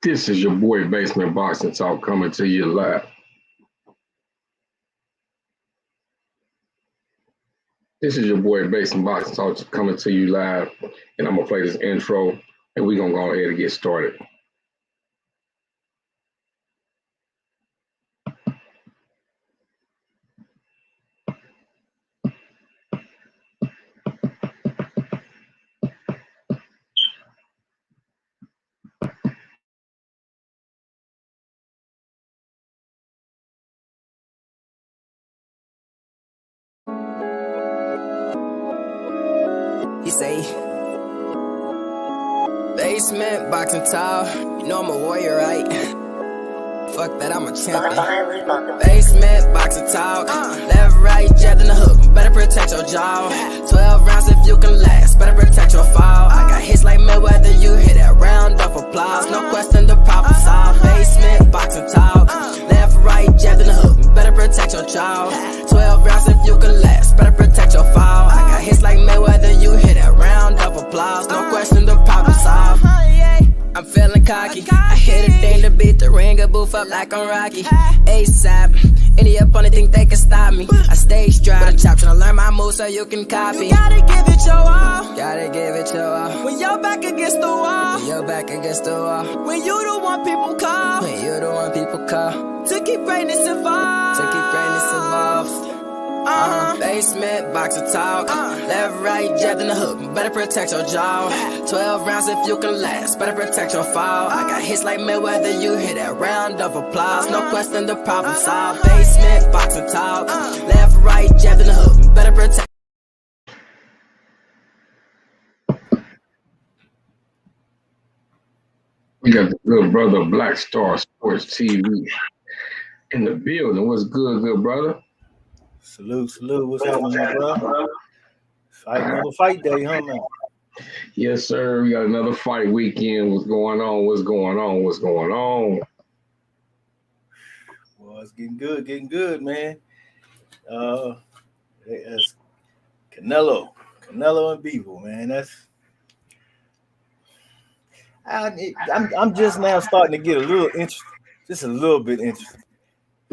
This is your boy Basement Boxing Talk coming to you live. This is your boy Basement Boxing Talk coming to you live, and I'm gonna play this intro, and we're gonna go ahead and get started. He say, basement, boxing towel. You know I'm a warrior, right? Fuck that, I'm a champion. Basement, boxing talk. Left, right, jab in the hook. Better protect your jaw. 12 rounds if you can last. Better protect your fall. I got hits like Mayweather. You hit that round of applause. No question, the problem solved. Basement, boxing talk. Left, right, jab in the hook. Better protect your jaw. 12 rounds if you can last. Better protect your fall. I got hits like Mayweather. You hit that round of applause. No question, the problem solved. I'm feeling cocky. I hit a thing to beat the ring, a boof up like I'm Rocky. ASAP, any opponent think they can stop me. I stay strapped, chop, tryna learn my moves so you can copy. You gotta give it your all. Gotta give it your all. When you're back against the wall. When you're back against the wall. When you the one people call. When you the one people call. To keep greatness involved. To keep greatness involved. Basement, boxer talk. Left, right, jab in the hook. Better protect your jaw. 12 rounds if you can last. Better protect your fall. I got hits like Mayweather. You hit that round of applause. No question, the problem solved. Basement, boxer talk. Left, right, jab in the hook. Better protect. We got the good brother Black Star Sports TV in the building. What's good brother? Salute. What's happening, bro? Fighting on the fight day, huh, man? Yes, sir. We got another fight weekend. What's going on? Well, it's getting good, man. It's Canelo and Beaver, man. I'm just now starting to get a little interested, just a little bit interested.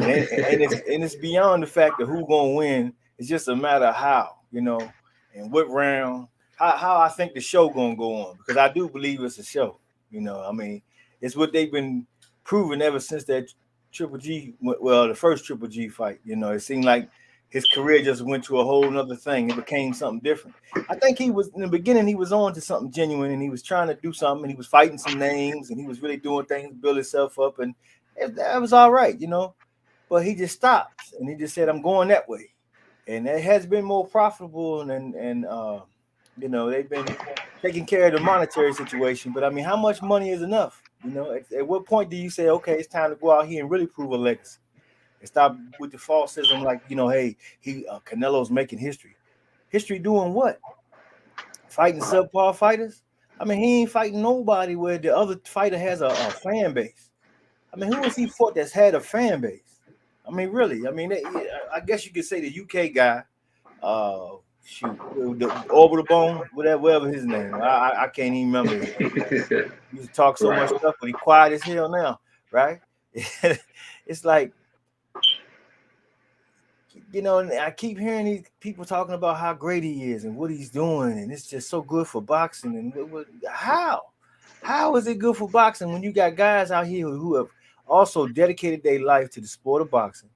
And it's beyond the fact of who's gonna win. It's just a matter of how, and what round, how I think the show gonna go on, because I do believe it's a show. I mean, it's what they've been proving ever since that Triple G, the first Triple G fight. It seemed like his career just went to a whole nother thing. It became something different. I think he was, in the beginning, he was on to something genuine, and he was trying to do something, and he was fighting some names, and he was really doing things to build himself up, and that was all right, But he just stopped, and he just said, "I'm going that way," and it has been more profitable, and they've been taking care of the monetary situation. But I mean, how much money is enough? At what point do you say, "Okay, it's time to go out here and really prove a legacy," and stop with the falsism, like hey, Canelo's making history. History doing what? Fighting subpar fighters? I mean, he ain't fighting nobody where the other fighter has a fan base. I mean, who has he fought that's had a fan base? I mean, really. I mean, I guess you could say the UK guy, the Orbital Bone, whatever his name. I can't even remember his name. He used to talk so much stuff, but he quiet as hell now, right? It's like, and I keep hearing these people talking about how great he is and what he's doing, and it's just so good for boxing. And how is it good for boxing when you got guys out here who have also dedicated their life to the sport of boxing?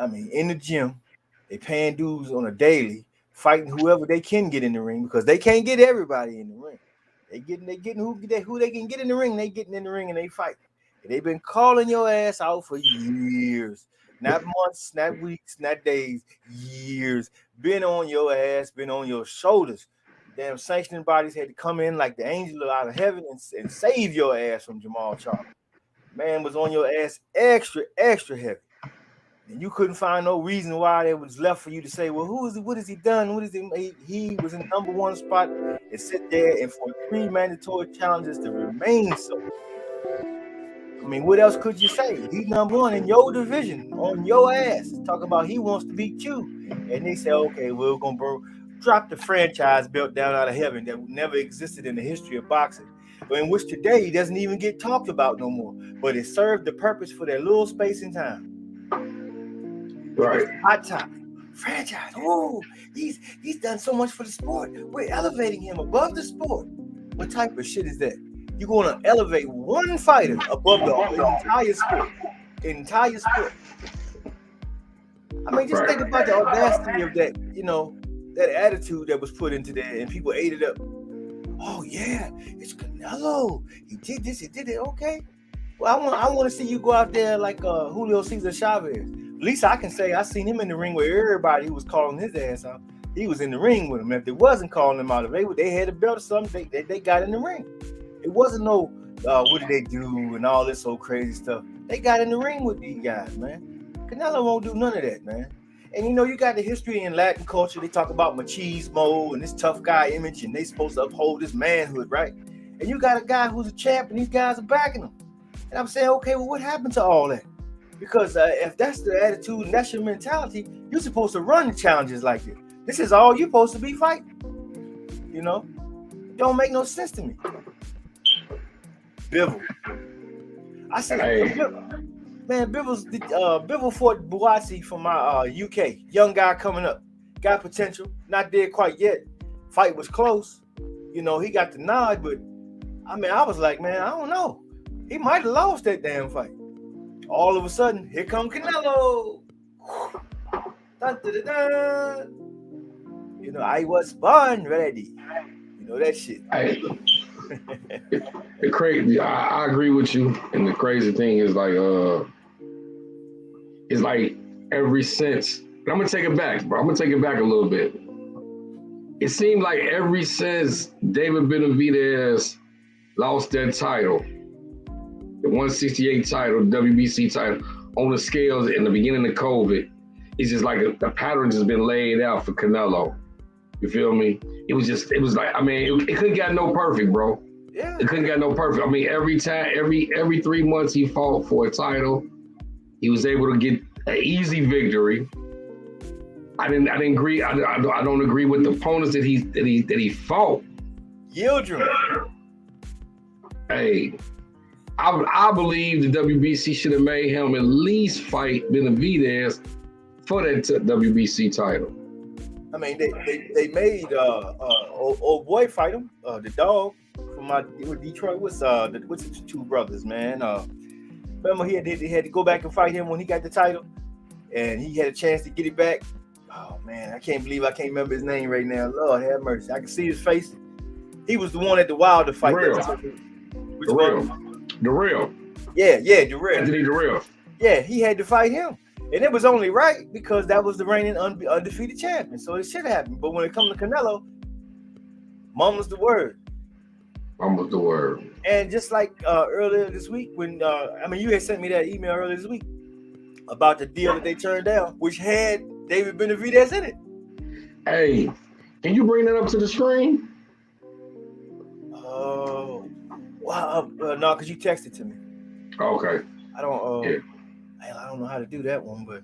I mean, in the gym, they paying dues on a daily, fighting whoever they can get in the ring, because they can't get everybody in the ring. They getting who they can get in the ring. They getting in the ring and they fight. And they've been calling your ass out for years, not months, not weeks, not days, years. Been on your ass, been on your shoulders. Damn sanctioning bodies had to come in like the angel out of heaven and save your ass from Jamal Charles. Man was on your ass extra heavy. And you couldn't find no reason why it was left for you to say, well, what has he done? What is he was in number one spot and sit there and for 3 mandatory challenges to remain so. I mean, what else could you say? He's number one in your division, on your ass. Talking about he wants to beat you. And they say, okay, we're going to drop the franchise belt down out of heaven that never existed in the history of boxing. in which today doesn't even get talked about no more. But it served the purpose for that little space in time. Right. It was a hot topic. Franchise. Oh, he's done so much for the sport. We're elevating him above the sport. What type of shit is that? You're going to elevate one fighter above the entire sport. Entire sport. I mean, just think about the audacity of that, you know, that attitude that was put into that, and people ate it up. Oh yeah, it's Canelo. He did this, he did it. Okay. Well, I want to see you go out there like Julio Cesar Chavez. At least I can say I seen him in the ring with everybody who was calling his ass out. He was in the ring with him. If they wasn't calling him out, if they had a belt or something, they got in the ring. It wasn't no what did they do and all this old crazy stuff. They got in the ring with these guys, man. Canelo won't do none of that, man. And you know, you got the history in Latin culture. They talk about machismo and this tough guy image, and they supposed to uphold this manhood, right? And you got a guy who's a champ, and these guys are backing him. And I'm saying, okay, well, what happened to all that? Because if that's the attitude and that's your mentality, you're supposed to run challenges like this. This is all you're supposed to be fighting. You know? It don't make no sense to me. Bivol. I said, man, Bivol fought Buatsi from my UK. Young guy coming up. Got potential. Not there quite yet. Fight was close. You know, he got the nod, but I mean, I was like, man, I don't know. He might have lost that damn fight. All of a sudden, here come Canelo. Dun, dun, dun, dun. You know, I was born ready. You know that shit. The crazy, I agree with you. And the crazy thing is like, it's like ever since. I'm gonna take it back, bro. I'm gonna take it back a little bit. It seemed like ever since David Benavidez lost that title, the 168 title, WBC title, on the scales in the beginning of COVID, it's just like the pattern has been laid out for Canelo. You feel me? It was like, I mean, it couldn't get no perfect, bro. Yeah. It couldn't get no perfect. I mean, every 3 months he fought for a title, he was able to get an easy victory. I didn't agree. I don't agree with the opponents that he fought. Yildirim. Hey, I believe the WBC should have made him at least fight Benavidez for that WBC title. I mean, they made old boy fight him, the dog from Detroit. What's the two brothers, man? Remember he had to go back and fight him when he got the title, and he had a chance to get it back. Oh man, I can't believe I can't remember his name right now. Lord have mercy. I can see his face. He was the one at the Wilder fight. Durrell. Yeah, Durrell. Anthony Durrell. Yeah, he had to fight him. And it was only right because that was the reigning undefeated champion. So it should have happened. But when it comes to Canelo, mama's the word. Mama's the word. And just like earlier this week, when you had sent me that email earlier this week about the deal that they turned down, which had David Benavidez in it. Hey, can you bring that up to the screen? Oh, no, because you texted to me. Okay. I don't. Yeah. I don't know how to do that one, but.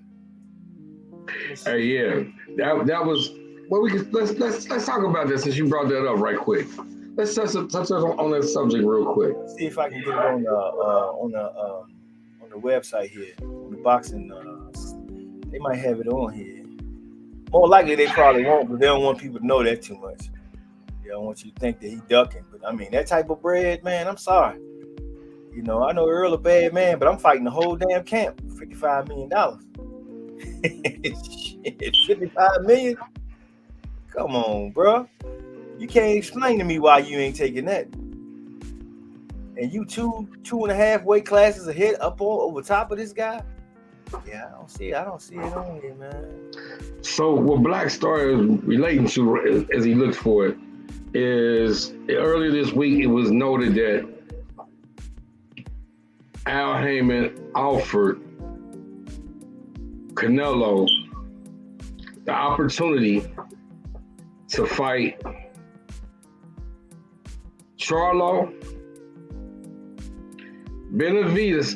Hey, yeah, that was. Well, let's talk about this since you brought that up right quick. Let's touch on that subject real quick. See if I can get it on the website here, on the boxing. They might have it on here. More likely, they probably won't, but they don't want people to know that too much. They don't want you to think that he ducking. But I mean, that type of bread, man. I'm sorry. You know, I know Earl a bad man, but I'm fighting the whole damn camp for $55 million. Shit, $55 million? Come on, bro. You can't explain to me why you ain't taking that. And you two and a half weight classes ahead up over top of this guy? Yeah, I don't see it on here, man. So what Black Star is relating to as he looks for it is earlier this week it was noted that Al Heyman offered Canelo the opportunity to fight Charlo, Benavidez,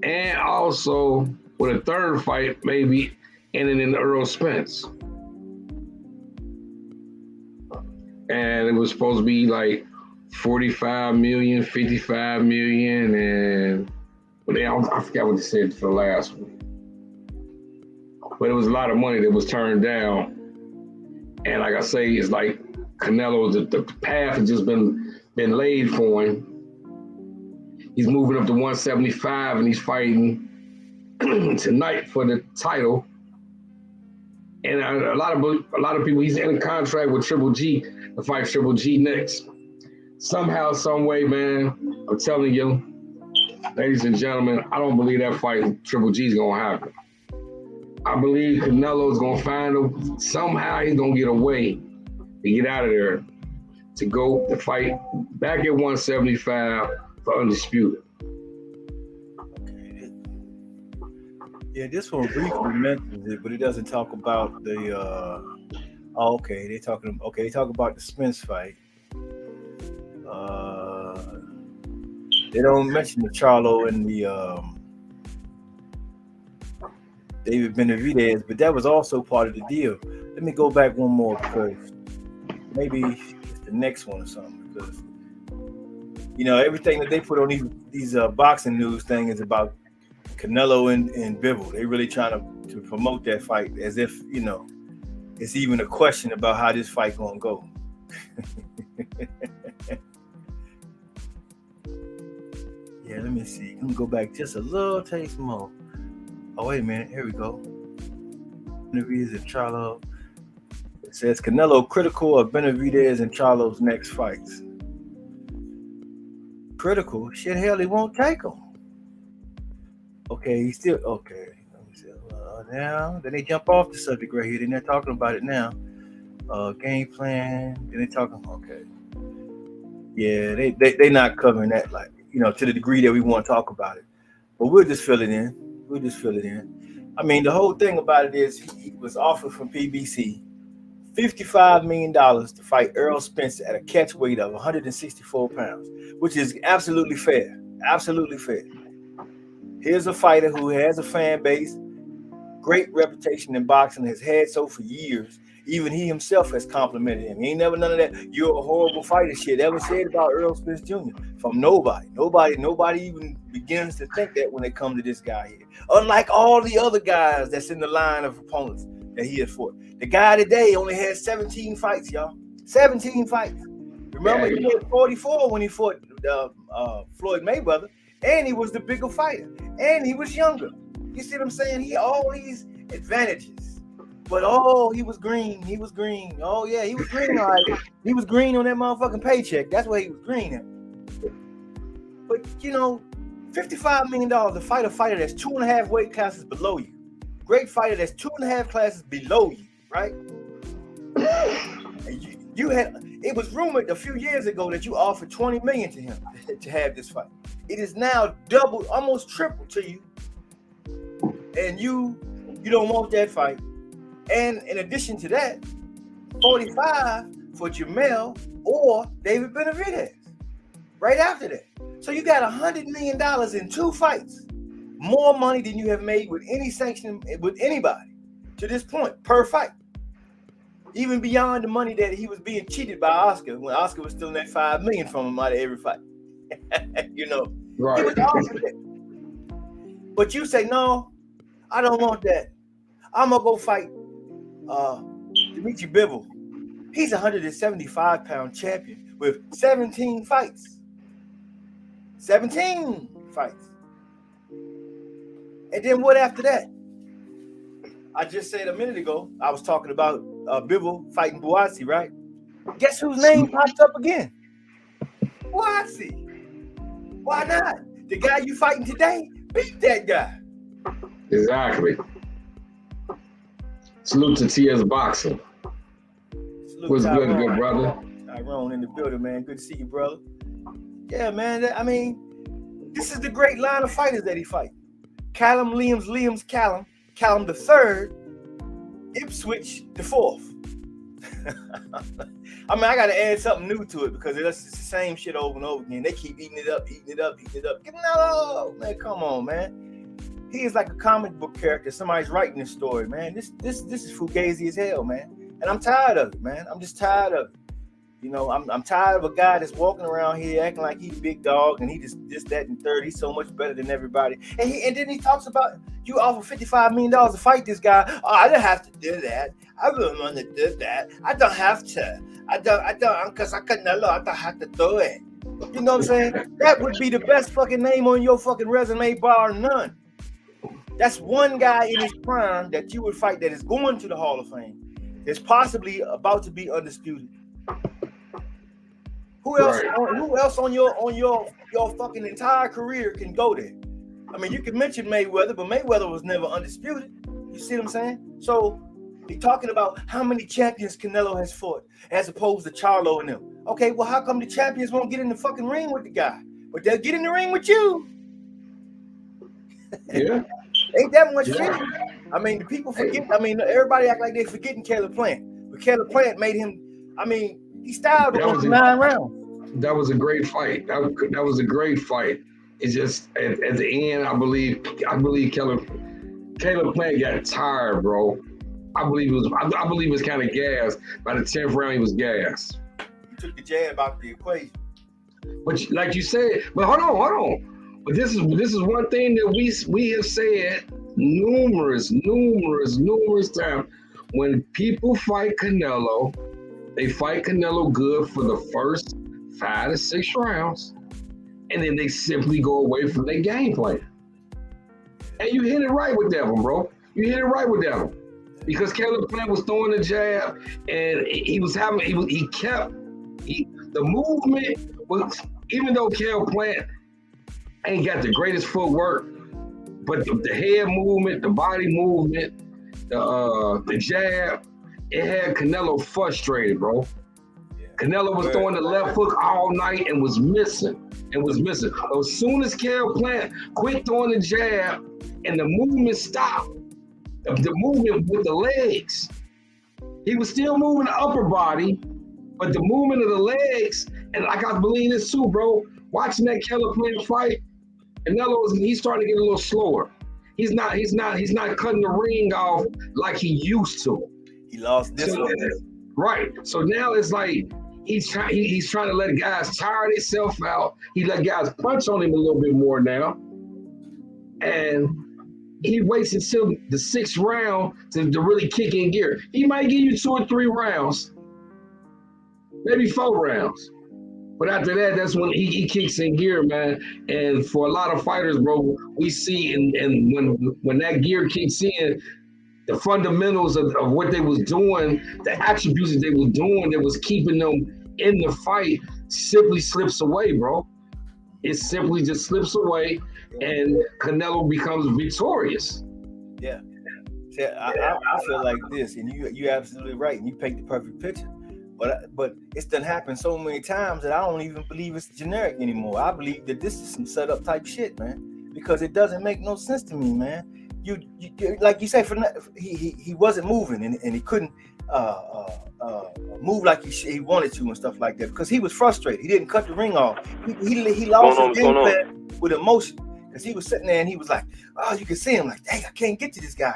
and also with a third fight, maybe ending in Earl Spence. and it was supposed to be like 45 million, 55 million, and I forgot what they said for the last one. But it was a lot of money that was turned down. And like I say, it's like Canelo, the path has just been laid for him. He's moving up to 175 and he's fighting tonight for the title. And a lot of people, he's in a contract with Triple G to fight Triple G next. Somehow, some way, man, I'm telling you, ladies and gentlemen, I don't believe that fight with Triple G is gonna happen. I believe Canelo's gonna find him. Somehow he's gonna get away to get out of there to go to fight back at 175 for undisputed. Yeah, this one briefly mentions it, but it doesn't talk about the. They talk about the Spence fight. They don't mention the Charlo and the David Benavidez, but that was also part of the deal. Let me go back one more because maybe it's the next one or something. Because everything that they put on these boxing news thing is about Canelo and Bivol. They really trying to promote that fight as if it's even a question about how this fight gonna go. Yeah, let me see. Let me go back just a little taste more. Oh, wait a minute. Here we go. Benavidez and Charlo. It says Canelo critical of Benavidez and Charlo's next fights. Critical? Shit, hell, he won't take him. Okay, he's still... Okay. Let me see. Now, then they jump off the subject right here. Then they're talking about it now. Game plan. Then they talking... Okay. Yeah, they not covering that, like, to the degree that we want to talk about it. But we'll just fill it in. I mean, the whole thing about it is he was offered from PBC $55 million to fight Errol Spence at a catch weight of 164 pounds, which is absolutely fair. Absolutely fair. Here's a fighter who has a fan base, great reputation in boxing, has had so for years. Even he himself has complimented him. He ain't never none of that "you're a horrible fighter" shit ever said about Errol Spence Jr. from nobody. Nobody even begins to think that when they come to this guy here. Unlike all the other guys that's in the line of opponents that he has fought. The guy today only has 17 fights, y'all. 17 fights. Remember, he had 44 when he fought Floyd Mayweather, and he was the bigger fighter, and he was younger. You see what I'm saying? He had all these advantages. But he was green. Oh yeah, he was green. All right. He was green on that motherfucking paycheck. That's what he was green at. But $55 million to fight a fighter that's 2.5 weight classes below you. Great fighter that's 2.5 classes below you, right? And you had. It was rumored a few years ago that you offered $20 million to him to have this fight. It is now doubled, almost triple to you, and you don't want that fight. And in addition to that, 45 for Jamel or David Benavidez right after that. So you got $100 million in 2 fights, more money than you have made with any sanction with anybody to this point per fight. Even beyond the money that he was being cheated by Oscar when Oscar was stealing that $5 million from him out of every fight. Right. He was offered it. But you say, no, I don't want that. I'm gonna go fight Dimitri Bivol. He's a 175-pound champion with 17 fights. 17 fights. And then what after that? I just said a minute ago, I was talking about Bivol fighting Buatsi, right? Guess whose name popped up again? Buatsi. Why not? The guy you fighting today, beat that guy. Exactly. Salute to TS Boxing. What's good, brother? Tyrone in the building, man. Good to see you, brother. Yeah, man. This is the great line of fighters that he fight. Callum Liam's Callum the third, Ipswich the fourth. I got to add something new to it because it's the same shit over and over again. They keep eating it up. No, man, come on, man. He is like a comic book character. Somebody's writing this story, man. This is fugazi as hell, man. And I'm tired of it, man. I'm just tired of it. You know, I'm tired of a guy that's walking around here acting like he's big dog and he just this, that, and third. He's so much better than everybody. And then he talks about you offer $55 million to fight this guy. Oh, I don't have to do that. I wouldn't want to do that. I don't have to. I don't, because I Canelo, I don't have to do it. You know what I'm saying? That would be the best fucking name on your fucking resume, bar none. That's one guy in his prime that you would fight that is going to the Hall of Fame. That's possibly about to be undisputed. Who else? Right. Who else on your fucking entire career can go there? I mean, you can mention Mayweather, but Mayweather was never undisputed. You see what I'm saying? So you're talking about how many champions Canelo has fought, as opposed to Charlo and them. Okay, well, how come the champions won't get in the fucking ring with the guy, but they'll get in the ring with you? Yeah, ain't that much fair? I mean, the people forget. I mean, everybody act like they're forgetting Caleb Plant, but Caleb Plant made him. I mean, he styled on 9 rounds. That was a great fight. That was a great fight. It's just at the end, I believe Caleb Plant got tired, bro. I believe it was kind of gassed. By the 10th round, he was gassed. He took the jab out the equation. But like you said, but hold on. But this is one thing that we have said numerous times. When people fight Canelo, they fight Canelo good for the first 5 to 6 rounds, and then they simply go away from their game plan. And you hit it right with that one, bro. You hit it right with that one. Because Caleb Plant was throwing the jab, and the movement was, even though Caleb Plant ain't got the greatest footwork, but the head movement, the body movement, the jab, it had Canelo frustrated, bro. Canelo was throwing the left hook all night and was missing. As soon as Caleb Plant quit throwing the jab and the movement stopped, the movement with the legs, he was still moving the upper body, but the movement of the legs, and like I believe this too, bro, watching that Caleb Plant fight, Canelo, he's starting to get a little slower. He's not cutting the ring off like he used to. He lost this one. Right. So now it's like he's trying to let guys tire themselves out. He let guys punch on him a little bit more now. And he waits until the 6th round to really kick in gear. He might give you 2 or 3 rounds, maybe 4 rounds. But after that, that's when he kicks in gear, man. And for a lot of fighters, bro, we see and when that gear kicks in, the fundamentals of what they was doing, the attributes that they was doing that was keeping them in the fight simply slips away, bro. It simply just slips away, and Canelo becomes victorious. Yeah. See, I feel like this, and you're absolutely right, and you paint the perfect picture. But it's done happened so many times that I don't even believe it's generic anymore. I believe that this is some setup type shit, man, because it doesn't make no sense to me, man. You like you say, he wasn't moving and he couldn't move like he wanted to and stuff like that because he was frustrated. He didn't cut the ring off. He lost his game plan with emotion because he was sitting there and he was like, oh, you can see him like, dang, I can't get to this guy.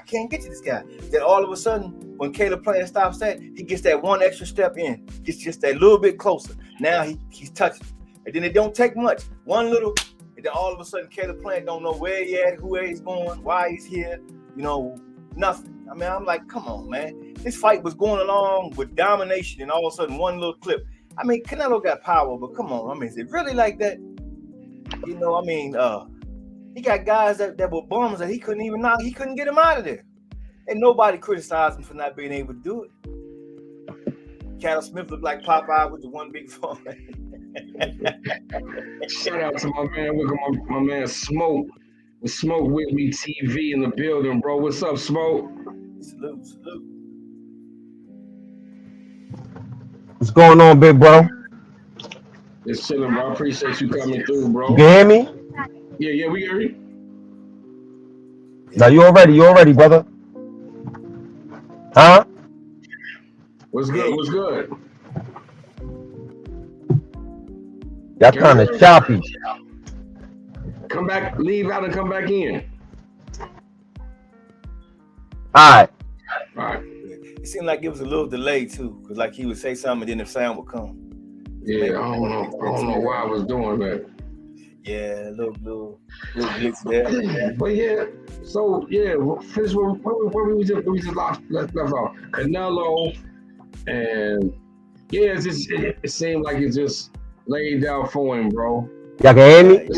Then all of a sudden, when Caleb Plant stops that, he gets that one extra step in. Gets just that little bit closer. Now he's touching. And then it don't take much. One little. And then all of a sudden, Caleb Plant don't know where he at, where he's going, why he's here, nothing. I mean, I'm like, come on, man. This fight was going along with domination, and all of a sudden, one little clip. I mean, Canelo got power, but come on. I mean, is it really like that? He got guys that were bums that he couldn't even knock. He couldn't get him out of there. And nobody criticized him for not being able to do it. Cattle Smith looked like Popeye with the one big phone. Shout out to my man, my man Smoke. With Smoke with me TV in the building, bro. What's up, Smoke? Salute. What's going on, big bro? Just chilling, bro. I appreciate you coming through, bro. You can hear me? Yeah, we hear you. Now you all ready, brother? Huh? What's good? Y'all kind of choppy. Come back, leave out and come back in. All right. It seemed like it was a little delay too, because like he would say something and then the sound would come. Yeah, I don't know why I was doing that. Yeah, little glitch there. But yeah, so yeah, finish where we just left off. Canelo and yeah, it seemed like it just laid down for him, bro. Y'all can hear me?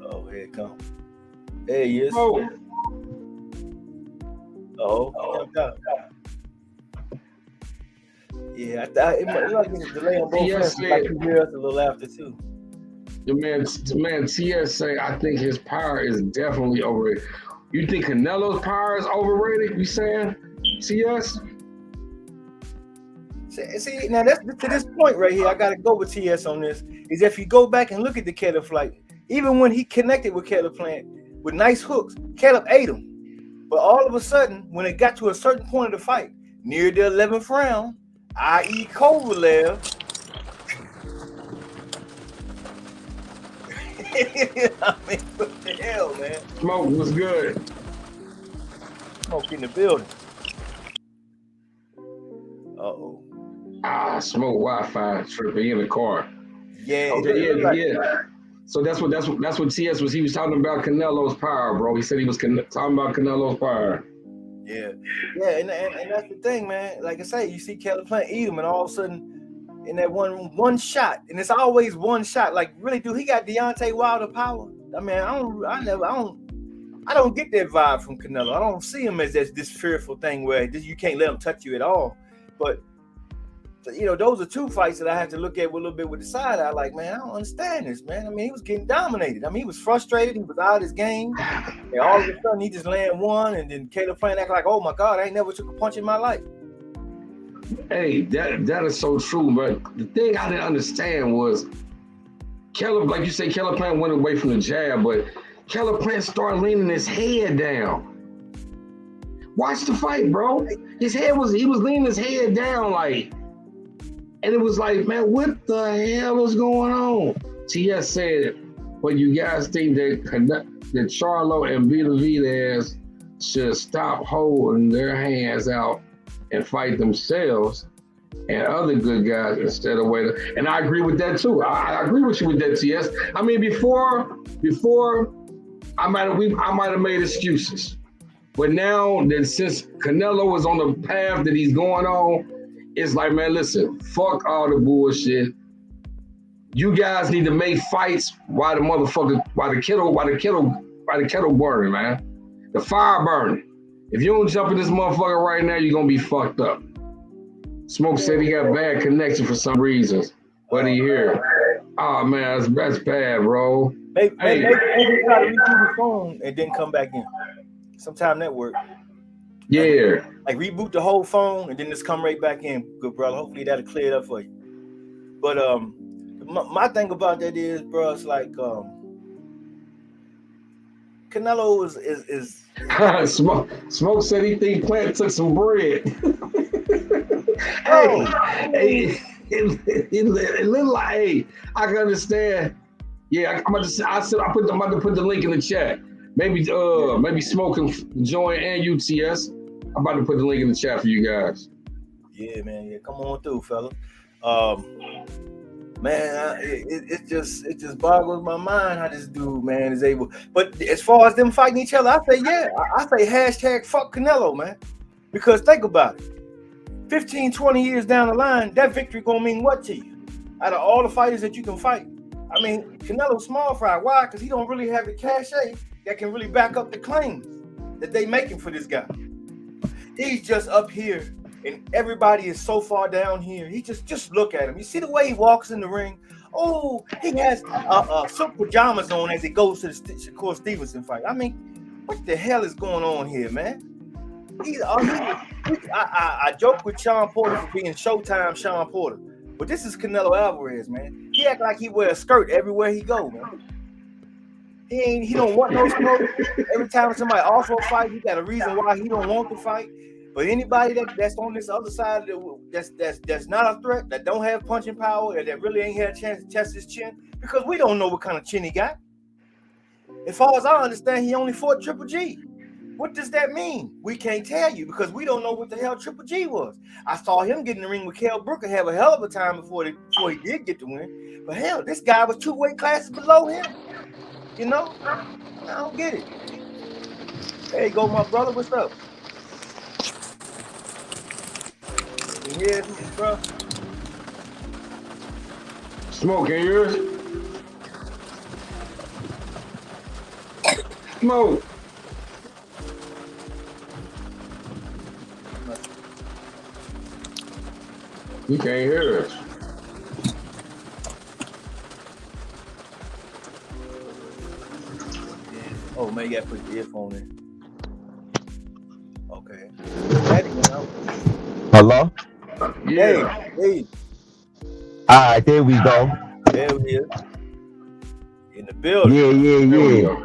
Oh, here it comes. There he is. Bro, Yeah, it might like it's a delay on both ends. Like you hear us a little after too. The man TS say I think his power is definitely overrated. You think Canelo's power is overrated? You saying TS? See, now that's to this point right here. I gotta go with TS on this. Is if you go back and look at the Caleb fight, even when he connected with Caleb Plant with nice hooks, Caleb ate him. But all of a sudden, when it got to a certain point of the fight, near the 11th round, i.e. Kovalev, I mean, what the hell, man? Smoke was good. Smoke in the building. Smoke Wi-Fi tripping in the car. Yeah. Okay, yeah. So that's what TS was. He was talking about Canelo's power, bro. He said he was talking about Canelo's power. Yeah, and that's the thing, man. Like I say, you see Caleb Plant eat him, and all of a sudden, in that one shot, and it's always one shot. Like, really, dude, he got Deontay Wilder power. I mean, I don't get that vibe from Canelo. I don't see him as this fearful thing where you can't let him touch you at all. But you know, those are two fights that I have to look at with a little bit with the side eye. Like, man, I don't understand this, man. I mean, he was getting dominated. I mean, he was frustrated. He was out of his game. And all of a sudden, he just landed one, and then Caleb Plant act like, oh my God, I ain't never took a punch in my life. Hey, that is so true. But the thing I didn't understand was Caleb, like you say, Caleb Plant went away from the jab, but Caleb Plant started leaning his head down. Watch the fight, bro. He was leaning his head down like. And it was like, man, what the hell is going on? TS said, but you guys think that Charlo and Benavidez should stop holding their hands out and fight themselves and other good guys instead of waiting. And I agree with that too. I agree with you with that, TS. I mean, before I might have made excuses. But now that since Canelo is on the path that he's going on, it's like, man, listen, fuck all the bullshit. You guys need to make fights while the kettle burning, man. The fire burning. If you don't jump in this motherfucker right now, you're gonna be fucked up. Smoke said he got bad connection for some reasons. What do you hear? Oh man, that's bad, bro. Maybe try to reboot the phone and then come back in. Sometime that work. Yeah. Like reboot the whole phone and then just come right back in, good brother. Hopefully that'll clear it up for you. But my thing about that is, bro, it's like Canelo is Smoke said he think Plant took some bread. Hey, it looked like, hey, I can understand. Yeah, I'm about to put the link in the chat. Maybe Smoke can join and UTS. I'm about to put the link in the chat for you guys. Yeah, man. Yeah, come on through, fella. Man, it just boggles my mind how this dude, man, is able. But as far as them fighting each other, I say, yeah. I say hashtag fuck Canelo, man. Because think about it. 15, 20 years down the line, that victory gonna mean what to you? Out of all the fighters that you can fight. I mean, Canelo's small fry. Why? Because he don't really have the cachet that can really back up the claims that they making for this guy. He's just up here, and everybody is so far down here. He just look at him. You see the way he walks in the ring? Oh, he has silk pajamas on as he goes to the Shakur Stevenson fight. I mean, what the hell is going on here, man? I joke with Sean Porter for being Showtime Sean Porter, but this is Canelo Alvarez, man. He act like he wear a skirt everywhere he go, man. He don't want no smoke. Every time somebody offers a fight, he got a reason why he don't want to fight. But anybody that's on this other side that's not a threat, that don't have punching power, that really ain't had a chance to test his chin, because we don't know what kind of chin he got. As far as I understand, he only fought Triple G. What does that mean? We can't tell you because we don't know what the hell Triple G was. I saw him get in the ring with Kell Brooker, have a hell of a time before he did get the win. But hell, this guy was 2 weight classes below him. You know, I don't get it. There you go, my brother. What's up? You hear me, bro? Smoke, can you hear us? Smoke. You can't hear us. Oh man, you gotta put the earphone in. Okay. Daddy went out. Hello? Yeah. Hey. All right, there we go. There we is. In the building. Yeah.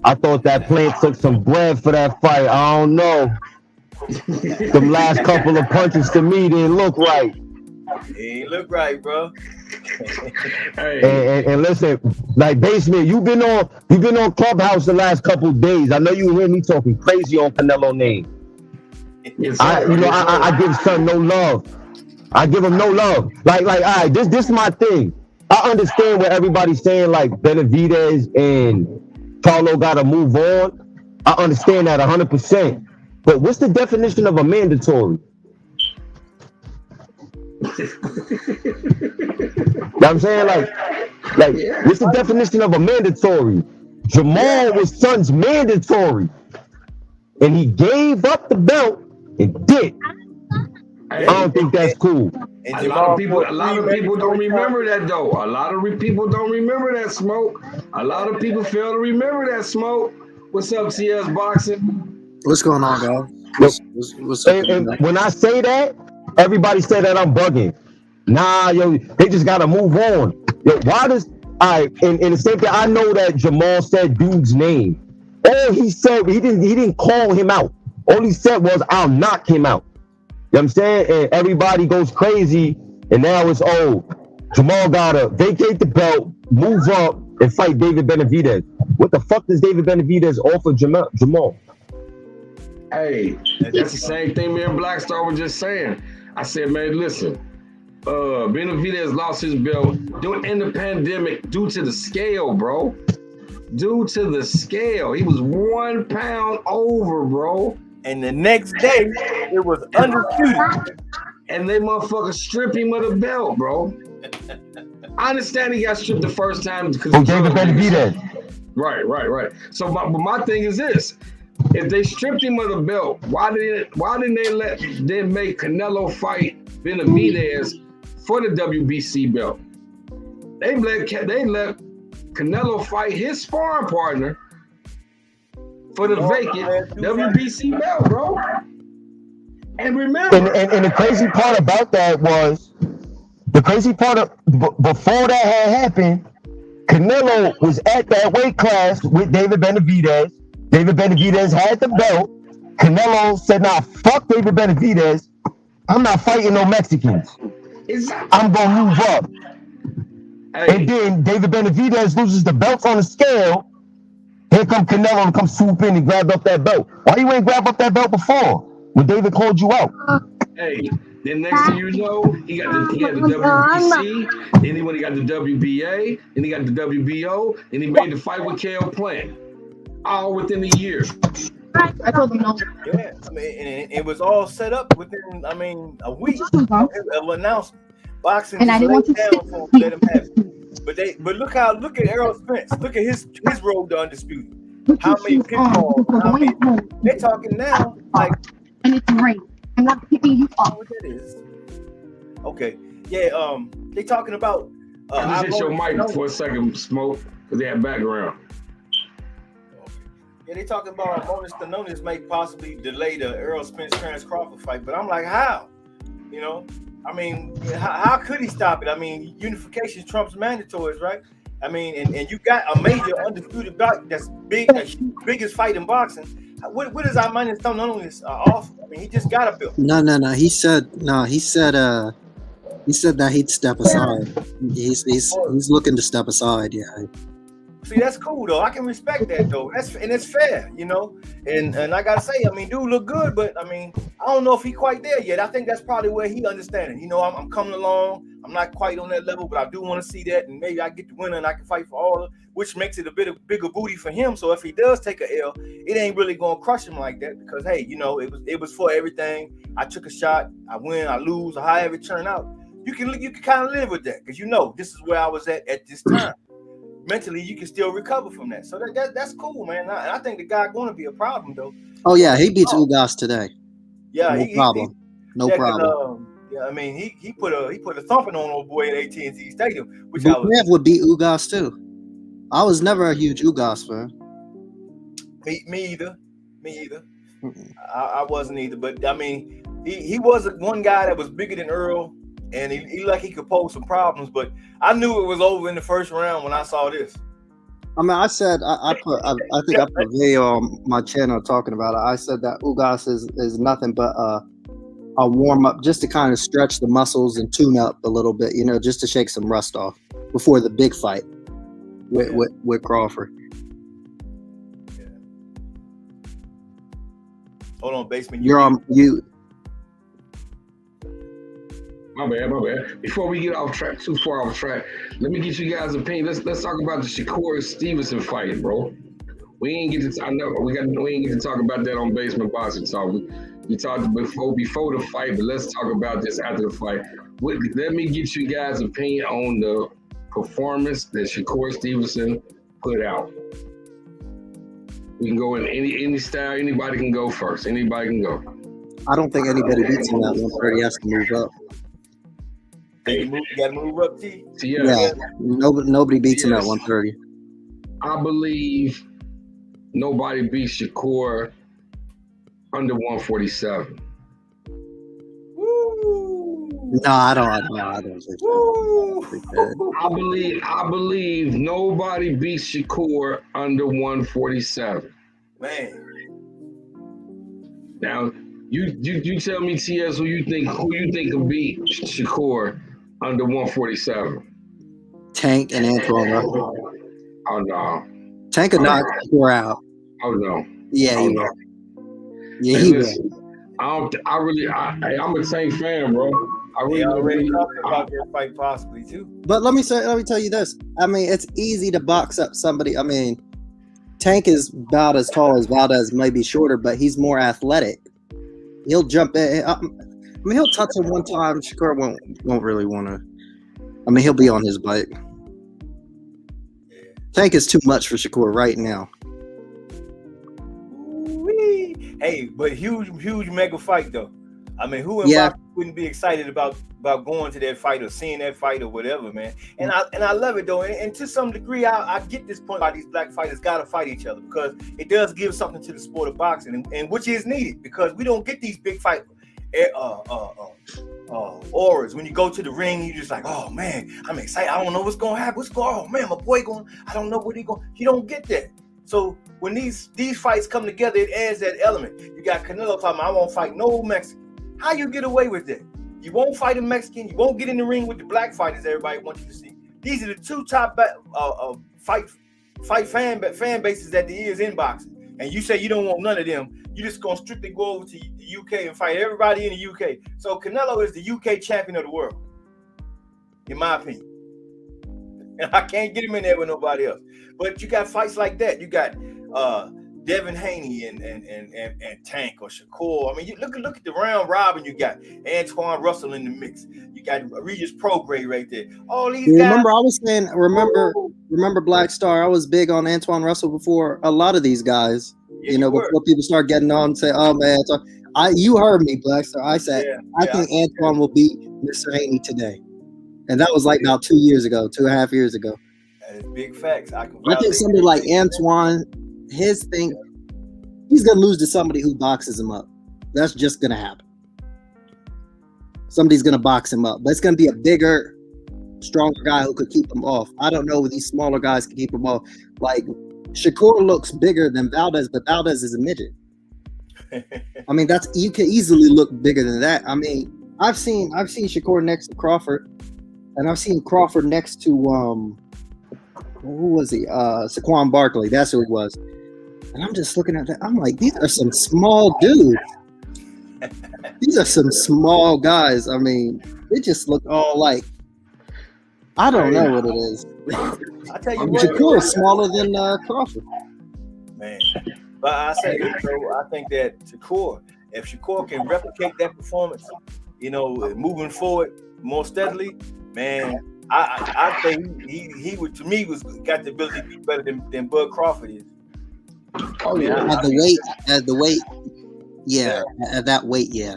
I thought that plant took some bread for that fight. I don't know. Them last couple of punches to me didn't look right. It ain't look right, bro. Hey. And listen, like Basement, you've been on Clubhouse the last couple of days. I know you hear me talking crazy on Canelo name. Yes, I give son no love. I give him no love. Like, all right, this is my thing. I understand what everybody's saying, like Benavidez and Paulo gotta move on. I understand that 100%. But what's the definition of a mandatory? You know what I'm saying? Like, what's the definition of a mandatory? Jamal was Son's mandatory. And he gave up the belt and did. I don't think that's cool. And a lot of people don't remember that though. A lot of people don't remember that, Smoke. A lot of people fail to remember that, Smoke. What's up, CS Boxing? What's going on, guys? What's up? And when I say that, everybody say that I'm bugging. Nah, yo, they just gotta move on. Yo, why does and the same thing, I know that Jamal said dude's name. All he said, he didn't call him out. All he said was, I'll knock him out. You know what I'm saying? And everybody goes crazy, and now it's Jamal gotta vacate the belt, move up, and fight David Benavidez. What the fuck does David Benavidez offer Jamal? Hey, that's the same thing me and Black Star were just saying. I said, man, listen, Benavidez lost his belt in the pandemic due to the scale, bro. Due to the scale. He was 1 pound over, bro. And the next day, it was undisputed. And they motherfuckers strip him of the belt, bro. I understand he got stripped the first time because David Benavidez. Right. So, but my thing is this: if they stripped him of the belt, why didn't they let them make Canelo fight Benavidez for the WBC belt? They let Canelo fight his sparring partner for the vacant WBC belt, bro. And remember, and the crazy part about that was, before that had happened, Canelo was at that weight class with David Benavidez. David Benavidez had the belt. Canelo said, "Nah, fuck David Benavidez. I'm not fighting no Mexicans. I'm gonna move up." Hey. And then David Benavidez loses the belt on the scale. Here come Canelo and come swoop in and grab up that belt. Why you ain't grab up that belt before when David called you out? Hey, then next thing you know, he got the WBC, then he got the WBA, then he got the WBO, and he made the fight with Kell Plant, all within a year. I told him no. Yeah, I mean, it was all set up within, a week of announcement. Boxing and I didn't want to down let him have it. But look at Errol Spence. Look at his road to undisputed. How many pitfalls? They're talking now like, and it's rain. I'm not picking you up. What that is? Okay, yeah. They talking about. Just hit your mic for a second, Smoke, because they have background. Yeah, they talking about Armonis Canonis may possibly delay the Errol Spence Terence Crawford fight, but I'm like, how? You know. How could he stop it? Unification trumps mandatories, right? And you got a major undisputed bout that's big, the biggest fight in boxing. What is Armonis Canonis off? He just got a belt. No. He said that he'd step aside. He's looking to step aside. Yeah. See, that's cool though. I can respect that though. It's fair, you know. And I gotta say, I mean, dude look good, but I mean, I don't know if he quite there yet. I think that's probably where he understanding. You know, I'm coming along. I'm not quite on that level, but I do want to see that, and maybe I get the winner and I can fight for all, which makes it a bit of bigger booty for him. So if he does take a L, it ain't really gonna crush him like that because hey, you know, it was for everything. I took a shot, I win, I lose, or however it turned out. You can kind of live with that because you know this is where I was at this time. Mentally, you can still recover from that. So that's cool, man. I think the guy going to be a problem though. Oh yeah, he beats Ugas today. Yeah, no problem. No problem. Yeah, I mean he put a thumping on old boy at AT&T Stadium, which Bukharev would beat Ugas too. I was never a huge Ugas fan. Me either. I wasn't either. But I mean, he was one guy that was bigger than Earl. And he like he could pose some problems, but I knew it was over in the first round when I saw this. I mean, I said I think I put a video on my channel talking about it. I said that Ugas is nothing but a warm up, just to kind of stretch the muscles and tune up a little bit, you know, just to shake some rust off before the big fight with Crawford. Yeah. Hold on, basement. You. My bad. Before we get too far off track, let me get you guys' opinion. Let's talk about the Shakur Stevenson fight, bro. We ain't get to talk about that on Basement Boxing Talk. We talked before the fight, but let's talk about this after the fight. Let me get you guys' opinion on the performance that Shakur Stevenson put out. We can go in any style. Anybody can go first. Anybody can go. I don't think anybody beats him at 130. Has to move up. You got to move up, T. Yeah. Nobody beats him at 130. I believe nobody beats Shakur under 147. Woo. No, I don't think that. I believe nobody beats Shakur under 147. Man. Now, you tell me, TS, who you think can beat Shakur under 147? Tank and Antoine Russell. Oh no. Tank could knock Shakur out. Oh no. Yeah, he will. Yeah, he will. I'm a Tank fan, bro. I really already talking about that fight possibly too. But let me tell you this. I mean, it's easy to box up somebody. I mean, Tank is about as tall as Valdez, maybe shorter, but he's more athletic. He'll jump in. I mean, he'll touch him one time. Shakur won't really want to. I mean, he'll be on his bike. Tank is too much for Shakur right now. Ooh-wee. Hey, but huge mega fight though. I mean, who in boxing wouldn't be excited about going to that fight or seeing that fight or whatever, man? And I love it though. And to some degree, I get this point about these black fighters got to fight each other because it does give something to the sport of boxing, and which is needed because we don't get these big fight auras. When you go to the ring, you just like, oh man, I'm excited. I don't know what's gonna happen. Oh man, my boy going. I don't know what he going. You don't get that. So when these fights come together, it adds that element. You got Canelo talking, I won't fight no Mexican. How you get away with that? You won't fight a Mexican. You won't get in the ring with the black fighters everybody wants you to see. These are the two top fight fan bases that there is in boxing. And you say you don't want none of them. You just gonna strictly go over to the UK and fight everybody in the UK. So Canelo is the UK champion of the world, in my opinion. And I can't get him in there with nobody else. But you got fights like that. You got Devin Haney and Tank or Shakur. I mean, you look at the round robin. You got Antoine Russell in the mix. You got Regis Prograis right there. All these guys. Remember, I was saying, remember Black Star. I was big on Antoine Russell before a lot of these guys. Yeah, you know, before people start getting on and say, "Oh man, you heard me, Black Star." I said, I think Antoine will beat Mr. Haney today, and that was like about 2.5 years ago. That is big facts. I think somebody like Antoine, his thing, he's gonna lose to somebody who boxes him up. That's just gonna happen. Somebody's gonna box him up, but it's gonna be a bigger, stronger guy who could keep him off. I don't know if these smaller guys can keep him off. Like Shakur looks bigger than Valdez, but Valdez is a midget. I mean, you can easily look bigger than that. I mean, I've seen Shakur next to Crawford, and I've seen Crawford next to who was he? Saquon Barkley. That's who it was. And I'm just looking at that. I'm like, these are some small dudes. These are some small guys. I mean, they just look all like, I don't know what it is. I tell you what, Shakur is smaller than Crawford. man. But I say, I think that Shakur, if Shakur can replicate that performance, moving forward more steadily, man, I think he would, to me, got the ability to be better than Bud Crawford is. Oh yeah. At the weight, yeah. At that weight, yeah.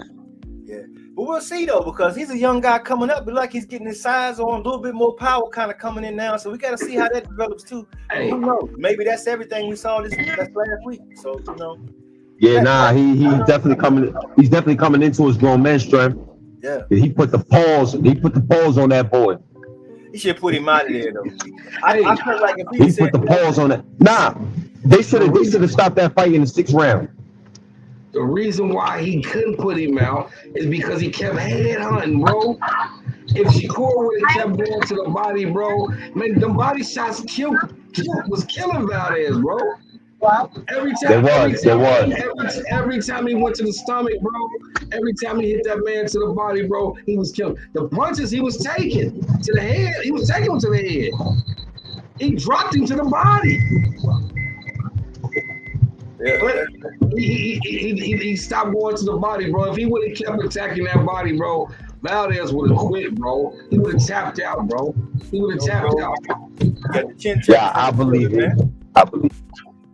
Yeah. But we'll see though, because he's a young guy coming up, but like he's getting his size on, a little bit more power kind of coming in now. So we got to see how that develops too. Hey. Who knows? Maybe that's everything we saw this last week. So Yeah, nah, he's definitely coming. He's definitely coming into his grown man strength. Yeah. He put the pause on that boy. He should put him out of there though. I feel like if He put the pause on it. Nah, they should have stopped that fight in the 6th round. The reason why he couldn't put him out is because he kept head hunting, bro. If Shakur would have kept going to the body, bro, man, the body shots was killing Valdez, bro. Every time he went to the stomach, bro, every time he hit that man to the body, bro, he was killing. The punches he was taking to the head, he was taking him to the head. He dropped him to the body. But he stopped going to the body, bro. If he would have kept attacking that body, bro, Valdez would have quit, bro. He would have tapped out, bro. He would have tapped out. Yeah, I believe it.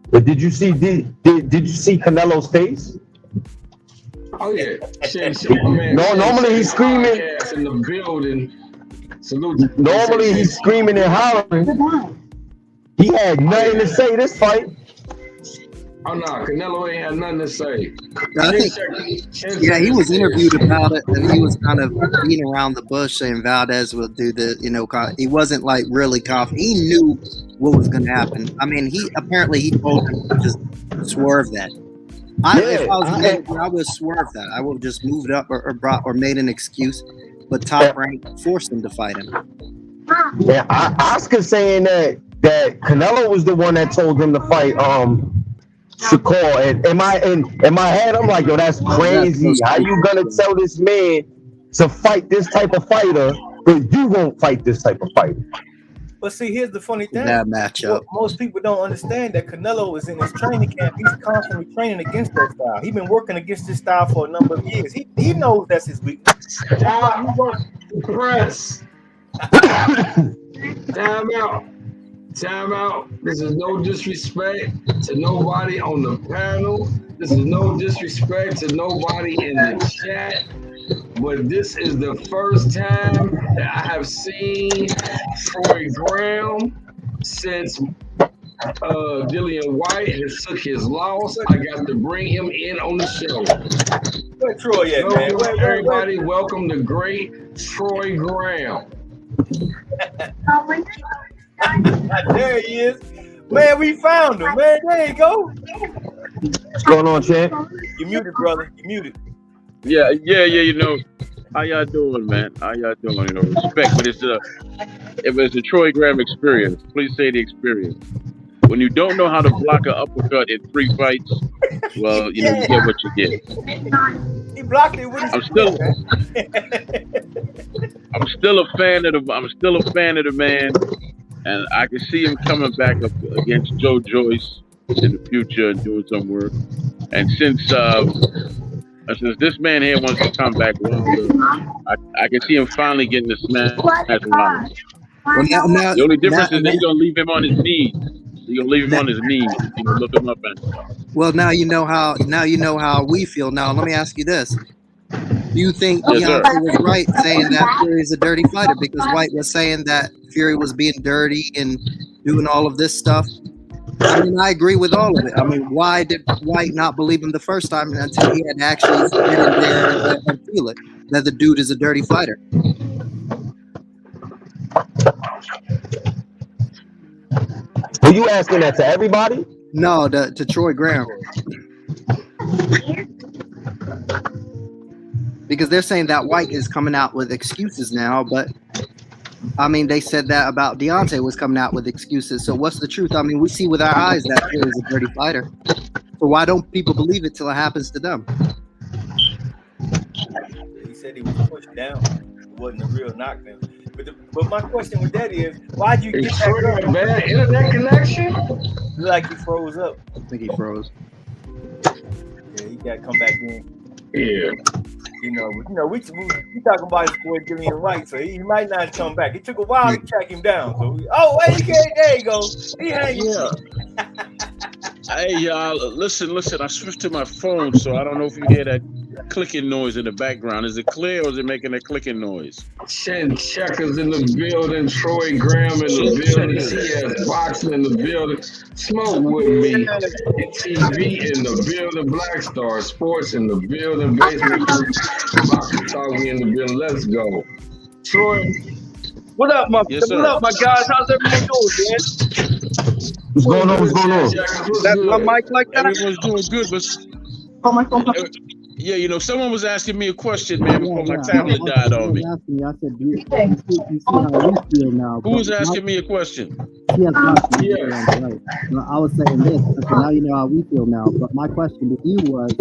But did you see Canelo's face? Oh yeah. No, normally he's screaming in the building. Salute. Normally he's screaming and hollering. He had nothing to say this fight. Oh no, Canelo ain't had nothing to say. He was interviewed about it, and he was kind of beating around the bush, saying Valdez will do the, he wasn't like really confident. He knew what was going to happen. I mean, he told him to just swerve that. If I was manager, I would swerve that. I would have just moved up or made an excuse, but Top Rank forced him to fight him. Yeah, Oscar's saying that Canelo was the one that told him to fight Shakur, and in my head, I'm like, yo, that's crazy. How you gonna tell this man to fight this type of fighter, but you won't fight this type of fighter? But see, here's the funny thing. That matchup. Most people don't understand that Canelo is in his training camp. He's constantly training against that style. He's been working against this style for a number of years. He knows that's his weakness. Press. Time out. This is no disrespect to nobody on the panel. This is no disrespect to nobody in the chat. But this is the first time that I have seen Troy Graham since Dillian White has took his loss. I got to bring him in on the show. Where Troy at, man? Everybody, welcome the great Troy Graham. There he is. Man, we found him, man. There you go. What's going on, champ? You muted, brother. You muted. Yeah. How y'all doing, man? How y'all doing? Respect, but if it's a Troy Graham experience, please say the experience. When you don't know how to block an uppercut in 3 fights, well, you get what you get. He blocked it with his I'm still a fan of the man, and I can see him coming back up against Joe Joyce in the future and doing some work. And since this man here wants to come back, I can see him finally getting the smash around. The only difference is he's gonna leave him on his knees. You're gonna leave him on his knees. You know, look him up and. Well, now you know how we feel. Now let me ask you this: do you think Deontay was right saying that Fury is a dirty fighter? Because White was saying that Fury was being dirty and doing all of this stuff. I mean, I agree with all of it. I mean, why did White not believe him the first time until he had actually get in there and feel it that the dude is a dirty fighter? Are you asking that to everybody? No, to Troy Graham. Because they're saying that White is coming out with excuses now, but I mean, they said that about Deontay was coming out with excuses. So what's the truth? I mean, we see with our eyes that Fury is a dirty fighter. So why don't people believe it till it happens to them? He said he was pushed down. It wasn't a real knockdown. But my question with that is, why'd you get that a bad internet connection? Look like he froze up. I think he froze. Yeah, he got to come back in. Yeah. We talking about his boy Dillian White, so he might not come back. It took a while to track him down. So there you go. He hanging. Hey, y'all, listen. I switched to my phone, so I don't know if you hear that clicking noise in the background. Is it clear or is it making that clicking noise? Shen Checkers in the building. Troy Graham in the building. CS Boxing in the building. Smoke with me. TV in the building. Black Star Sports in the building. Basement Boxing Talk, we in the building. Let's go. Troy. What up, my guys? How's everyone doing, man? What's going on? That's my mic like that? Everyone's doing good, but yeah, someone was asking me a question, man, before my tablet died on me. I said, do you see how we feel now? Who was asking me a question? Yes. Right. I was saying this. So now you know how we feel now. But my question to you was,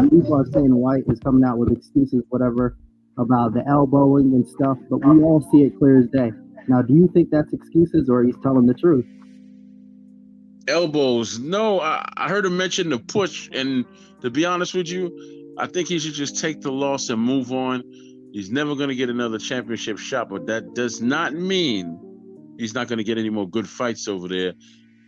people are saying White is coming out with excuses, whatever, about the elbowing and stuff, but we all see it clear as day. Now, do you think that's excuses or he's telling the truth? Elbows. No, I heard him mention the push, and to be honest with you, I think he should just take the loss and move on. He's never going to get another championship shot, but that does not mean he's not going to get any more good fights over there.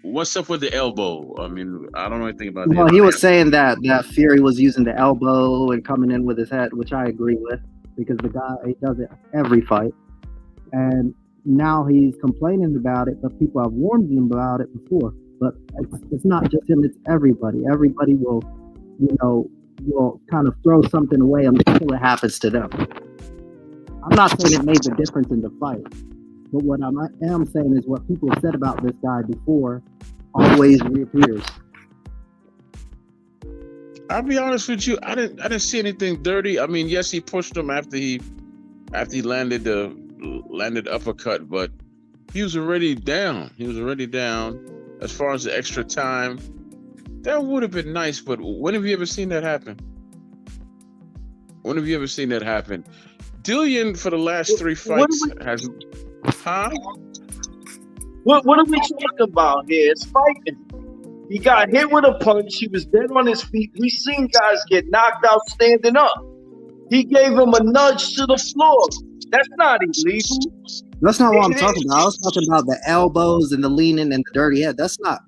What's up with the elbow? I mean, I don't know anything about that. Well, he was saying that Fury was using the elbow and coming in with his head, which I agree with, because the guy, he does it every fight. And now he's complaining about it, but people have warned him about it before. But it's not just him, it's everybody. Everybody will kind of throw something away until it happens to them. I'm not saying it made the difference in the fight, but what I am saying is what people said about this guy before always reappears. I'll be honest with you, I didn't see anything dirty. I mean, yes, he pushed him after he landed uppercut, but he was already down. As far as the extra time, that would have been nice, but when have you ever seen that happen? Dillian, for the last 3 fights, has... Huh? What are we talking about here? It's fighting. He got hit with a punch. He was dead on his feet. We've seen guys get knocked out standing up. He gave him a nudge to the floor. That's not illegal. That's not what I'm talking about. I was talking about the elbows and the leaning and the dirty head. That's not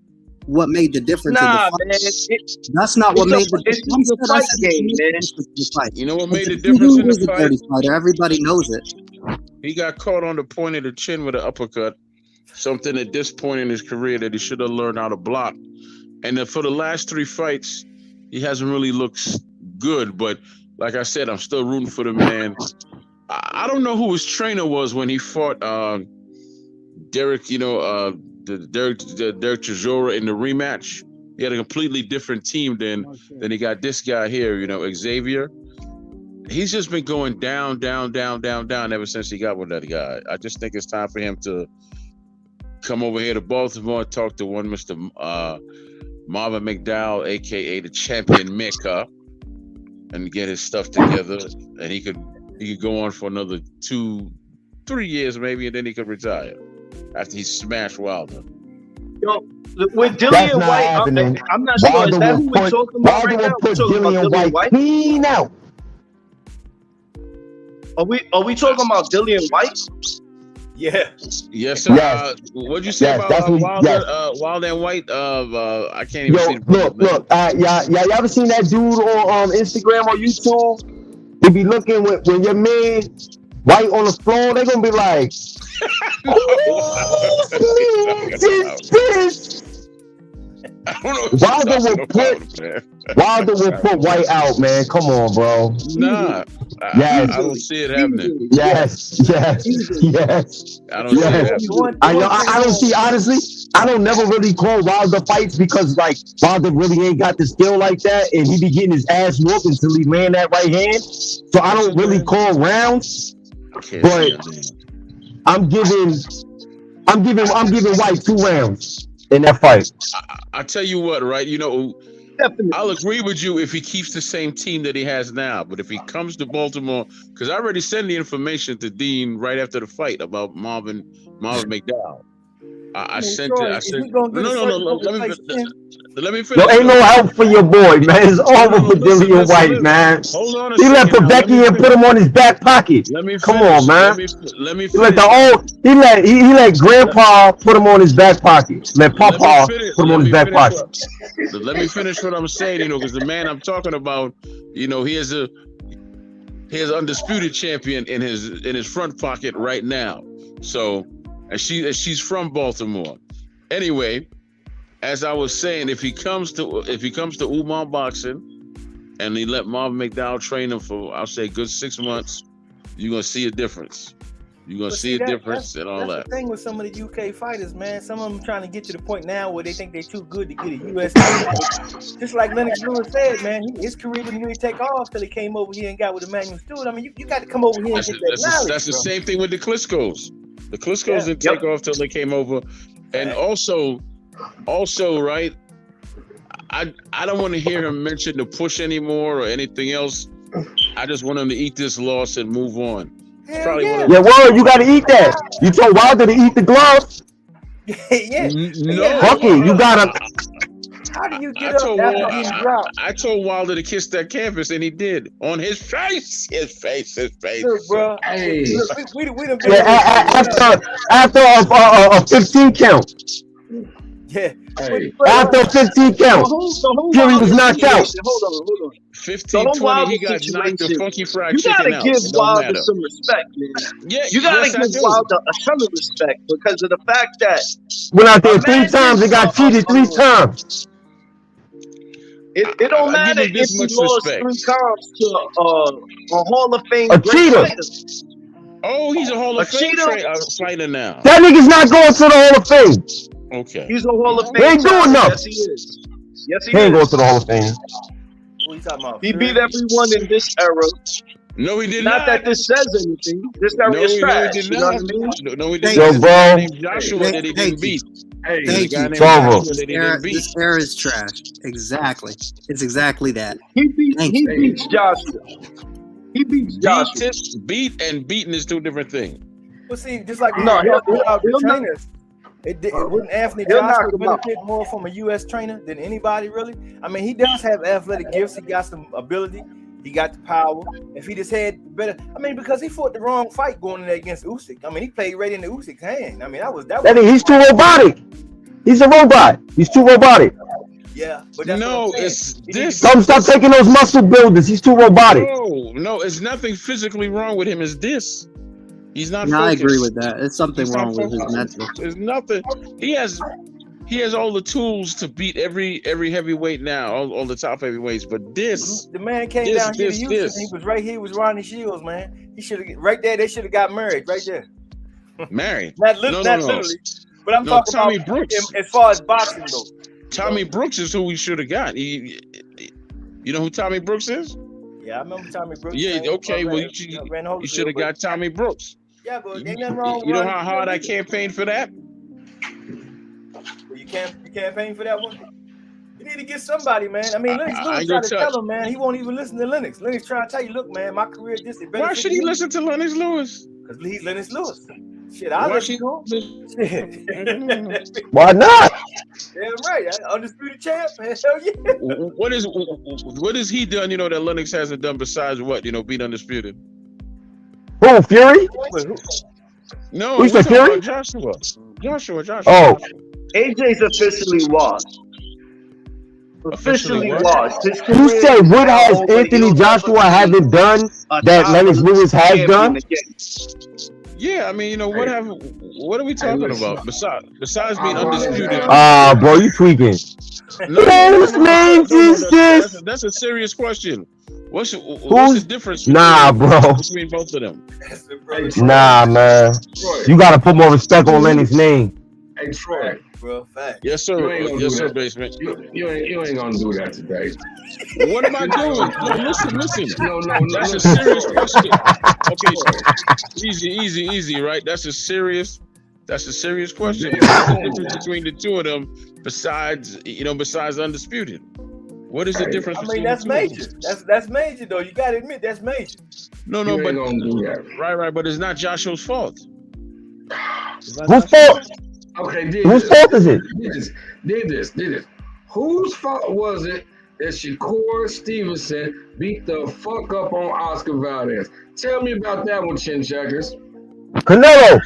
what made the difference in the fight. Man. That's not what made the difference. It's a fight game, man. You know what made the difference in the fight? Fighter. Everybody knows it. He got caught on the point of the chin with an uppercut, something at this point in his career that he should have learned how to block. And then for the last 3 fights, he hasn't really looked good. But like I said, I'm still rooting for the man. I don't know who his trainer was when he fought Derek Chisora in the rematch. He had a completely different team than he got this guy here, Xavier. He's just been going down ever since he got with that guy. I just think it's time for him to come over here to Baltimore and talk to one Mr. Marvin McDowell, aka the champion Mecca, and get his stuff together, and he could go on for another 2-3 years maybe, and then he could retire after he smashed Wilder. Yo, with Dillian White, I'm not sure. Is that who we're talking about right now? We're talking about Dillian White. Clean out. Are we talking about Dillian White? Yeah. Yes, sir. Yes. What'd you say about Wilder? Wilder and White? I can't even see. Look. Y'all ever seen that dude on Instagram or YouTube? He be looking when your man White on the floor. They gonna be like, this. Wilder will put White out, man. Come on, bro. Nah. Yes. I don't see it happening. Yes. I don't see it happening. I don't see, honestly, I don't never really call Wilder fights because, like, Wilder really ain't got the skill like that, and he be getting his ass whooped until he land that right hand. So I don't really call rounds. But I'm giving White 2 rounds in that fight. I tell you what, right? You know, Definitely. I'll agree with you if he keeps the same team that he has now. But if he comes to Baltimore, because I already sent the information to Dean right after the fight about Marvin McDowell. I sent it. I said, no. Let me finish. Yo, ain't no help for your boy, man. It's over for Dillian White, man. Hold on a He let second. Povetkin and put him on his back pocket. Let me Come finish. on, man. Let me He let finish. he let Grandpa put him on his back pocket. Let Papa put him on his back pocket. Let me finish what I'm saying, you know, because the man I'm talking about, you know, he has undisputed champion in his front pocket right now. So, and she's from Baltimore. Anyway, as I was saying, if he comes to Umar Boxing and he let Marvin McDowell train him for, I'll say, good 6 months, you're gonna see a difference. You're gonna see a difference and all that. That's the thing with some of the UK fighters, man. Some of them trying to get to the point now where they think they're too good to get a US title. Just like Lennox Lewis said, man, his career didn't really take off till he came over here and got with Emmanuel Stewart. I mean, you got to come over here and get that knowledge. That's the same thing with the Klitschko's. The Klitschko's didn't take off till they came over. And also, right, I don't want to hear him mention the push anymore or anything else. I just want him to eat this loss and move on. Yeah, word, you got to eat that. You told Wilder to eat the gloves? No. Fuck it, you got to. How do you get up after getting dropped? I told Wilder to kiss that canvas, and he did. On his face. His face. Look, bro. Hey. We done After a 15 count. Yeah. Hey. After a 15 count. Fury was knocked out. Hold on. 15-20, he got knocked the funky fried chicken out. You gotta give Wilder some respect, man. Yeah, you gotta give Wilder a ton of respect because of the fact that went out there 3 times and got cheated 3 times. It don't matter if he lost 3 times to a Hall of Fame a cheater. Oh, he's a Hall of Fame fighter now. That nigga's not going to the Hall of Fame. Okay. He's a Hall of Fame. He ain't doing nothing. Yes, he is. Yes, he ain't going to the Hall of Fame. What are you talking about? He beat everyone in this era. No, he did not. Not that this says anything. This era is trash. No, he did you know what I mean? No, he didn't. Yo, bro. Joshua that he didn't beat. Thank you. This era is trash. Exactly. It's exactly that. He beats Joshua. He beats Joshua. Beat and beaten is 2 different things. Well, see, just like he'll trainers. Wouldn't Anthony Joshua benefit more from a U.S. trainer than anybody, really? I mean, he does have athletic gifts. He got some ability. He got the power. If he just had better, I mean, because he fought the wrong fight going in there against Usyk. I mean, he played right into Usyk's hand. I mean, that was. He's too robotic. He's a robot. He's too robotic. Yeah, but that's it's this. Stop taking those muscle builders. He's too robotic. No, it's nothing physically wrong with him. It's this. He's not. No, I agree with that. It's something wrong with his mental. There's nothing. He has all the tools to beat every heavyweight now, all the top heavyweights. But the man came down here to Houston. He was right here with Ronnie Shields, man. He should have right there. They should have got married right there. Married? not literally. But I'm talking Tommy about Brooks. As far as boxing goes. Tommy Brooks is who we should have got. You know who Tommy Brooks is? Yeah, I remember Tommy Brooks. Yeah, okay. Well, you should have got Tommy Brooks. Yeah, but ain't nothing wrong with you know how hard I campaigned for that? Well, you campaign for that one? You need to get somebody, man. I mean, Lennox Lewis tried to tell him, man. He won't even listen to Lennox. Lennox trying to tell you, look, man, my career this is better. Why should he listen to Lennox Lewis? Because he's Lennox Lewis. Shit, I listen to him. Why not? Damn right. Undisputed champ, man. Hell yeah. What has he done, you know, that Lennox hasn't done besides what, you know, beat Undisputed? Who, Fury? No, who's the Fury? Joshua. Oh. AJ's officially lost. Officially lost. You said what has Anthony Joshua haven't done that Lennox Lewis has done? Yeah, I mean, you know, what are we talking about besides being undisputed? Bro, you tweaking. That's a serious question. What's the difference between both of them? Nah, man. You gotta put more respect on Lennox's name. Hey, Troy. bro. Fact. Yes, sir. You ain't gonna Yes, do sir, that. basement. You ain't gonna do that today. What am I doing? No, listen. No. That's a Listen, serious Troy. question. Okay, Troy. easy, right? That's a serious question. Yeah. What's the difference between the two of them besides undisputed? What is the difference I mean, between that's the two of major. them? That's major, though. You gotta admit that's major. No, You but ain't gonna do that. right, but it's not Joshua's fault. Whose fault? Okay, Whose fault is it? Did this. Whose fault was it that Shakur Stevenson beat the fuck up on Oscar Valdez? Tell me about that one, Chin Checkers. Canelo.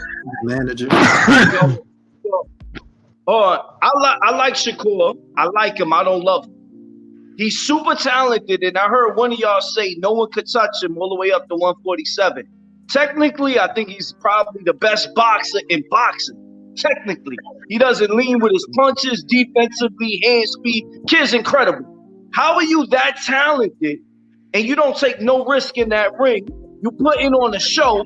Manager. I like Shakur. I like him. I don't love him. He's super talented, and I heard one of y'all say no one could touch him all the way up to 147. Technically, I think he's probably the best boxer in boxing. Technically, he doesn't lean with his punches, defensively, hand speed. Kid's incredible. How are you that talented and you don't take no risk in that ring? You put in on the show.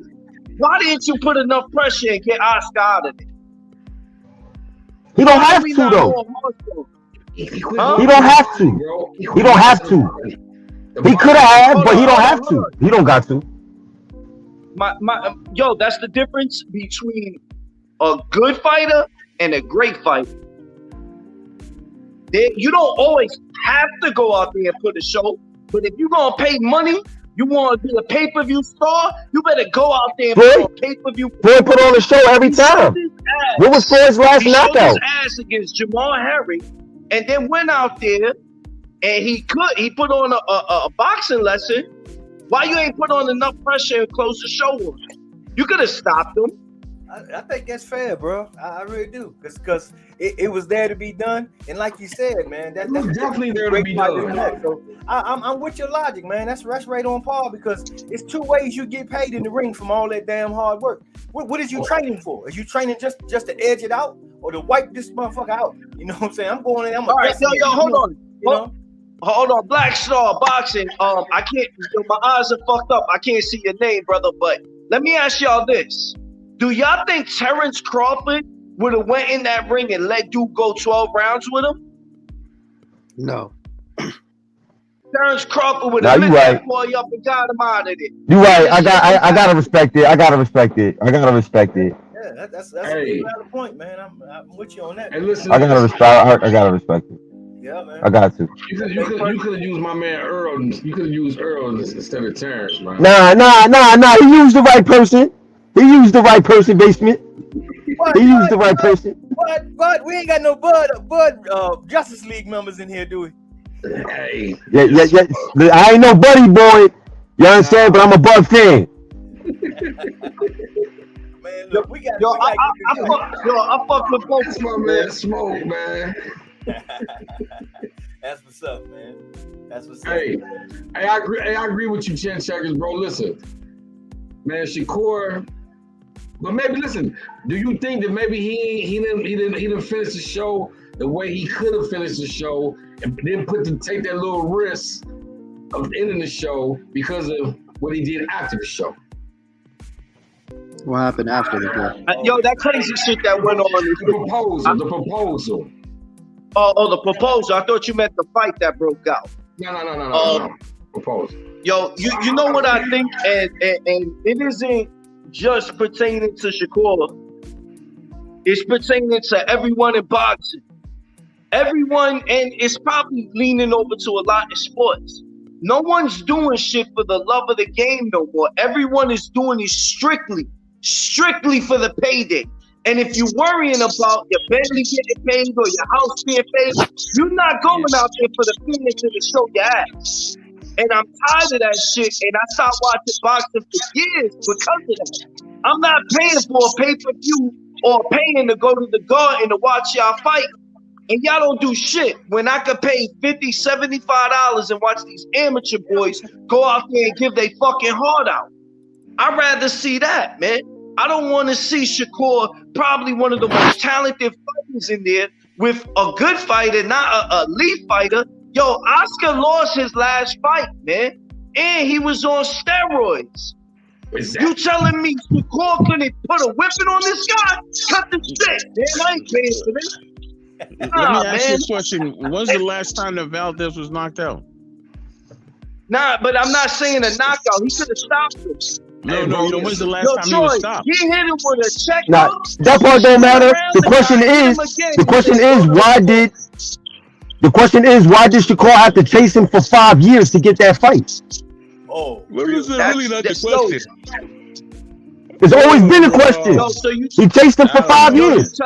Why didn't you put enough pressure and get Oscar out of it? He don't have to though. He don't have to. He don't have to. He could have, but he don't have to. He don't got to. Yo, that's the difference between a good fighter and a great fighter. You don't always have to go out there and put a show, but if you're gonna pay money, you want to be a pay-per-view star, you better go out there and put on pay-per-view. Floyd put on a show every time. What was Floyd's last knockout? He showed his ass against Jamal Harry, and then went out there and he put on a boxing lesson. Why you ain't put on enough pressure and close the show on? You could have stopped him. I think that's fair, bro. I really do, because it was there to be done, and like you said, man, that's definitely there to be done. So I'm with your logic, man. That's right on par, because it's two ways you get paid in the ring from all that damn hard work. What is you training for? Is you training just to edge it out, or to wipe this motherfucker out? You know what I'm saying? I'm going in. All right, yo, hold on. Hold on, Black Star Boxing. I can't. My eyes are fucked up. I can't see your name, brother. But let me ask y'all this: do y'all think Terrence Crawford would have went in that ring and let Duke go 12 rounds with him? No. Terrence Crawford would have lit that boy up and got him out of it. You right. I gotta respect it. Yeah, that's a valid point, man. I'm with you on that. And listen, I gotta respect it. Yeah, man. I got to. You could have used my man Earl. You could have used Earl instead of Terrence, man. Nah. He used the right person. Basement. He used the right person. But we ain't got no Bud Justice League members in here, do we? Hey. Yeah. I ain't no Buddy boy. You understand? But I'm a Bud fan. Man, look, I fuck with both. That's my man Smoke, man. That's what's up, man. That's what's up. Hey, I agree with you, Chin Checkers, bro. Listen, man, Shakur. But maybe listen. Do you think that maybe he didn't finish the show the way he could have finished the show, and then take that little risk of ending the show because of what he did after the show? What happened after the show? Yo, that crazy shit that went on. The proposal. Oh, the proposal. I thought you meant the fight that broke out. No. Proposal. Yo, you know what I think, and it isn't just pertaining to Shakur. It's pertaining to everyone in boxing. Everyone, and it's probably leaning over to a lot of sports. No one's doing shit for the love of the game no more. Everyone is doing it strictly for the payday. And if you're worrying about your Bentley getting paid or your house being paid, you're not going out there for the finish to show your ass. And I'm tired of that shit, and I stopped watching boxing for years because of that. I'm not paying for a pay-per-view or paying to go to the garden to watch y'all fight. And y'all don't do shit when I could pay $50, $75 and watch these amateur boys go out there and give their fucking heart out. I'd rather see that, man. I don't want to see Shakur, probably one of the most talented fighters in there, with a good fighter, not a elite fighter. Yo, Oscar lost his last fight, man, and he was on steroids. Exactly. You telling me Shakur couldn't put a whipping on this guy? Cut the shit, man. I ain't paying for this. Let me ask you a question. When's the last time that Valdez was knocked out? Nah, but I'm not saying a knockout. He could have stopped him. No. When's the last time he was stopped? He hit him with a check. Nah, that part don't matter. The question is, why did Shakur have to chase him for 5 years to get that fight? Oh, Really not the question. It's always been a question. So He chased him for 5 years.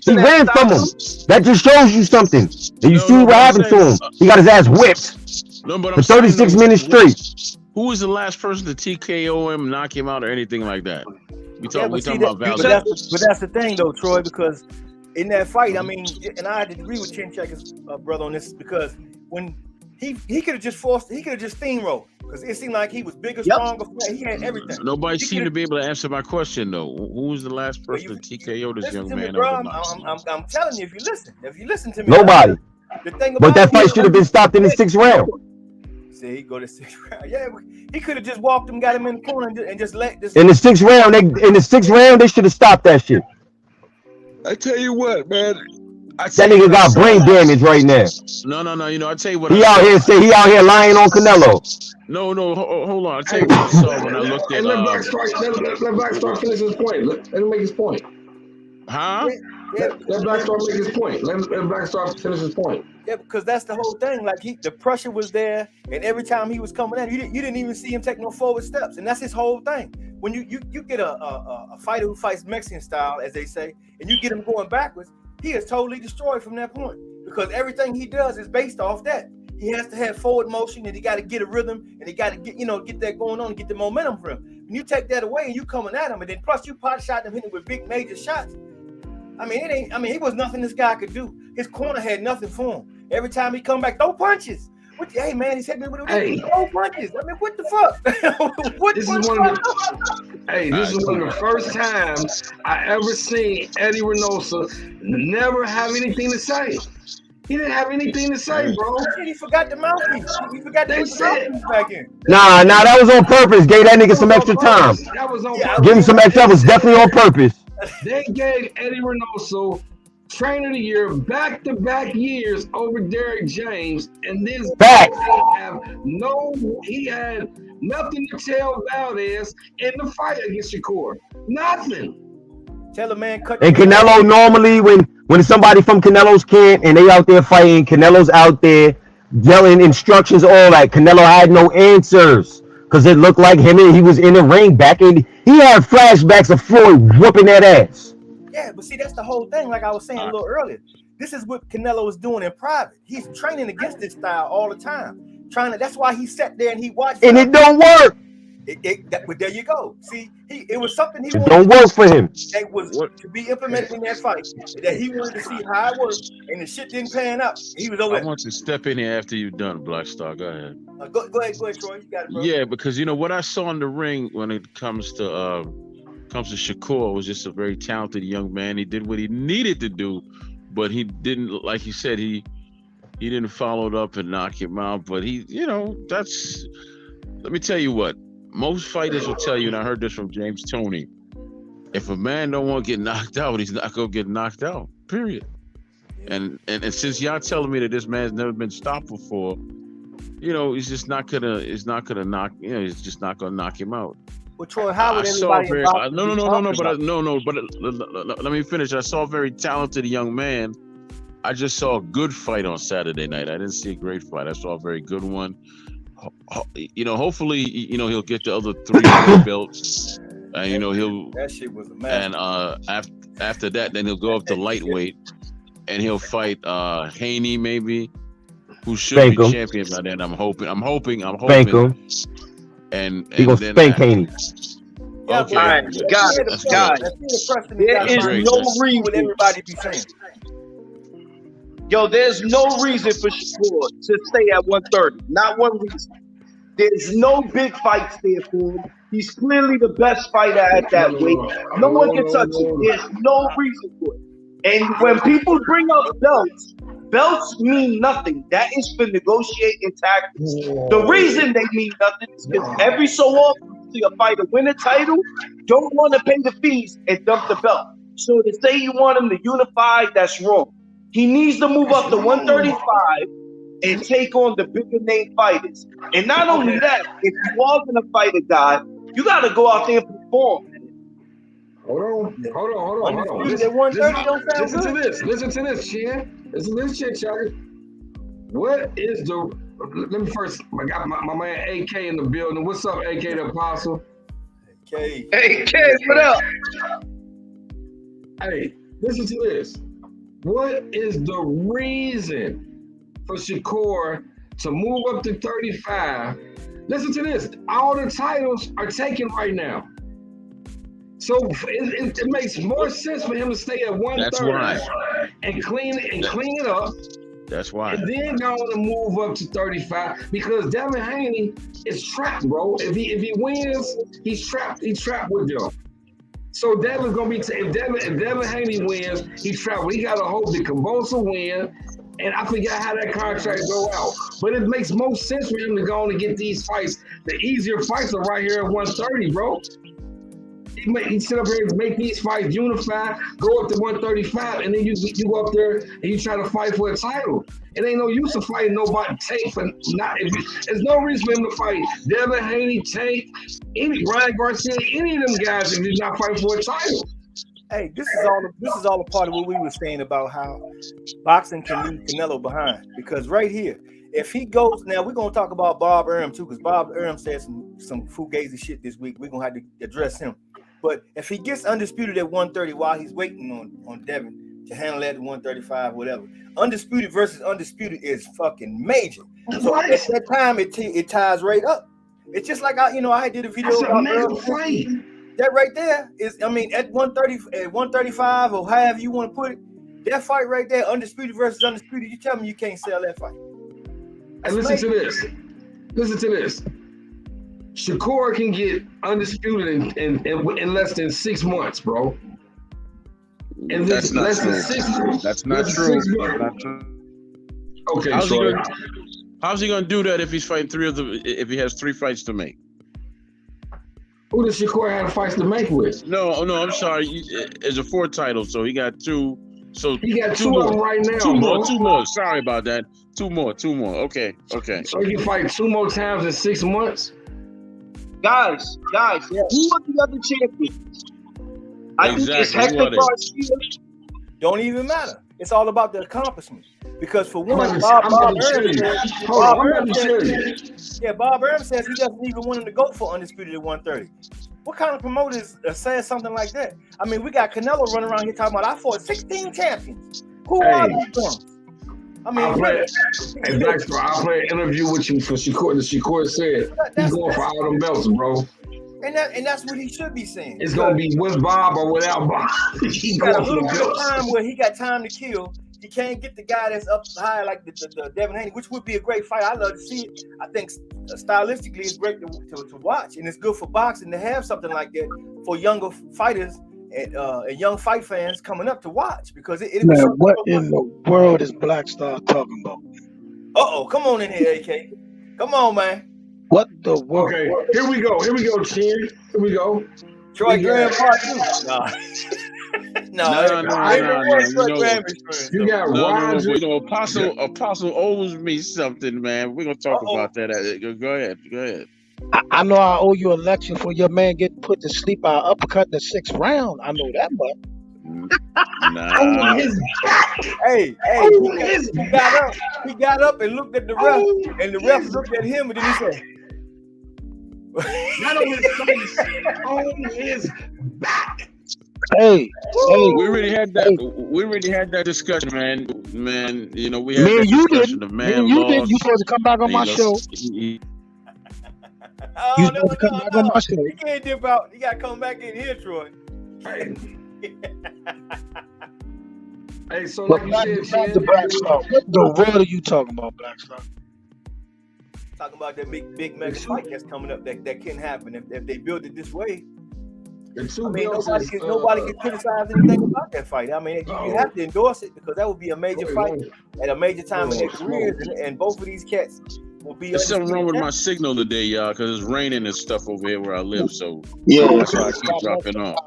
He ran from him. That just shows you something. And you see what happened to him. He got his ass whipped for 36 minutes straight. Who was the last person to TKO him, knock him out, or anything like that? We talking about but Valdez. that's the thing, though, Troy, because in that fight, I mean, and I had to agree with Chinchek's brother on this, because when he could have just steamrolled, because it seemed like he was bigger, stronger, he had everything. Nobody seemed to be able to answer my question, though. Who was the last person to TKO this young man? I'm telling you, if you listen to me, Nobody. The thing But that fight should have been stopped in the 6th round. See, he go to 6th round. Yeah, he could have just walked him, got him in the corner, and just let this. In the 6th round, they should have stopped that shit. I tell you what, man. That nigga got brain damage right now. No. You know, I tell you what. He out here lying on Canelo. No. Hold on. I tell you what I saw when I looked at. Let Blackstar finish his point. Let him make his point. Huh? Let Blackstar make his point. Let Blackstar finish his point. Yeah, because that's the whole thing. Like the pressure was there, and every time he was coming in, you didn't even see him take no forward steps, and that's his whole thing. When you get a fighter who fights Mexican style, as they say, and you get him going backwards, he is totally destroyed from that point, because everything he does is based off that. He has to have forward motion, and he got to get a rhythm, and he got to get that going on and get the momentum from him. When you take that away and you coming at him, and then plus you pot shot him, hitting with big major shots. I mean, he was nothing this guy could do. His corner had nothing for him. Every time he come back, throw punches. Hey man, he's hitting me with throw punches. I mean, what the fuck? This is one of the first times I ever seen Eddie Reynoso never have anything to say. He didn't have anything to say, bro. He forgot the mouthpiece. He forgot the mouthpiece back in. Nah, that was on purpose. Gave that nigga some extra time. That was on purpose. Give him some extra. That was definitely on purpose. They gave Eddie Reynoso Trainer of the Year back-to-back years over Derrick James, and this back. He had nothing to tell Valdez in the fight against Shakur. Nothing. Tell a man cut. And Canelo normally, when it's somebody from Canelo's camp and they out there fighting, Canelo's out there yelling instructions, all that. Canelo had no answers because it looked like he was in the ring back in. He had flashbacks of Floyd whooping that ass. Yeah, but see, that's the whole thing. Like I was saying a little earlier, this is what Canelo is doing in private. He's training against this style all the time. That's why he sat there and he watched. And it don't work. But there you go. See, it was something he wanted. It don't work for him. That was to be implemented in that fight. That he wanted to see how it worked, and the shit didn't pan out. He was over. I want to step in here after you're done, Blackstar. Go ahead. Go ahead, Troy. You got it, bro. Yeah, because you know what I saw in the ring when it comes to Shakur was just a very talented young man. He did what he needed to do, but he didn't, like you said, he didn't follow it up and knock him out. But let me tell you what. Most fighters will tell you, and I heard this from James Toney, if a man don't want to get knocked out, he's not going to get knocked out, period. And since y'all telling me that this man's never been stopped before, he's just not going to knock, he's just not going to knock him out. Well, Troy, how would everybody but let me finish. I saw a very talented young man. I just saw a good fight on Saturday night. I didn't see a great fight. I saw a very good one. Hopefully, he'll get the other 3 belts. That shit was a mess. And after that, then he'll go up to lightweight, and he'll fight Haney maybe, who should be champion by then. I'm hoping. Spank him. And he gonna spank Haney. Okay. All right, guys. There is no reason what everybody be saying. Yo, there's no reason for Shakur to stay at 130. Not one reason. There's no big fights there for him. He's clearly the best fighter at that weight. No one can touch him. There's no reason for it. And when people bring up belts mean nothing. That is for negotiating tactics. The reason they mean nothing is because every so often you see a fighter win a title, don't want to pay the fees and dump the belt. So to say you want him to unify, that's wrong. He needs to move up to 135 and take on the bigger name fighters. And not only that, if you are going to fight a guy, you got to go out there and perform. Hold on. Listen to this, Chin. Listen to this shit, Charlie. What is the? Let me first. I got my man AK in the building. What's up, AK the Apostle? Okay. AK, what up? Hey, listen to this. What is the reason for Shakur to move up to 35? Listen to this. All the titles are taken right now. So it makes more sense for him to stay at 130 and clean it up. That's why. And then go on and move up to 35 because Devin Haney is trapped, bro. If he wins, he's trapped. He's trapped with them. So Devin's gonna be if Devin Haney wins, he's trapped. We gotta hope that Kambosa win. And I forgot how that contract go out. But it makes most sense for him to go on and get these fights. The easier fights are right here at 130, bro. He sit up here and make these fights unify, go up to 135, and then you go up there and you try to fight for a title. It ain't no use of fighting nobody. Tank for not. There's no reason for him to fight Devin Haney, Tank, any Ryan Garcia, any of them guys if he's not fighting for a title. Hey, this is all a part of what we were saying about how boxing can leave Canelo behind. Because right here, if he goes now, we're gonna talk about Bob Arum too, because Bob Arum said some fugazi shit this week. We're gonna have to address him. But if he gets undisputed at 130 while he's waiting on Devin to handle that at 135, whatever, undisputed versus undisputed is fucking major. So at that time, it ties right up. It's just like I did a video about Earl fight. That right there is, at 130, at 135 or however you want to put it, that fight right there, undisputed versus undisputed. You tell me you can't sell that fight. And listen to this. Shakur can get undisputed in less than 6 months, bro. And that's not less true. Than 6 months. That's not true. That's not true. Okay, how's he gonna do that if he's fighting if he has 3 fights to make? Who does Shakur have fights to make with? No, I'm sorry. It's a 4 title, so he got 2. So he got 2 of them right now. 2 more. Sorry about that. 2 more. Okay. So he can fight 2 more times in 6 months. Guys, who are the other champions? I think it's Hector Garcia. Don't even matter. It's all about the accomplishment. Because for one, Bob Arum says he doesn't even want him to go for undisputed at 130. What kind of promoter says something like that? I mean, we got Canelo running around here talking about I fought 16 champions. Who are these ones? I mean, I'll play an interview with you for Shakur. The Shakur said he's going for all them belts, bro. And that's what he should be saying. It's gonna be with Bob or without Bob. He got a little bit of time where he got time to kill. He can't get the guy that's up high like the Devin Haney, which would be a great fight. I love to see it. I think stylistically it's great to watch, and it's good for boxing to have something like that for younger fighters and young fight fans coming up to watch because it man, what in the world is Black Star talking about? Come on in here, AK. Come on, man. What the world? Okay, here we go, Chin. Here we go. Troy Graham part 2. No. You got Roger. Apostle owes me something, man. We're gonna talk about that. Go ahead. I know I owe you a lecture for your man getting put to sleep by uppercut in the 6th round. I know that much. Nah. Hey, he got up and looked at the ref, and the ref looked at him, and then he said, not on his face, on his back. Hey, we already had that discussion, man. We had that discussion. The man you lost. did. You supposed to come back on my show. He can't dip out. He got to come back in here, Troy. Hey, so like you said, Black Star. What the world are you talking about, Black Star? Talking about that big mega fight that's coming up that can happen if they build it this way. Nobody can criticize anything about that fight. I mean, you have to endorse it because that would be a major fight at a major time in their careers, and both of these cats will be. There's something wrong with my signal today, y'all, because it's raining and stuff over here where I live. So that's why I keep dropping off.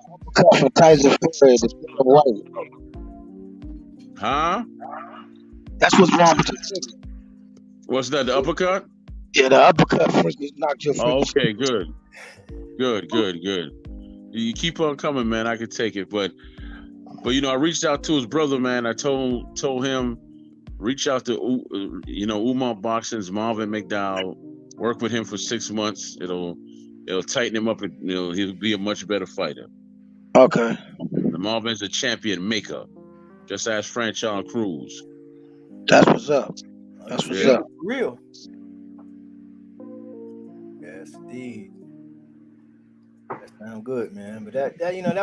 Huh? That's what's wrong with your fingers. What's that? The uppercut? Yeah, the uppercut fingers knocked your Oh, fingers. okay, good. You keep on coming, man. I can take it, but I reached out to his brother, man. I told him reach out to Umar Boxing's Marvin McDowell. Work with him for 6 months. It'll tighten him up, and he'll be a much better fighter. Okay. The Marvin's a champion maker. Just ask Franchon Cruz. That's what's up. That's what's up. Real. Yes, indeed. That sounds good, man. But that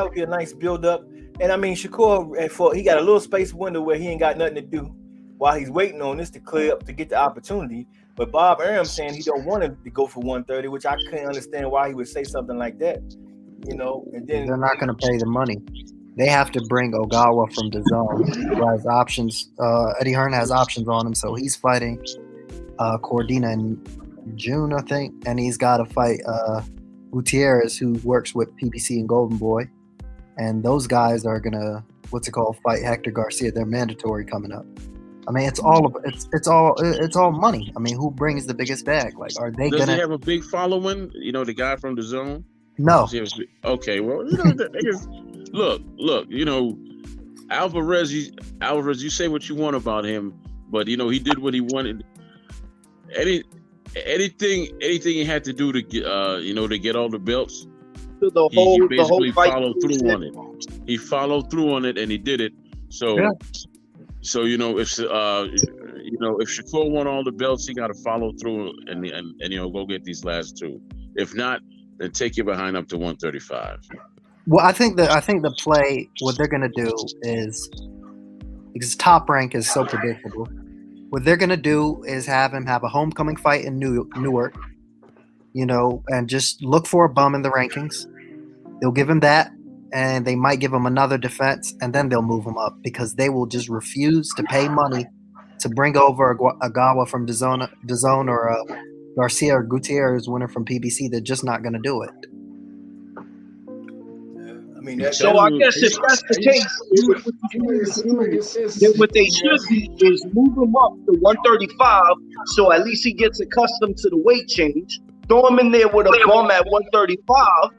would be a nice build up. And I mean, Shakur, he got a little space window where he ain't got nothing to do while he's waiting on this to clear up to get the opportunity. But Bob Arum saying he don't want him to go for 130, which I couldn't understand why he would say something like that. And then they're not going to pay the money. They have to bring Ogawa from DAZN, who has options. Eddie Hearn has options on him, so he's fighting Cordina in June, I think, and he's got to fight Gutierrez, who works with PBC and Golden Boy, and those guys are gonna fight Hector Garcia. They're mandatory coming up. I mean, it's all money. I mean, who brings the biggest bag? Like, are they Does he have a big following? The guy from DAZN? No. Okay, well, look, Alvarez, you say what you want about him, but he did what he wanted. Anything he had to do to get to get all the belts, he basically followed through on it. He followed through on it, and he did it. So, yeah. So if Shakur won all the belts, he got to follow through and go get these last two. If not, then take your behind up to 135. Well, I think the play, what they're gonna do is, because Top Rank is so predictable, what they're gonna do is have him have a homecoming fight in Newark, and just look for a bum in the rankings. They'll give him that, and they might give him another defense, and then they'll move him up because they will just refuse to pay money to bring over Ogawa from DAZN or Garcia or Gutierrez winner from PBC. They're just not gonna do it. I mean, so I guess if that's the case, then what they should do is move him up to 135, so at least he gets accustomed to the weight change. Throw him in there with a bum at 135,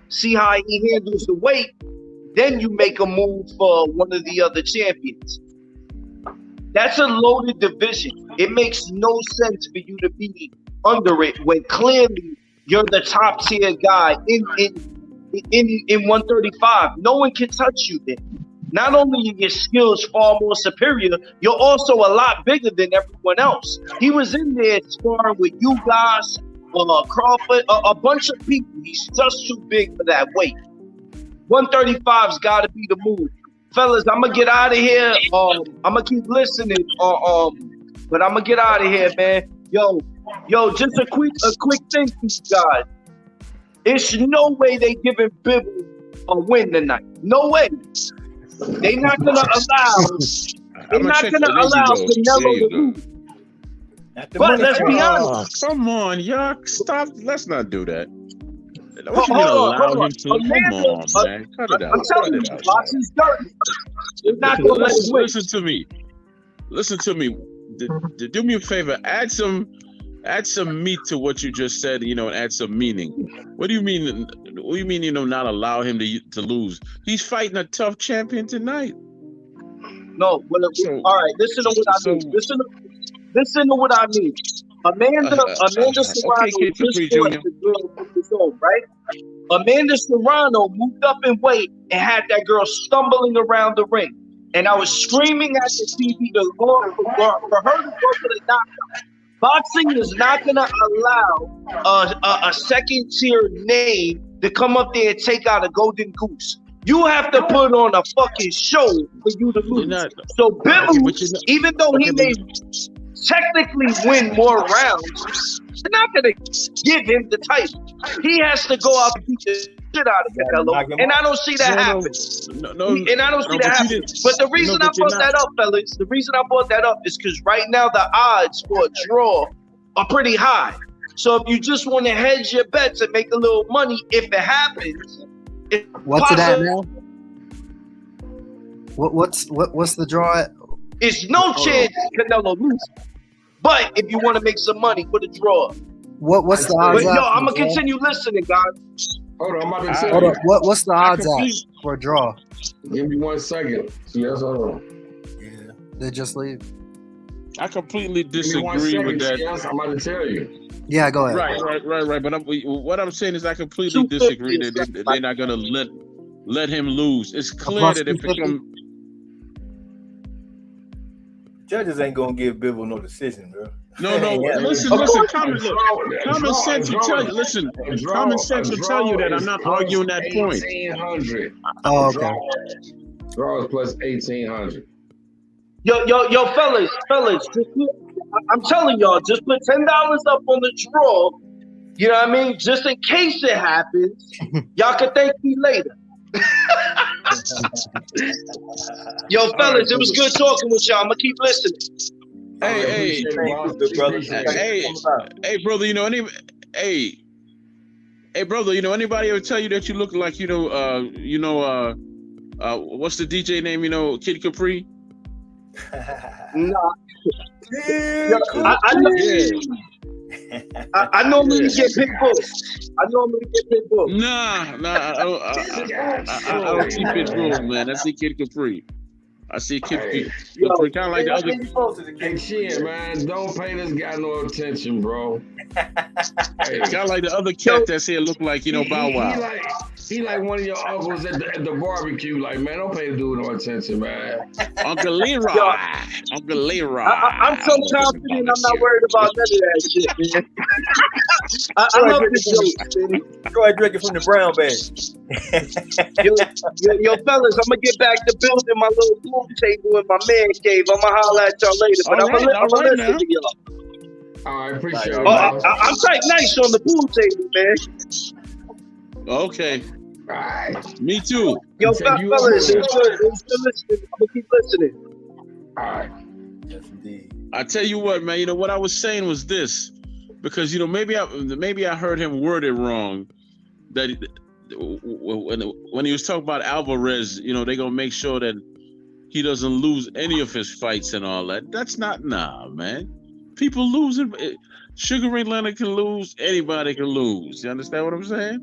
see how he handles the weight. Then you make a move for one of the other champions. That's a loaded division. It makes no sense for you to be under it when clearly you're the top tier guy in 135. No one can touch you there. Not only are your skills far more superior, you're also a lot bigger than everyone else. He was in there sparring with you guys, Crawford, a bunch of people. He's just too big for that weight. 135's got to be the move. Fellas, I'm going to get out of here. I'm going to keep listening, but I'm going to get out of here, man. Yo, just a quick thing for you guys. There's no way they giving Bibble a win tonight. No way. They're not gonna allow. Canelo to lose. But let's be honest. Come on, y'all. Stop. Let's not do that. What you mean allow him to? Come on, man. Cut it out. I'm telling you, boxing's dirty. They're not gonna let him win. Listen to me. Do me a favor. Add some meat to what you just said, and add some meaning. What do you mean? What do you mean? Not allow him to lose? He's fighting a tough champion tonight. No, all right. Listen to what I mean. Listen to what I mean. Amanda Serrano just fought the girl from the zone, right? Amanda Serrano moved up in weight and had that girl stumbling around the ring, and I was screaming at the TV for her to go for the knockout. Boxing is not going to allow a second-tier name to come up there and take out a golden goose. You have to put on a fucking show for you to lose. So Bibble, even though he may technically win more rounds, they're not going to give him the title. He has to go out and beat the shit out of Canelo, and I don't see that happen. But the reason I brought that up, fellas, is because right now the odds for a draw are pretty high. So if you just want to hedge your bets and make a little money, if it happens, what's it at now? What's the draw at? It's no chance Canelo loses. But if you want to make some money, put a draw. What's the odds? But yo, I'm gonna continue listening, guys. Hold on, I'm about to tell Hold you. on. What's the odds for a draw? Give me 1 second. Yes, hold on. Yeah. They just leave. I completely Give me 1 disagree second. with that. Yes, I'm about to tell you. Yeah, go ahead. Right. But what I'm saying is I completely disagree that they're not gonna let him lose. It's clear that if it comes. Judges ain't gonna give Bivol no decision, bro. No. Listen. Common sense will tell you. Listen, common sense will tell you that I'm not arguing that point. 1,800. Oh, okay. Draws plus 1,800. Yo, fellas, I'm telling y'all, just put $10 up on the draw. You know what I mean? Just in case it happens, y'all can thank me later. Yo, fellas, it was good talking with y'all. I'm gonna keep listening. Hey, brother. Brother. Anybody ever tell you that you look like what's the DJ name? Kid Capri. Nah. I normally get pit bulls. Nah. I don't see pit bulls, man. I see Kid Capri. I see Kid Capri, kind of like the other. Hey, shit, man, don't pay this guy no attention, bro. Hey, kind of like the other cat that's here look like Bow Wow. He like one of your uncles at the barbecue. Like, man, don't pay the dude no attention, man. Uncle Leroy. I'm so confident. I'm not worried about none of that shit, man. I love the jokes, man. Troy drinking from the brown bag. yo, fellas, I'm gonna get back to building my little pool table in my man cave. I'm gonna holler at y'all later, but I'm gonna listen to y'all. I appreciate it. I'm quite nice on the pool table, man. Okay. All right. Me too. Yo, fellas, it's good listening. I'm gonna keep listening. All right. Yes, indeed. I tell you what, man. What I was saying was this, because maybe I heard him word it wrong. That when he was talking about Alvarez, they're gonna make sure that he doesn't lose any of his fights and all that. That's not man. People losing. Sugar Ray Leonard can lose. Anybody can lose. You understand what I'm saying?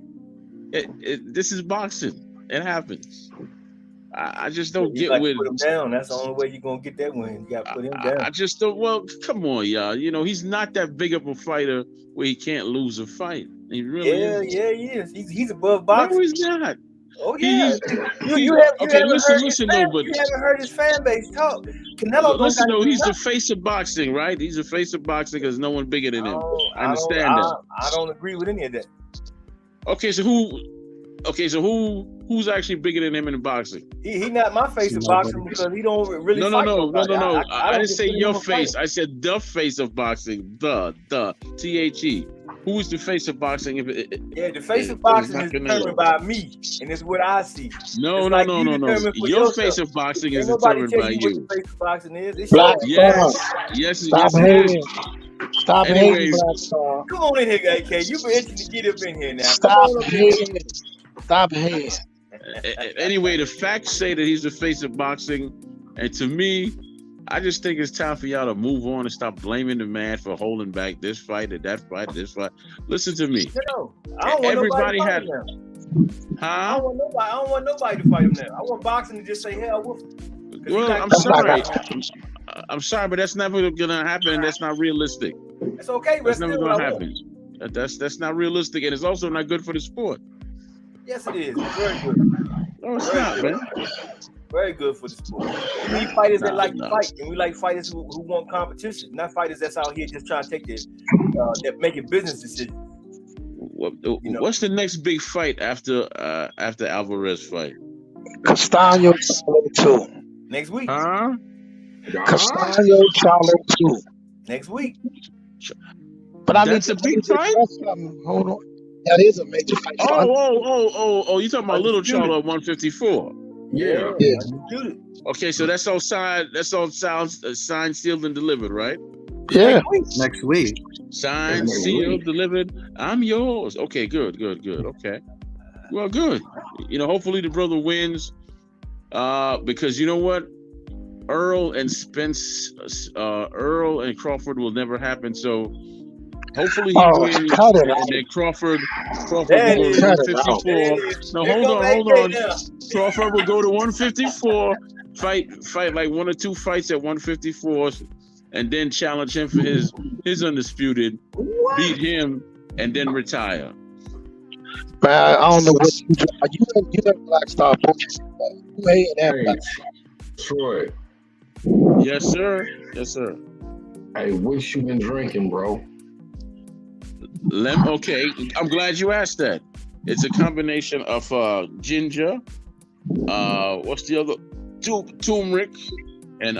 This is boxing. It happens. I just don't get with. Put him down. That's the only way you're gonna get that win. You gotta put him down. I just don't. Well, come on, y'all. He's not that big of a fighter where he can't lose a fight. He really is. Yeah, he is. He's above boxing. No, he's not. Oh yeah. Listen, though, but you haven't heard his fan base talk. Canelo. Listen, though, he's the face of boxing, right? He's the face of boxing because no one bigger than him. I understand that. I don't agree with any of that. Okay, so who's actually bigger than him in boxing? He not my face of boxing because he don't really fight. No. I didn't say your face. I said the face of boxing. The THE. Who is the face of boxing? The face of boxing is determined by me, and it's what I see. No. Your face of boxing is determined by you. What the face of boxing is? Yes. Stop hating. Stop hating, Black Star. Come on in here, AK. You've been itching to get up in here now. Stop hating. Anyway, the facts say that he's the face of boxing, and to me, I just think it's time for y'all to move on and stop blaming the man for holding back this fight and that fight, this fight. Listen to me. I don't want Everybody nobody had. I don't want nobody to fight him now. I want boxing to just say hell with him. Well, I'm sorry. I'm sorry, but that's never gonna happen, and that's not realistic. It's okay, but that's never gonna happen. That's not realistic, and it's also not good for the sport. Yes, it is. Very good. No, it's not, man. Very good for the sport. We need fighters that like to fight, and we like fighters who want competition, not fighters that's out here just trying to take that making business decisions. What's the next big fight after Alvarez fight? Castaño Charlo 2. Next week. Huh? Castaño Charlo 2. Next week. But I That's a big fight? Hold on. That is a major fight. Oh, you talking about Little Charlo at 154? Yeah. Okay, so that's all signed, signed, sealed, and delivered, right? Yeah. Next week. Signed, sealed, delivered. I'm yours. Okay, good. Okay. Well, good. Hopefully the brother wins. Because you know what? Earl and Spence, Earl and Crawford will never happen. So hopefully he Oh, wins, cut it and out. then Crawford will There go it to is. Cut it out. 154. There it is. No, Here hold come on. AK now. Crawford will go to 154, fight like 1 or 2 fights at 154, and then challenge him for his undisputed, beat him, and then retire. Man, I don't know what you and Black Star bullshit, man. You hating that Hey, Black Troy. Yes, sir. Yes, sir. Hey, what you been drinking, bro? Okay, I'm glad you asked that. It's a combination of ginger, what's the other? Turmeric, and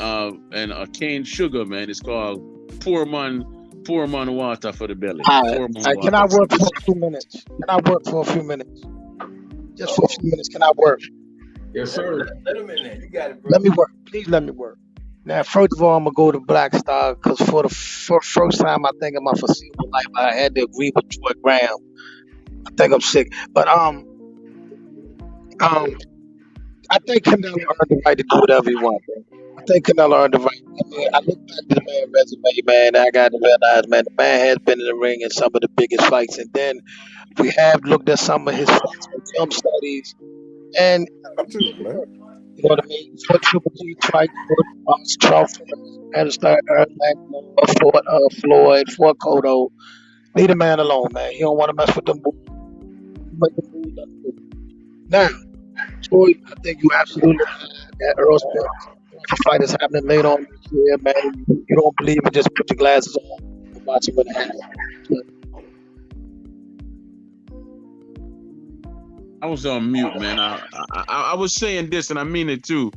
cane sugar, man. It's called Poor Man water for the belly. Poor man Can I water. work for a few minutes? Can I work for a few minutes? Just for a few minutes, can I work? Yes, sir. Let him in there. You got it, bro. Let me work. Please let me work. Now, first of all, I'm gonna go to Black Star because for the first time, I think in my foreseeable life, I had to agree with Troy Graham. I think I'm sick, but I think Canelo earned the right to do whatever he wants. I think Canelo earned the right. I mean, I look back to the man's resume, man. I got to realize, man, the man has been in the ring in some of the biggest fights, and then we have looked at some of his fights and film studies, and you know what I mean. For Triple G, fight for Charles Anderson, fought Floyd, fought Cotto. Leave the man alone, man. He don't want to mess with them. Make the move, let him do it. Now, Troy, I think you absolutely right. That Earl Spence fight is happening later on this year, man. You don't believe it, just put your glasses on and watch it when it happens. I was on mute, man. I was saying this, and I mean it too.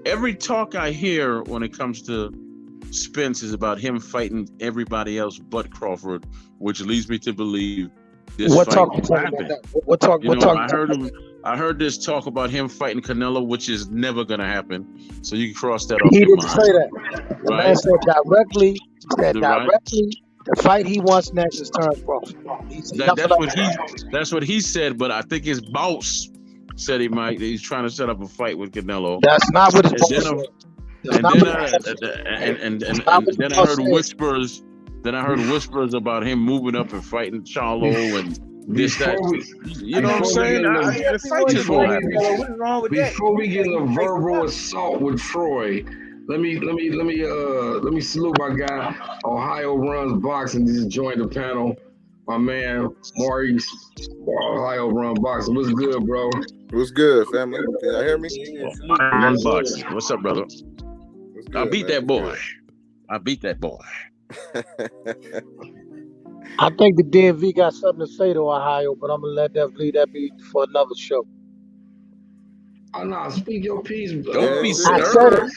Every talk I hear when it comes to Spence is about him fighting everybody else but Crawford, which leads me to believe this What fight talk will you talking happen. about that? What talk? You What know, talk? I heard this talk about him fighting Canelo, which is never gonna happen. So you can cross that off He your didn't mind, say that. The man right? said directly. He said Right? directly. The fight he wants next is Terrence Crawford. He said nothing else. That's what he said. But I think his boss said he's trying to set up a fight with Canelo. That's not what his And boss then, said. That's and not then what I, his boss said. and That's not what his then I boss heard said. whispers. Then I heard whispers about him moving up and fighting Charlo and this that. You know what I'm saying? The fight is gonna happen. What is wrong with that? Before we get a verbal assault with Troy, let me salute my guy. Ohio Runs Boxing just joined the panel. My man Maurice, Ohio Run Boxing. What's good, bro? What's good, family? Can y'all hear me? Run Boxing. What's up, brother? What's good, I beat man? that boy. I beat that boy. I think the DMV got something to say to Ohio, but I'm gonna let that be for another show. Oh no, speak your piece. Don't be I said scared. it.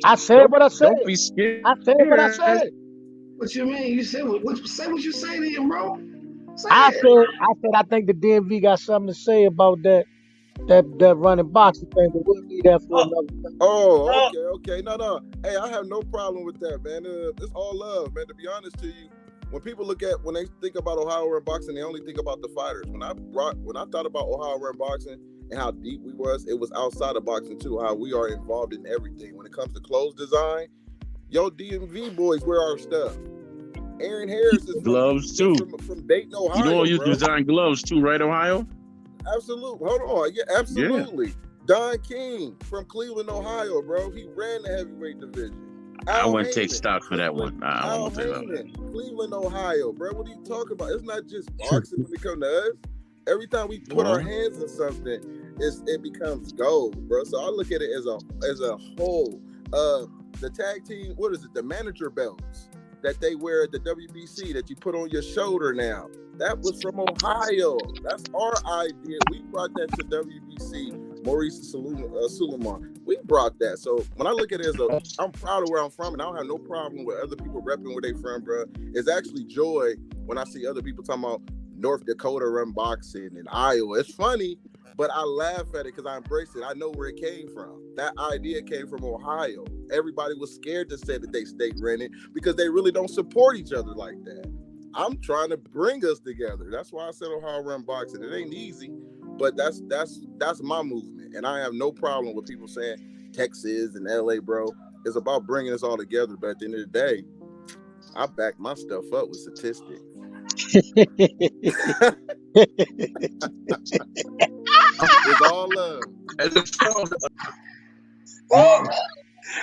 I said what I said. Don't be scared. I said what I said. What you mean? You said say what you say to him, bro. Say I it. said I think the DMV got something to say about that running boxing thing, but we'll leave that for another time. Oh, okay. No. Hey, I have no problem with that, man. It's all love, man. To be honest to you, when they think about Ohio Run Boxing, they only think about the fighters. When I thought about Ohio Run Boxing and how deep we was, it was outside of boxing too. How we are involved in everything. When it comes to clothes design, yo, DMV boys wear our stuff. Aaron Harris is gloves too. From Dayton, Ohio. You know you bro. design gloves too, right, Ohio? Absolutely. Hold on. Yeah, absolutely. Yeah. Don King from Cleveland, Ohio, bro. He ran the heavyweight division. I wouldn't take stock for that one. I won't take that. Cleveland, Ohio, bro. What are you talking about? It's not just boxing when it comes to us. Every time we put our hands in something, it becomes gold, bro. So I look at it as a whole. The tag team, what is it? The manager belts that they wear at the WBC that you put on your shoulder now. That was from Ohio. That's our idea. We brought that to WBC. Maurice Suleiman. We brought that. So when I look at it I'm proud of where I'm from, and I don't have no problem with other people repping where they from, bro. It's actually joy when I see other people talking about North Dakota run boxing and Iowa. It's funny, but I laugh at it because I embrace it. I know where it came from. That idea came from Ohio. Everybody was scared to say that they state ran it because they really don't support each other like that. I'm trying to bring us together. That's why I said Ohio Run Boxing. It ain't easy, but that's my movement. And I have no problem with people saying Texas and LA, bro. It's about bringing us all together. But at the end of the day, I back my stuff up with statistics. It's all love. Hey,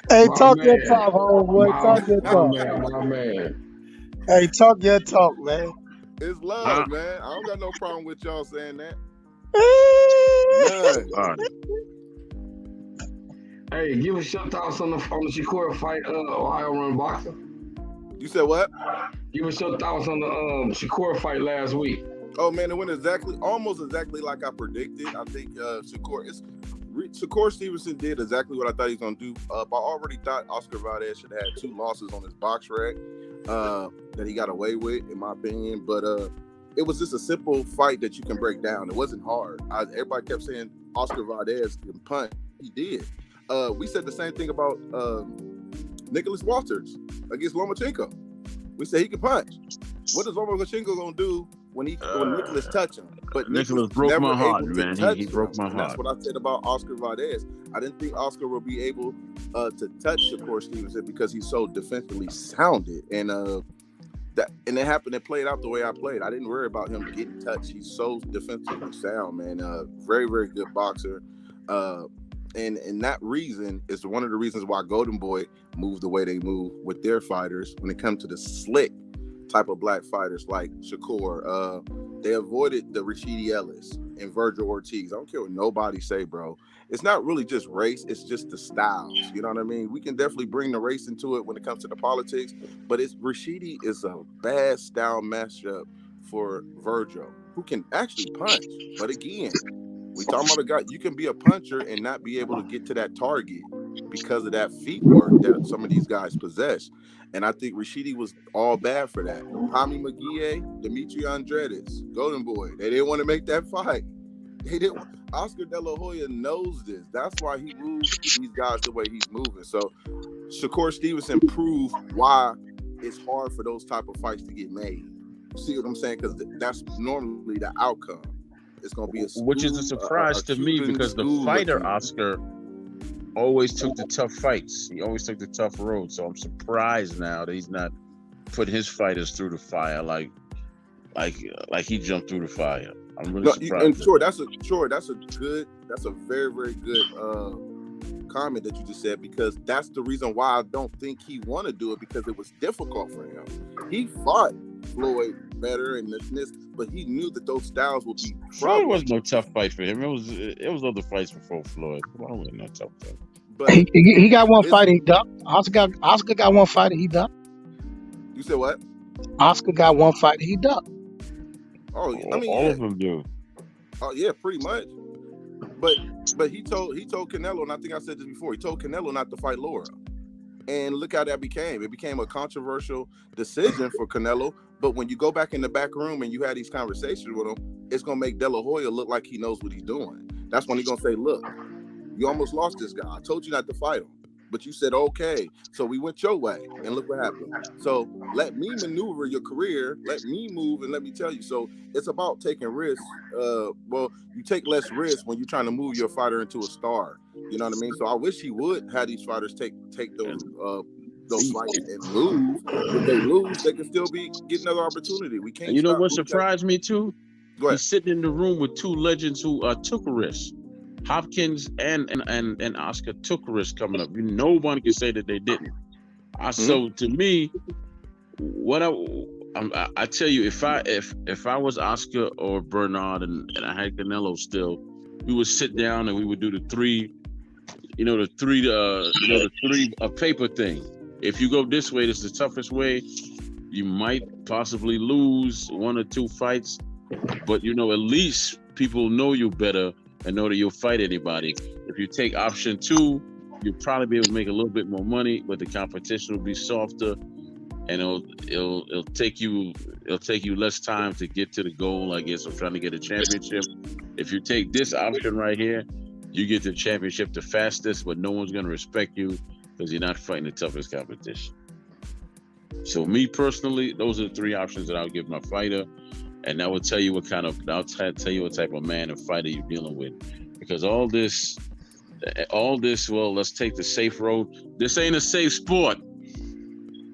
My talk your man. talk, homeboy. Talk your talk. My man. Hey, talk your talk, man. It's love, man. I don't got no problem with y'all saying that. None. Hey, give us your thoughts on the Shakur fight, Ohio Run Boxer. You said what? Give us your thoughts on the Shakur fight last week. Oh man, it went almost exactly like I predicted. I think Shakur Stevenson did exactly what I thought he was gonna do. I already thought Oscar Valdez should have had 2 losses on his box rec that he got away with, in my opinion. But it was just a simple fight that you can break down. It wasn't hard. Everybody kept saying Oscar Valdez can punch. He did. We said the same thing about Nicholas Walters against Lomachenko. We said he can punch. What is Lomachenko gonna do when Nicholas touch him? But Nicholas broke my heart, man. He broke my heart. That's what I said about Oscar Valdez. I didn't think Oscar would be able to touch Shakur Stevenson because he's so defensively sounded, and it happened. It played out the way I played. I didn't worry about him getting touched. He's so defensively sound, man. Very, very good boxer. And that reason is one of the reasons why Golden Boy moved the way they move with their fighters when it comes to the slick type of black fighters like Shakur. They avoided the Rashidi Ellis and Virgil Ortiz. I don't care what nobody say, bro. It's not really just race. It's just the styles. You know what I mean? We can definitely bring the race into it when it comes to the politics, but Rashidi is a bad style matchup for Virgil, who can actually punch. But again, we talking about a guy, you can be a puncher and not be able to get to that target because of that feet work that some of these guys possess. And I think Rashidi was all bad for that. Tommy McGee, Dimitri Andredes, Golden Boy, they didn't want to make that fight. They didn't. Oscar De La Hoya knows this. That's why he moves these guys the way he's moving. So Shakur Stevenson proved why it's hard for those type of fights to get made. See what I'm saying? Because that's normally the outcome. It's going to be which is a surprise to me because the fighter Oscar always took the tough fights. He always took the tough road. So I'm surprised now that he's not putting his fighters through the fire like he jumped through the fire. I'm really surprised. And that's a very, very good comment that you just said, because that's the reason why I don't think he want to do it, because it was difficult for him. He fought Floyd better and this, but he knew that those styles would be Floyd was no tough fight for him. It was other fights before Floyd. Well, was no tough fight. But he got one fight he ducked. Oscar got one fight he ducked. You said what? Oscar got one fight he ducked. Oh, I mean, all of them do. Oh yeah, pretty much. But he told Canelo, and I think I said this before. He told Canelo not to fight Laura, and look how that became. It became a controversial decision for Canelo. But when you go back in the back room and you had these conversations with him, it's gonna make De La Hoya look like he knows what he's doing. That's when he's gonna say, "Look, you almost lost this guy. I told you not to fight him, but you said okay. So we went your way, and look what happened. So let me maneuver your career. Let me move, and let me tell you. So it's about taking risks. Well, you take less risks when you're trying to move your fighter into a star. You know what I mean? So I wish he would have these fighters take those fights and lose. If they lose, they can still get another opportunity. We can't. You know what surprised me too? Go ahead. He's sitting in the room with 2 legends who took a risk. Hopkins and Oscar took a risk coming up. No one can say that they didn't. So to me, what I tell you, if I was Oscar or Bernard and I had Canelo still, we would sit down and we would do the three paper thing. If you go this way, this is the toughest way. You might possibly lose 1 or 2 fights, but at least people know you better and know that you'll fight anybody. If you take option 2, you'll probably be able to make a little bit more money, but the competition will be softer, and it'll take you less time to get to the goal, I guess, of trying to get a championship. If you take this option right here, you get the championship the fastest, but no one's gonna respect you because you're not fighting the toughest competition. So me personally, those are the 3 options that I'll give my fighter. And that will tell you what type of man and fighter you're dealing with. Because all this all this, well, let's take the safe road. This ain't a safe sport.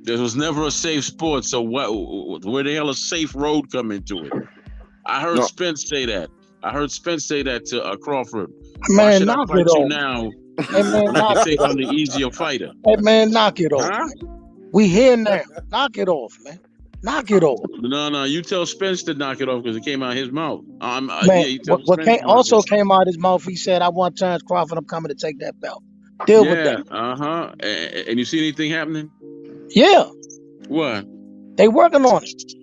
There was never a safe sport, so where the hell a safe road come into it? I heard Spence say that. I heard Spence say that to Crawford. Why should I fight you now when I can take on the easier fighter? Hey, man, knock it off. Huh? We here now. Knock it off, man. Knock it off. No, you tell Spence to knock it off because it came out of his mouth. Man, what came out of his mouth, he said, I want Terrence Crawford, I'm coming to take that belt. Deal with that. And you see anything happening? Yeah. What? They working on it.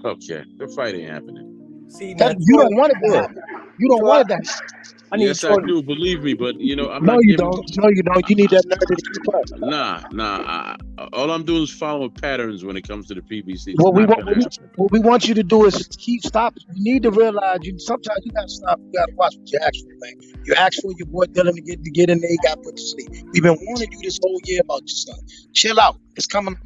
Okay, the fight ain't happening. See, you don't want it to happen. You don't want it to happen. Yes, I do. Believe me, but I'm no, not you giving. don't. No, you don't. You need that nerve to keep up. Nah. All I'm doing is following patterns when it comes to the PBC. What we want you to do is stop. You need to realize sometimes you gotta stop. You gotta watch what you ask for, man. You ask for your boy Dylan to get in there. You got put to sleep. We've been warning you this whole year about your son. Chill out. It's coming.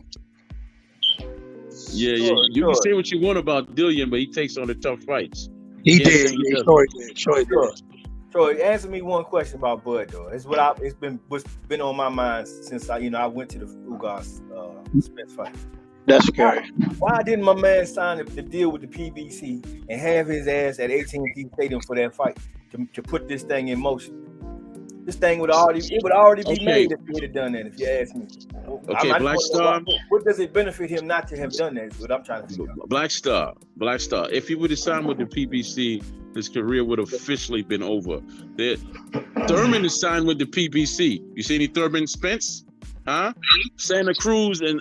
Yeah. You can say what you want about Dillian, but he takes on the tough fights. He did. Sure he did. Troy, answer me one question about Bud though. It's what's been on my mind since I went to the Ugas Spence fight. That's scary. Why didn't my man sign the deal with the PBC and have his ass at AT&T Stadium for that fight to put this thing in motion? This thing would already be made if he had done that. If you ask me. Okay, Black Star. What does it benefit him not to have done that? Is what I'm trying to figure out. Black Star. If he would have signed with the PBC, his career would have officially been over. Thurman is signed with the PBC. You see any Thurman Spence? Huh? Santa Cruz and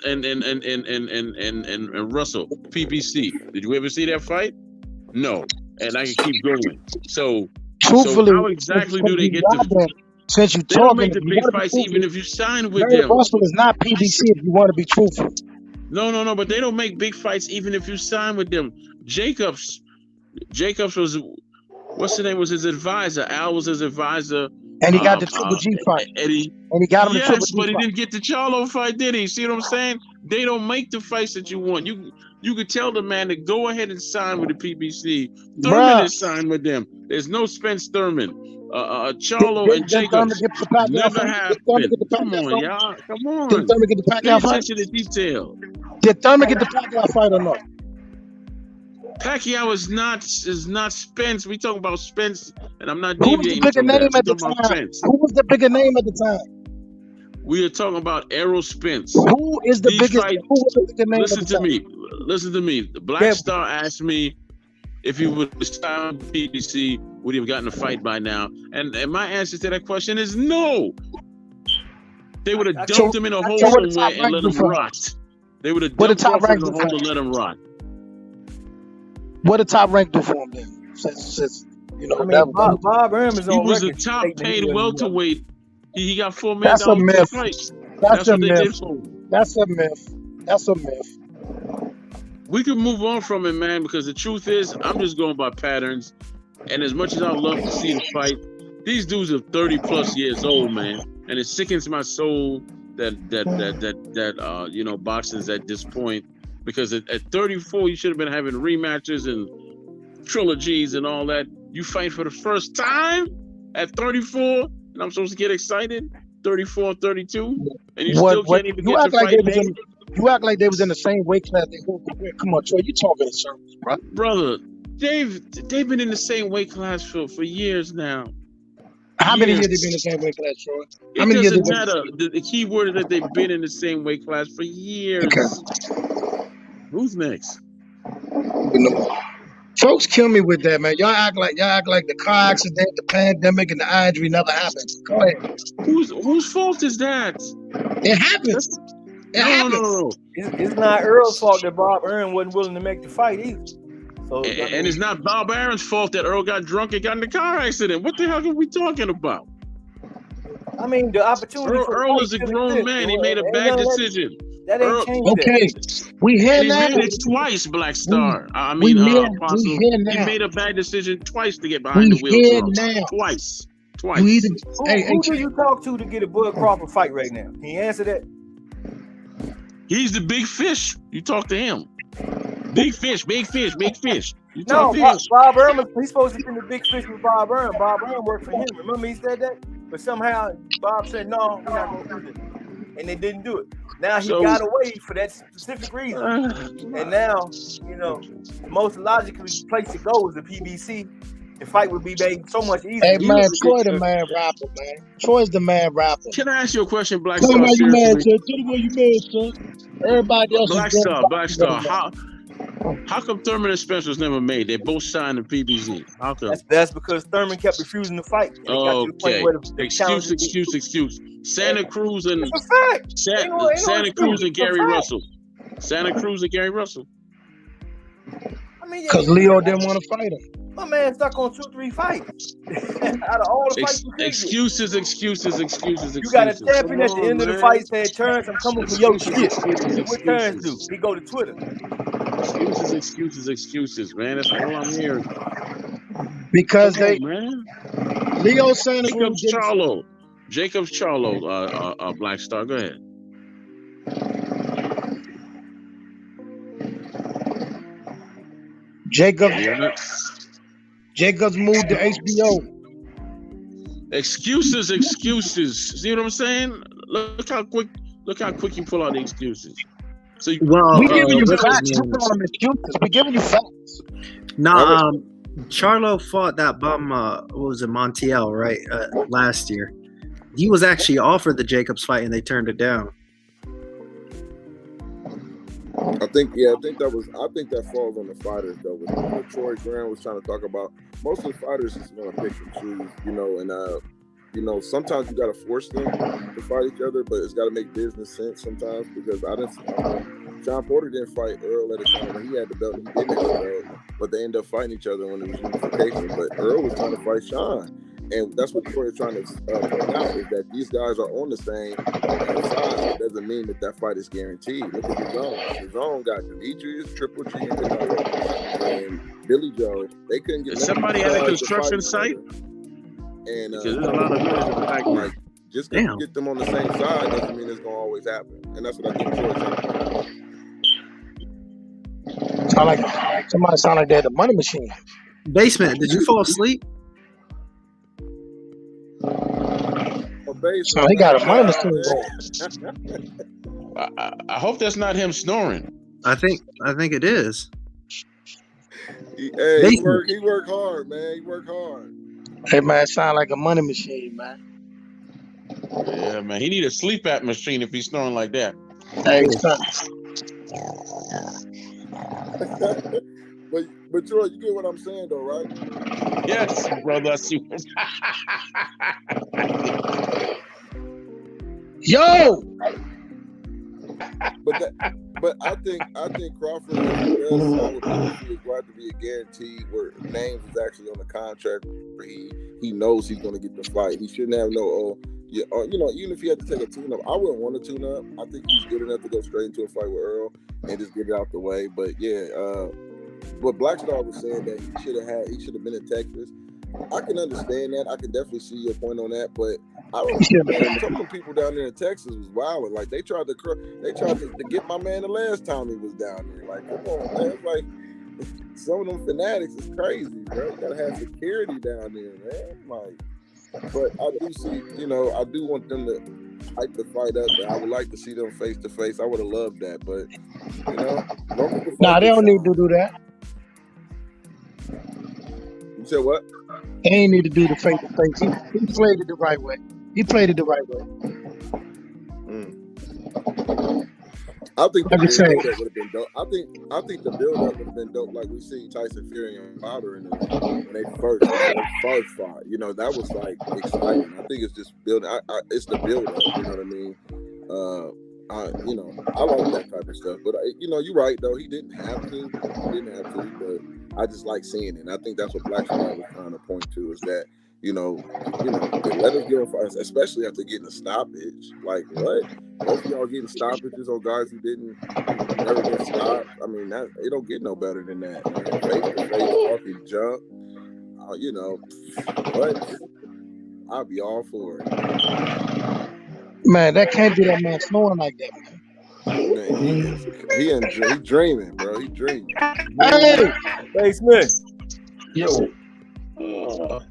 Russell, PBC. Did you ever see that fight? No. And I can keep going. So how exactly do they get to? Since you don't make the big fights even if you sign with them. Russell is not PBC if you want to be truthful. No, but they don't make big fights even if you sign with them. Jacobs was, what's the name, was his advisor. Al was his advisor. And he got the Triple G fight. And he got him the Triple G fight. Yes, but he didn't get the Charlo fight, did he? See what I'm saying? They don't make the fights that you want. You could tell the man to go ahead and sign with the PBC. Thurman is signed with them. There's no Spence Thurman. Charlo and Jacobs never happened. Come on, y'all. Come on. Did Thurman get the Pacquiao fight? Pay attention to detail. Did Thurman get the Pacquiao fight or not? Pacquiao is not Spence. We talking about Spence, and I'm not deviating. Who was the bigger name at the time? Who was the bigger name at the time? We are talking about Errol Spence. Who is the biggest? Who was the bigger name? Listen to me. The Black Star asked me if he would have signed PBC, would he have gotten a fight by now? And my answer to that question is no. They would have dumped him in a hole somewhere and let him rot. They would have dumped him in a hole and let him rot. What did Top Rank do for him then? Since Bob Arum is on he was a top paid welterweight. He got $4 million. That's a myth. That's a myth. That's a myth. That's a myth. We can move on from it, man, because the truth is, I'm just going by patterns. And as much as I love to see the fight, these dudes are 30 plus years old, man, and it sickens my soul that boxing's at this point. Because at 34, you should have been having rematches and trilogies and all that. You fight for the first time at 34, and I'm supposed to get excited. 34, 32, and you still can't even get the fight made. You act like they was in the same weight class. Come on, Troy, you talking in circles, bro. Brother, they've been in the same weight class for years now. How many years they been in the same weight class, Troy? It doesn't matter. The key word is that they've been in the same weight class for years. Okay. Who's next? Folks kill me with that, man. Y'all act like the car accident, the pandemic, and the eye injury never happened. Go ahead. Whose fault is that? It happens. No. It's not Earl's fault that Bob Arum wasn't willing to make the fight either. So, and it's not Bob Arum's fault that Earl got drunk and got in the car accident. What the hell are we talking about? I mean, the opportunity. Earl is a grown man. He made a bad decision. That ain't changed. Okay, we here now. He made it twice, Black Star. Apostle. He made a bad decision twice to get behind the wheel. Now. Twice. Who do you talk to get a Bud Crawford fight right now? Can you answer that? He's the big fish. You talk to him. Big fish. You You No, talk fish. Bob Ehrman, he's supposed to be the big fish with Bob Ehrman. Bob Ehrman worked for him. Remember he said that? But somehow Bob said, no, we're not going to do this. And they didn't do it. Now he got away for that specific reason. And now, you know, the most logical place to go is the PBC. The fight would be made so much easier. Hey, man, Troy the man rapper, man. Troy's the man rapper. Can I ask you a question, Black Tell Star? me why you mad, Seriously, son. Tell me why you mad, son. Everybody else Black is doing Star, Black Star. right How come Thurman and Spencer was never made? They both signed to PBZ. How come? That's because Thurman kept refusing to fight. And it got to the point where the Excuse. Santa Cruz and it's a fact. Santa Cruz and Gary Russell. Santa Cruz and Gary Russell. I mean, Because Leo didn't want to fight him. My man stuck on 2-3 fights. Out of all the fights you could Excuses. You got a champion at the end of the fight said, Terrence, I'm coming for your shit. What Terrence do? He go to Twitter. Excuses, man. That's all I'm hearing. Because man. Leo Santa Cruz Jacobs Charlo, Black Star. Go ahead. Jacobs moved to HBO. Excuses. See what I'm saying? Look how quick you pull out the excuses. So we giving you facts. You call them excuses. We giving you facts. No, Charlo fought that bum. What was it, Montiel? Right, last year. He was actually offered the Jacobs fight, and they turned it down. I think that falls on the fighters though. What Troy Graham was trying to talk about, most of the fighters just want to pick and choose, you know, and sometimes you got to force them to fight each other, but it's got to make business sense sometimes, because Sean Porter didn't fight Earl at a time when he had the belt and he didn't have the belt, but they ended up fighting each other when it was unification. But Earl was trying to fight Sean. And that's what Troy is trying to point out, is that these guys are on the same side. It doesn't mean that fight is guaranteed. Look at the zone. The zone got Demetrius, Triple G, and Canelo, and Billy Joe. They couldn't get somebody at a construction site. And there's a lot of like, just because you get them on the same side doesn't mean it's gonna always happen. And that's what I think Troy's trying to point out. Somebody sound like they're the money machine. Basement, did you fall asleep? So he got a money machine going. I hope that's not him snoring. I think it is. He worked hard, man. He worked hard. Hey man, it sound like a money machine, man. Yeah, man. He need a sleep app machine if he's snoring like that. Hey, But Troy, you get what I'm saying though, right? Yes, brother. I see. Yo. But I think Crawford is going to be a guarantee where names is actually on the contract where he knows he's going to get the fight. He shouldn't have even if he had to take a tune-up, I wouldn't want a tune-up. I think he's good enough to go straight into a fight with Earl and just get it out the way. But what Black Star was saying that he should have been in Texas. I can understand that. I can definitely see your point on that, but I don't know. Some of the people down there in Texas was wilding. Like they tried to get my man the last time he was down there. Like, come on, man. It's like some of them fanatics is crazy, bro. You gotta have security down there, man. Like, but I do see, I do want them to hype the fight up. I would like to see them face to face. I would have loved that, but they don't need to do that. You said what? They ain't need to do the face to face. He played it the right way. I think the build-up would have been dope. I think the build-up would have been dope, like we see Tyson Fury and Wilder when they first fought. That was like exciting. I think it's just building. It's the build-up. You know what I mean? I like that type of stuff. But you're right though. He didn't have to. But I just like seeing it. And I think that's what Black Star was trying to point to, is that let us get a fight, especially after getting a stoppage. Like what? Both of y'all getting stoppages on guys who never get stopped. I mean, it don't get no better than that. Face to face, talking junk. What? I'll be all for it. Man, that can't be that man snoring like that, man. Man, he dreaming, bro. He dreaming. Hey, Hey Smith. Yo,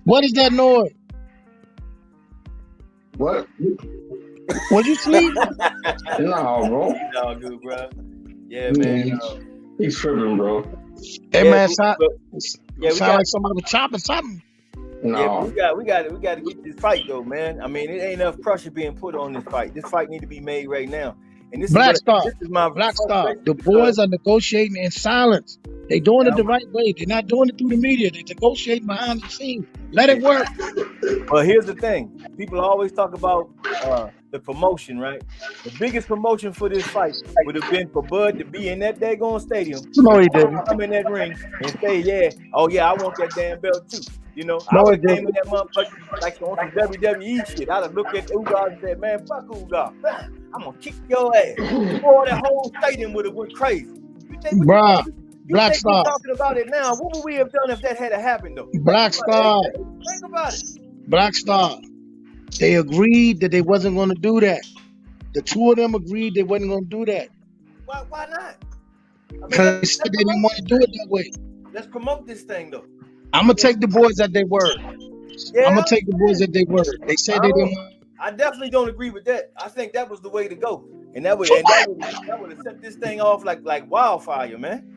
what is that noise? what? Was you sleep? No, bro. You all good, bro. Yeah, man. He's tripping, bro. Hey Yeah, man, we sound got- like somebody was chopping something. No. we got to get this fight though, man. I mean, it ain't enough pressure being put on this fight. This fight need to be made right now. And this Black is Star, this is my Black Star. frustration The because- boys are negotiating in silence. They doing it the right way. They're not doing it through the media. They're negotiating behind the scenes. Let it work. Well, here's the thing. People always talk about the promotion, right? The biggest promotion for this fight would have been for Bud to be in that daggone stadium. No, he didn't. Come in that ring and say, yeah, oh yeah, I want that damn belt too. You know, No, I he would didn't. came in that motherfucker like on some WWE shit. I'd have looked at Ugas and said, man, fuck Ugas. I'm gonna kick your ass. Boy, that whole stadium would have went crazy. Bruh, Black think Star. we're talking about it now. What would we have done if that had happened though? Black Star. Think about it. Black Star. They agreed that they wasn't going to do that. The two of them agreed they wasn't going to do that. Why not? I mean, Because they said they didn't want to do it that way. let's promote this thing though. I'm going to take the boys at their word. Yeah, I'm going to take the boys at their word. They said they didn't want. I definitely don't agree with that. I think that was the way to go, and that would have set this thing off like wildfire, man.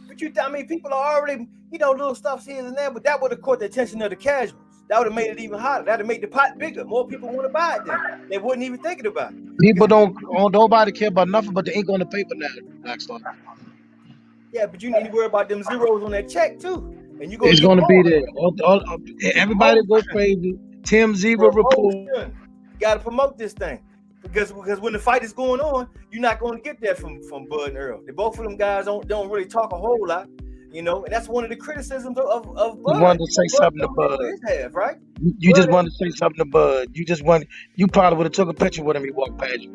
But I mean, people are already, little stuff here and there, but that would have caught the attention of the casuals. That would have made it even hotter. That would have made the pot bigger. More people want to buy it then. They wouldn't even thinking about it. People nobody care about nothing but the ink on the paper now, Black Star. Yeah, but you need to worry about them zeros on that check too. And It's going to be there. Everybody go crazy. Tim Zero report. You got to promote this thing. Because when the fight is going on, you're not going to get that from Bud and Earl. Both of them guys don't really talk a whole lot, and that's one of the criticisms of Bud. You wanted to say something to Bud. Right? You just wanted to say something to Bud. You probably would have took a picture with him. He walked past you.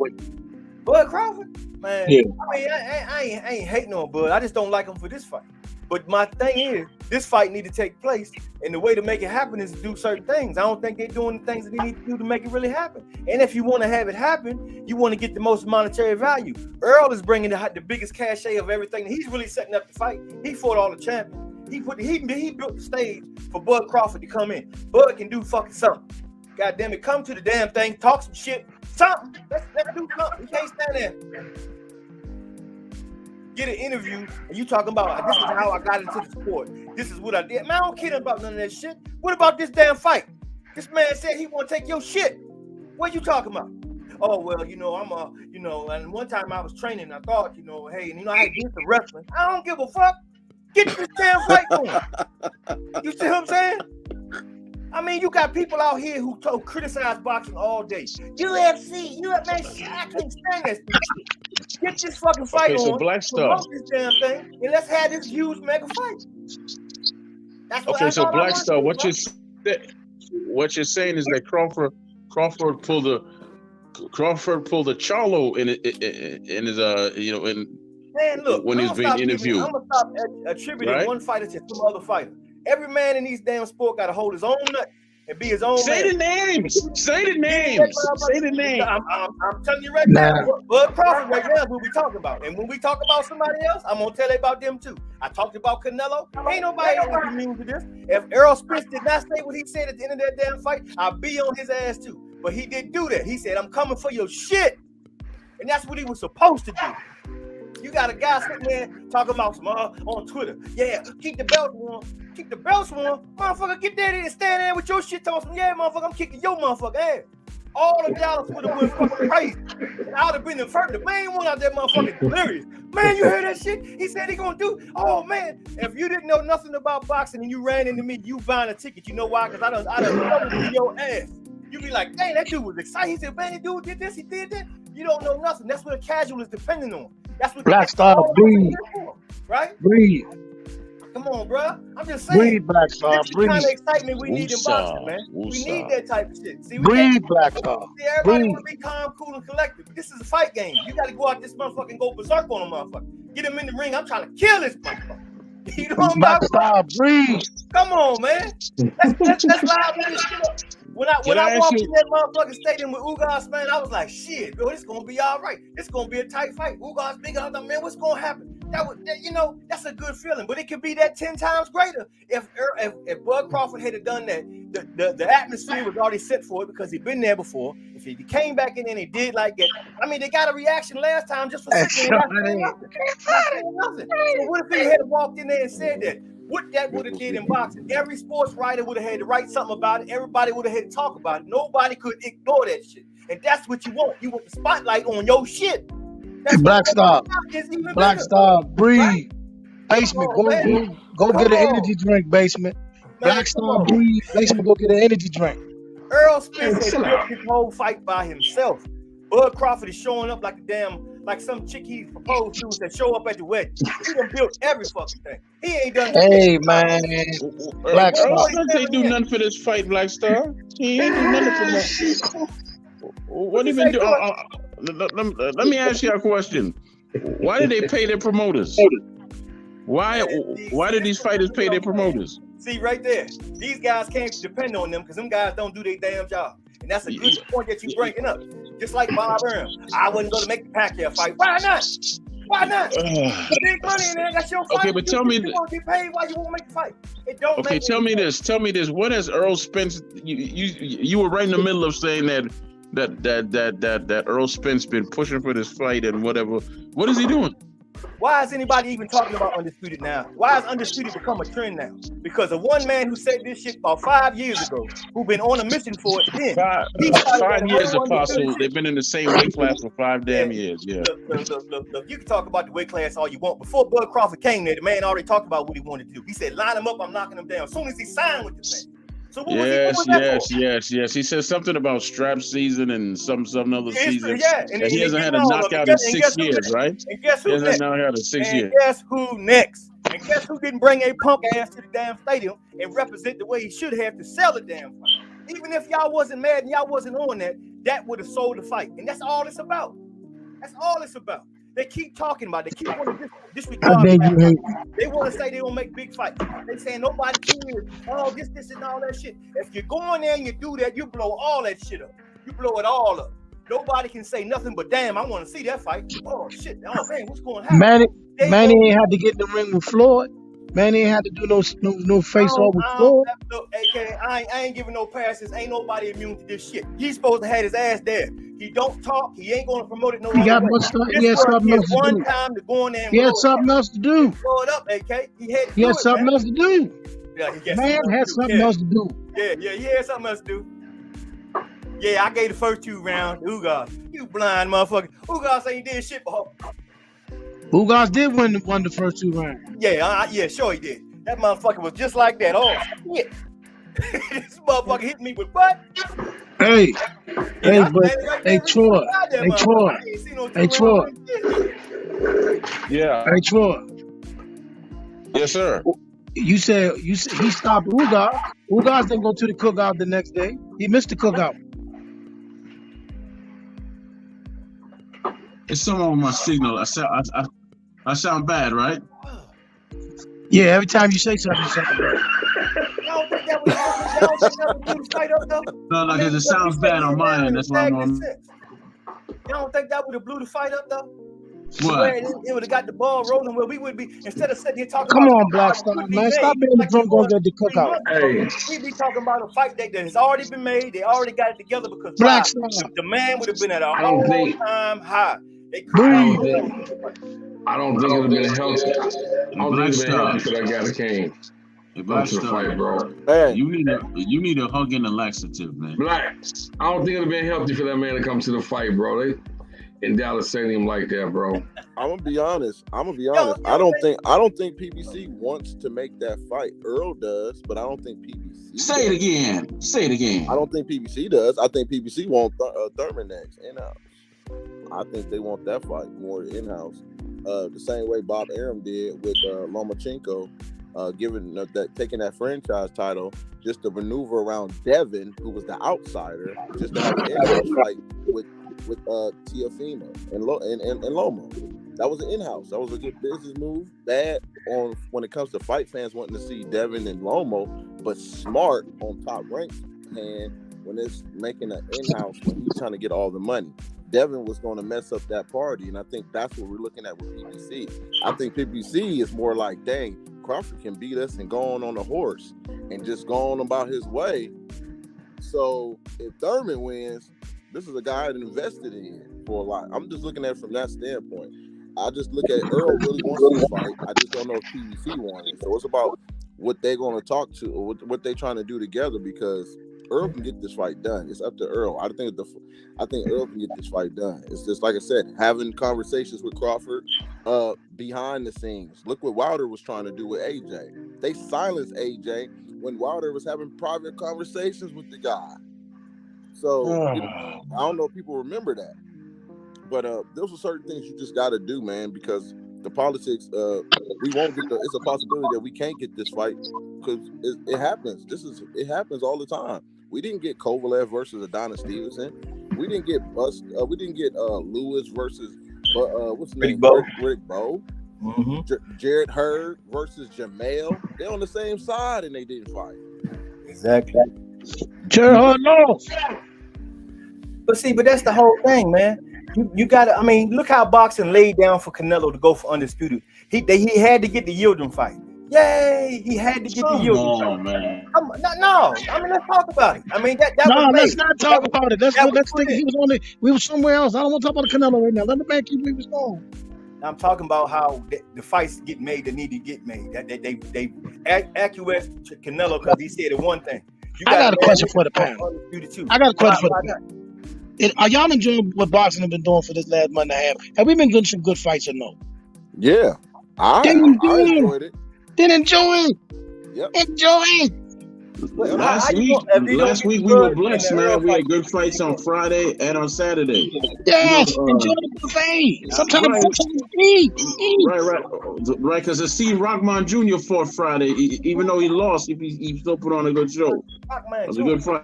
Bud Crawford, man. Yeah. I mean, I ain't hating on Bud. I just don't like him for this fight. But my thing is, this fight need to take place, and the way to make it happen is to do certain things. I don't think they're doing the things that they need to do to make it really happen. And if you want to have it happen, you want to get the most monetary value. Earl is bringing the biggest cachet of everything. He's really setting up the fight. He fought all the champions. He built the stage for Bud Crawford to come in. Bud can do fucking something. God damn it, come to the damn thing, talk some shit, something. Let's do something. You can't stand there. Get an interview and you talking about this is how I got into the sport. This is what I did. Man, I don't care about none of that shit. What about this damn fight? This man said he want to take your shit. What you talking about? Oh well, and one time I was training, I thought, hey, I had did some wrestling. I don't give a fuck. Get this damn fight going. You see what I'm saying? I mean, you got people out here who criticize boxing all day. UFC, man, I can't stand that. Get this fucking fight on. So Black Star. Promote this damn thing, and let's have this huge mega fight. So Black Star, what you're saying is that Crawford pulled the Charlo in his Man, look, when he was being interviewed. I'm gonna stop attributing one fighter to some other fighter. Every man in these damn sport got to hold his own nut and be his own. Say man. the names. Say the names. I'm telling you right now, Bud Crawford right now is what we talking about. And when we talk about somebody else, I'm gonna tell you about them too. I talked about Canelo. Ain't nobody else immune to this. If Errol Spence did not say what he said at the end of that damn fight, I'd be on his ass too. But he didn't do that. He said, "I'm coming for your shit," and that's what he was supposed to do. You got a guy sitting there talking about some on Twitter. Yeah, keep the belts warm. Keep the belts warm. Motherfucker, get there and stand there with your shit talking. Yeah, motherfucker, I'm kicking your motherfucker ass. All of y'all would have went fucking crazy. I would have been the first. The main one out there motherfucking delirious. Man, you heard that shit? He said he gonna do. Oh man, if you didn't know nothing about boxing and you ran into me, you buying a ticket. You know why? Because I done covered your ass. You be like, dang, that dude was excited. He said, man, that dude did this, he did that. You don't know nothing. That's what a casual is depending on. That's what Black Star, breathe. Right? Breathe. Come on, bro. I'm just saying. Breathe, Black Star. This is the kind of excitement we need in boxing, man. We need that type of shit. See, breathe, Black Star. See, everybody want to be calm, cool, and collected. But this is a fight game. You got to go out this motherfucker and go berserk on a motherfucker. Get him in the ring. I'm trying to kill this motherfucker. You know what I'm Black talking Star, about? breathe. Come on, man. Let's live this shit up. When I walked in that motherfucking stadium with Ugas, man, I was like, shit, bro, this gonna be all right. This gonna be a tight fight. Ugas big. I thought, man, what's gonna happen? That's a good feeling, but it could be that 10 times greater if Bud Crawford had done that. The atmosphere was already set for it because he'd been there before. If he came back in and he did like that, I mean, they got a reaction last time just for sitting there not saying nothing. So what if he had walked in there and said that? What that would have did in boxing? Every sports writer would have had to write something about it. Everybody would have had to talk about it. Nobody could ignore that shit. And that's what you want. You want the spotlight on your shit. Hey, Black Star, breathe. Right? Basement, go get an energy drink, Basement. Black Star, breathe. Basement, go get an energy drink. Earl Spence had built his whole fight by himself. Bud Crawford is showing up like some chick he proposed to that show up at the wedding. He done built every fucking thing. He ain't done nothing. Hey, man. Black Star ain't do nothing for this fight, Black Star. He ain't do nothing for that. What he been doing? Let me ask you a question. Why did they pay their promoters? Why did these fighters pay their promoters? See, right there. These guys can't depend on them because them guys don't do their damn job. And that's a good point that you're bringing up. Just like Bob Arum. I wasn't going to make the Pacquiao fight. Why not? Why not? Big money in there. That's your fight. Okay, but tell me, you won't get paid. Why you won't make the fight? It don't. Okay, tell me this. Tell me this. What has Earl Spence? You were right in the middle of saying that Earl Spence been pushing for this fight and whatever. What is he doing? Why is anybody even talking about Undisputed now? Why has Undisputed become a trend now? Because of one man who said this shit about 5 years ago, who been on a mission for it then. 5 years, Apostle. They've been in the same weight class for 5 damn years. Yeah. Look, you can talk about the weight class all you want. Before Bud Crawford came there, the man already talked about what he wanted to do. He said, line him up, I'm knocking him down. As soon as he signed with the man. So Yes. He said something about strap season and some other season. Yeah, and he hasn't had a knockout in 6 years, right? And guess who next? Guess who next? And guess who didn't bring a punk ass to the damn stadium and represent the way he should have to sell the damn fight? Even if y'all wasn't mad and y'all wasn't on that would have sold the fight. And that's all it's about. That's all it's about. They keep talking about it. They keep wanting to disregard. They want to say they don't make big fights. They saying nobody cares. Oh, this, and all that shit. If you go in there and you do that, you blow all that shit up. You blow it all up. Nobody can say nothing but, damn, I want to see that fight. Oh, shit. Oh, man, what's going to happen? Manny ain't had to get in the ring with Floyd. Manny ain't had to do no face-off with Floyd. AK, I ain't giving no passes. Ain't nobody immune to this shit. He's supposed to have his ass there. He don't talk. He ain't going to promote it no more. He had something else to do. One time to go in there and he had something else to do. Blow it up, AK. He had something else to do. Yeah, man had something else to do. Yeah, he had something else to do. Yeah, I gave the first 2 rounds to Ugas. You blind motherfucker. Ugas ain't did shit before. Ugas did won the first 2 rounds. Yeah, sure he did. That motherfucker was just like that. Oh, shit. This motherfucker hit me with what? Hey, Troy. Yeah. Hey, Troy. Yes, sir. You said he stopped Ugas. Ugas didn't go to the cookout the next day. He missed the cookout. It's something on my signal. I sound bad, right? Yeah, every time you say something, you sound bad. Y'all think that would blew the fight up, though? No, because it sounds bad on mine. That's why I'm on. Y'all don't think that would have blew the fight up, though? What? It would have got the ball rolling where we would be, instead of sitting here talking Come about... on, Black Star, man. Stop being drunk on the cookout. Hey. We be talking about a fight that has already been made. They already got it together because Black Star. The man would have been at an all-time high. I don't think it would have been healthy. I don't think it would have been healthy for that guy that came to the fight, bro. Hey. You need a hug and a laxative, man. Black. I don't think it would have been healthy for that man to come to the fight, bro. They in Dallas Stadium like that, bro. I'm gonna be honest. I don't think PBC wants to make that fight. Earl does, but I don't think PBC. Say it again. I don't think PBC does. I think PBC wants Thurman next in-house. I think they want that fight more in-house. The same way Bob Arum did with Lomachenko, taking that franchise title just to maneuver around Devin, who was the outsider, just to have an in-house fight with Teofimo and Lomo. That was an in-house. That was a good business move. Bad on when it comes to fight fans wanting to see Devin and Lomo, but smart on Top Rank's hand when it's making an in-house when he's trying to get all the money. Devin was going to mess up that party, and I think that's what we're looking at with PBC. I think PBC is more like, dang, Crawford can beat us and go on a horse and just go on about his way. So if Thurman wins, this is a guy that invested in for a lot. I'm just looking at it from that standpoint. I just look at Earl really wants this fight. I just don't know if PBC wants it. So it's about what they're going to talk to or what they're trying to do together, because Earl can get this fight done. It's up to Earl. I think Earl can get this fight done. It's just like I said, having conversations with Crawford behind the scenes. Look what Wilder was trying to do with AJ. They silenced AJ when Wilder was having private conversations with the guy. So I don't know if people remember that, but those are certain things you just got to do, man, because the politics, we won't get it's a possibility that we can't get this fight because it happens. It happens all the time. We didn't get Kovalev versus Adonis Stevenson. We didn't get Lewis versus what's his name? Rick Bowe. Mm-hmm. Jared Hurd versus Jamel. They're on the same side and they didn't fight. Exactly. Jared Hurd lost. But that's the whole thing, man. You gotta. I mean, look how boxing laid down for Canelo to go for undisputed. He had to get the Yildirim fight. Yay! He had to get the Yildirim fight. Man. No. I mean, let's talk about it. I mean, that was let's not talk about it. Let's think we were somewhere else. I don't want to talk about Canelo right now. Let the man keep moving on. I'm talking about how the fights get made that need to get made. That they acquiesce to Canelo because he said one thing. I got a question for the panel. I got a question for the panel. Are y'all enjoying what boxing have been doing for this last month and a half? Have we been getting some good fights or no? Yeah. I enjoyed it. Then enjoy it. Yep. Enjoy it. Last week we were blessed, man. We had good fights on Friday and on Saturday. Yes, enjoy the buffet. Sometimes right. Because I see Rockman Jr. fought Friday, even though he lost, he still put on a good show. It was a good fight.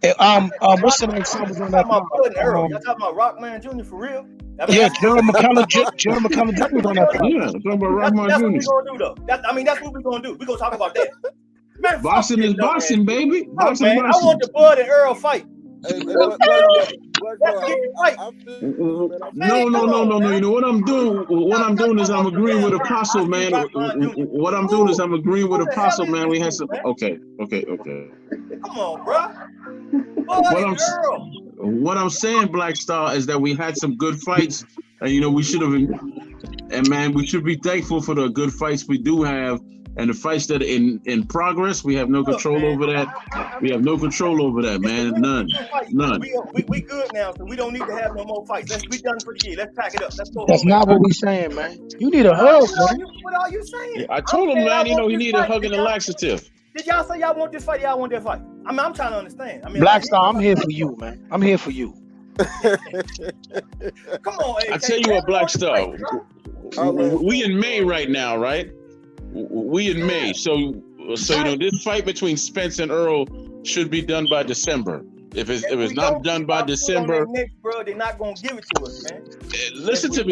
What's the next song was on that? Y'all talking about Rockman Jr. for real? Jerry McCullough Jr. was on that. Yeah, talking about Rockman Jr. That's what we're gonna do, though. That's what we're gonna do. We're gonna talk about that. Man, boxing is boxing, baby. Boxing, man. I want the Bud and Earl fight. No. You know what I'm doing? What I'm doing is I'm agreeing with Apostle, man. What I'm doing is I'm agreeing with Apostle, man. We had some. Okay. Come on, bro. What I'm saying, Black Star, is that we had some good fights, and we should have. And man, we should be thankful for the good fights we do have. And the fights that are in progress, we have no control over that. We have no control over that, man. None. We good now, so we don't need to have no more fights. Let's be done for the year. Let's pack it up. Let's go. That's not what we're saying, man. You need a hug, man. What are you saying? Yeah, I told him, man. He need a hug and a laxative. Did y'all say y'all want this fight? Y'all want that fight? I mean, I'm trying to understand. Black Star, I'm here for you, man. I'm here for you. Come on, AK. I tell you what, Black Star. We in May right now, right? We in May, so this fight between Spence and Earl should be done by December. If it's not done by December, bro, they're not gonna give it to us, man. Listen to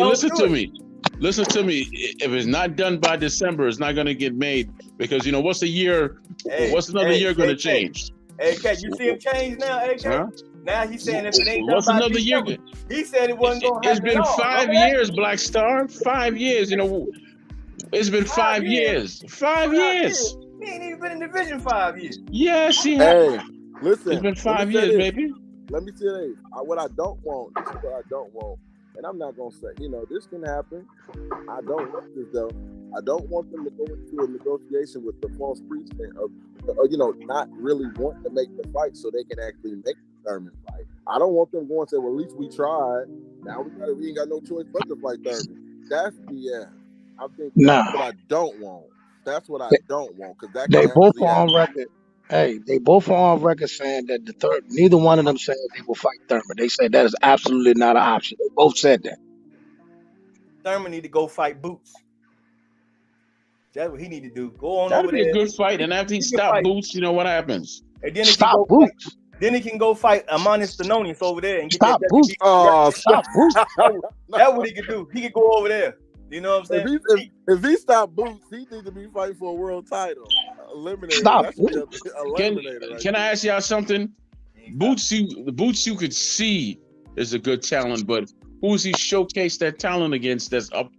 me. If it's not done by December, it's not gonna get made because what's a year? What's another year gonna change? AK, you see him change now, AK? Huh? Now he's saying if it ain't done what's by another December, year? He said it wasn't gonna happen. It's been 5 years, Black Star. 5 years. It's been 5 years. 5 years. He ain't even been in division 5 years. Yes, he has. Hey, listen. It's been 5 years, baby. Let me tell you, what I don't want. This is what I don't want. And I'm not gonna say, this can happen. I don't want this though. I don't want them to go into a negotiation with the false pretense of, not really wanting to make the fight so they can actually make the Thurman fight. I don't want them going to say, well, at least we tried. Now we ain't got no choice but to fight Thurman. That's BS. I think that's what I don't want. That's what I don't want because that. They both are on record. Hey, they both are on record saying that neither one of them said they will fight Thurman. They said that is absolutely not an option. They both said that. Thurman need to go fight Boots. That's what he need to do. Go on. That'd be a good fight, and after he stopped Boots, what happens? And then stop Boots. Then he can go fight Amanis Stenonius over there and get stop Boots. Stop Boots. That's what he could do. He could go over there. You know what I'm saying? If he stopped Boots, he needs to be fighting for a world title. Eliminator. Stop. Can I ask y'all something? The Boots you could see is a good talent, but who's he showcased that talent against that's up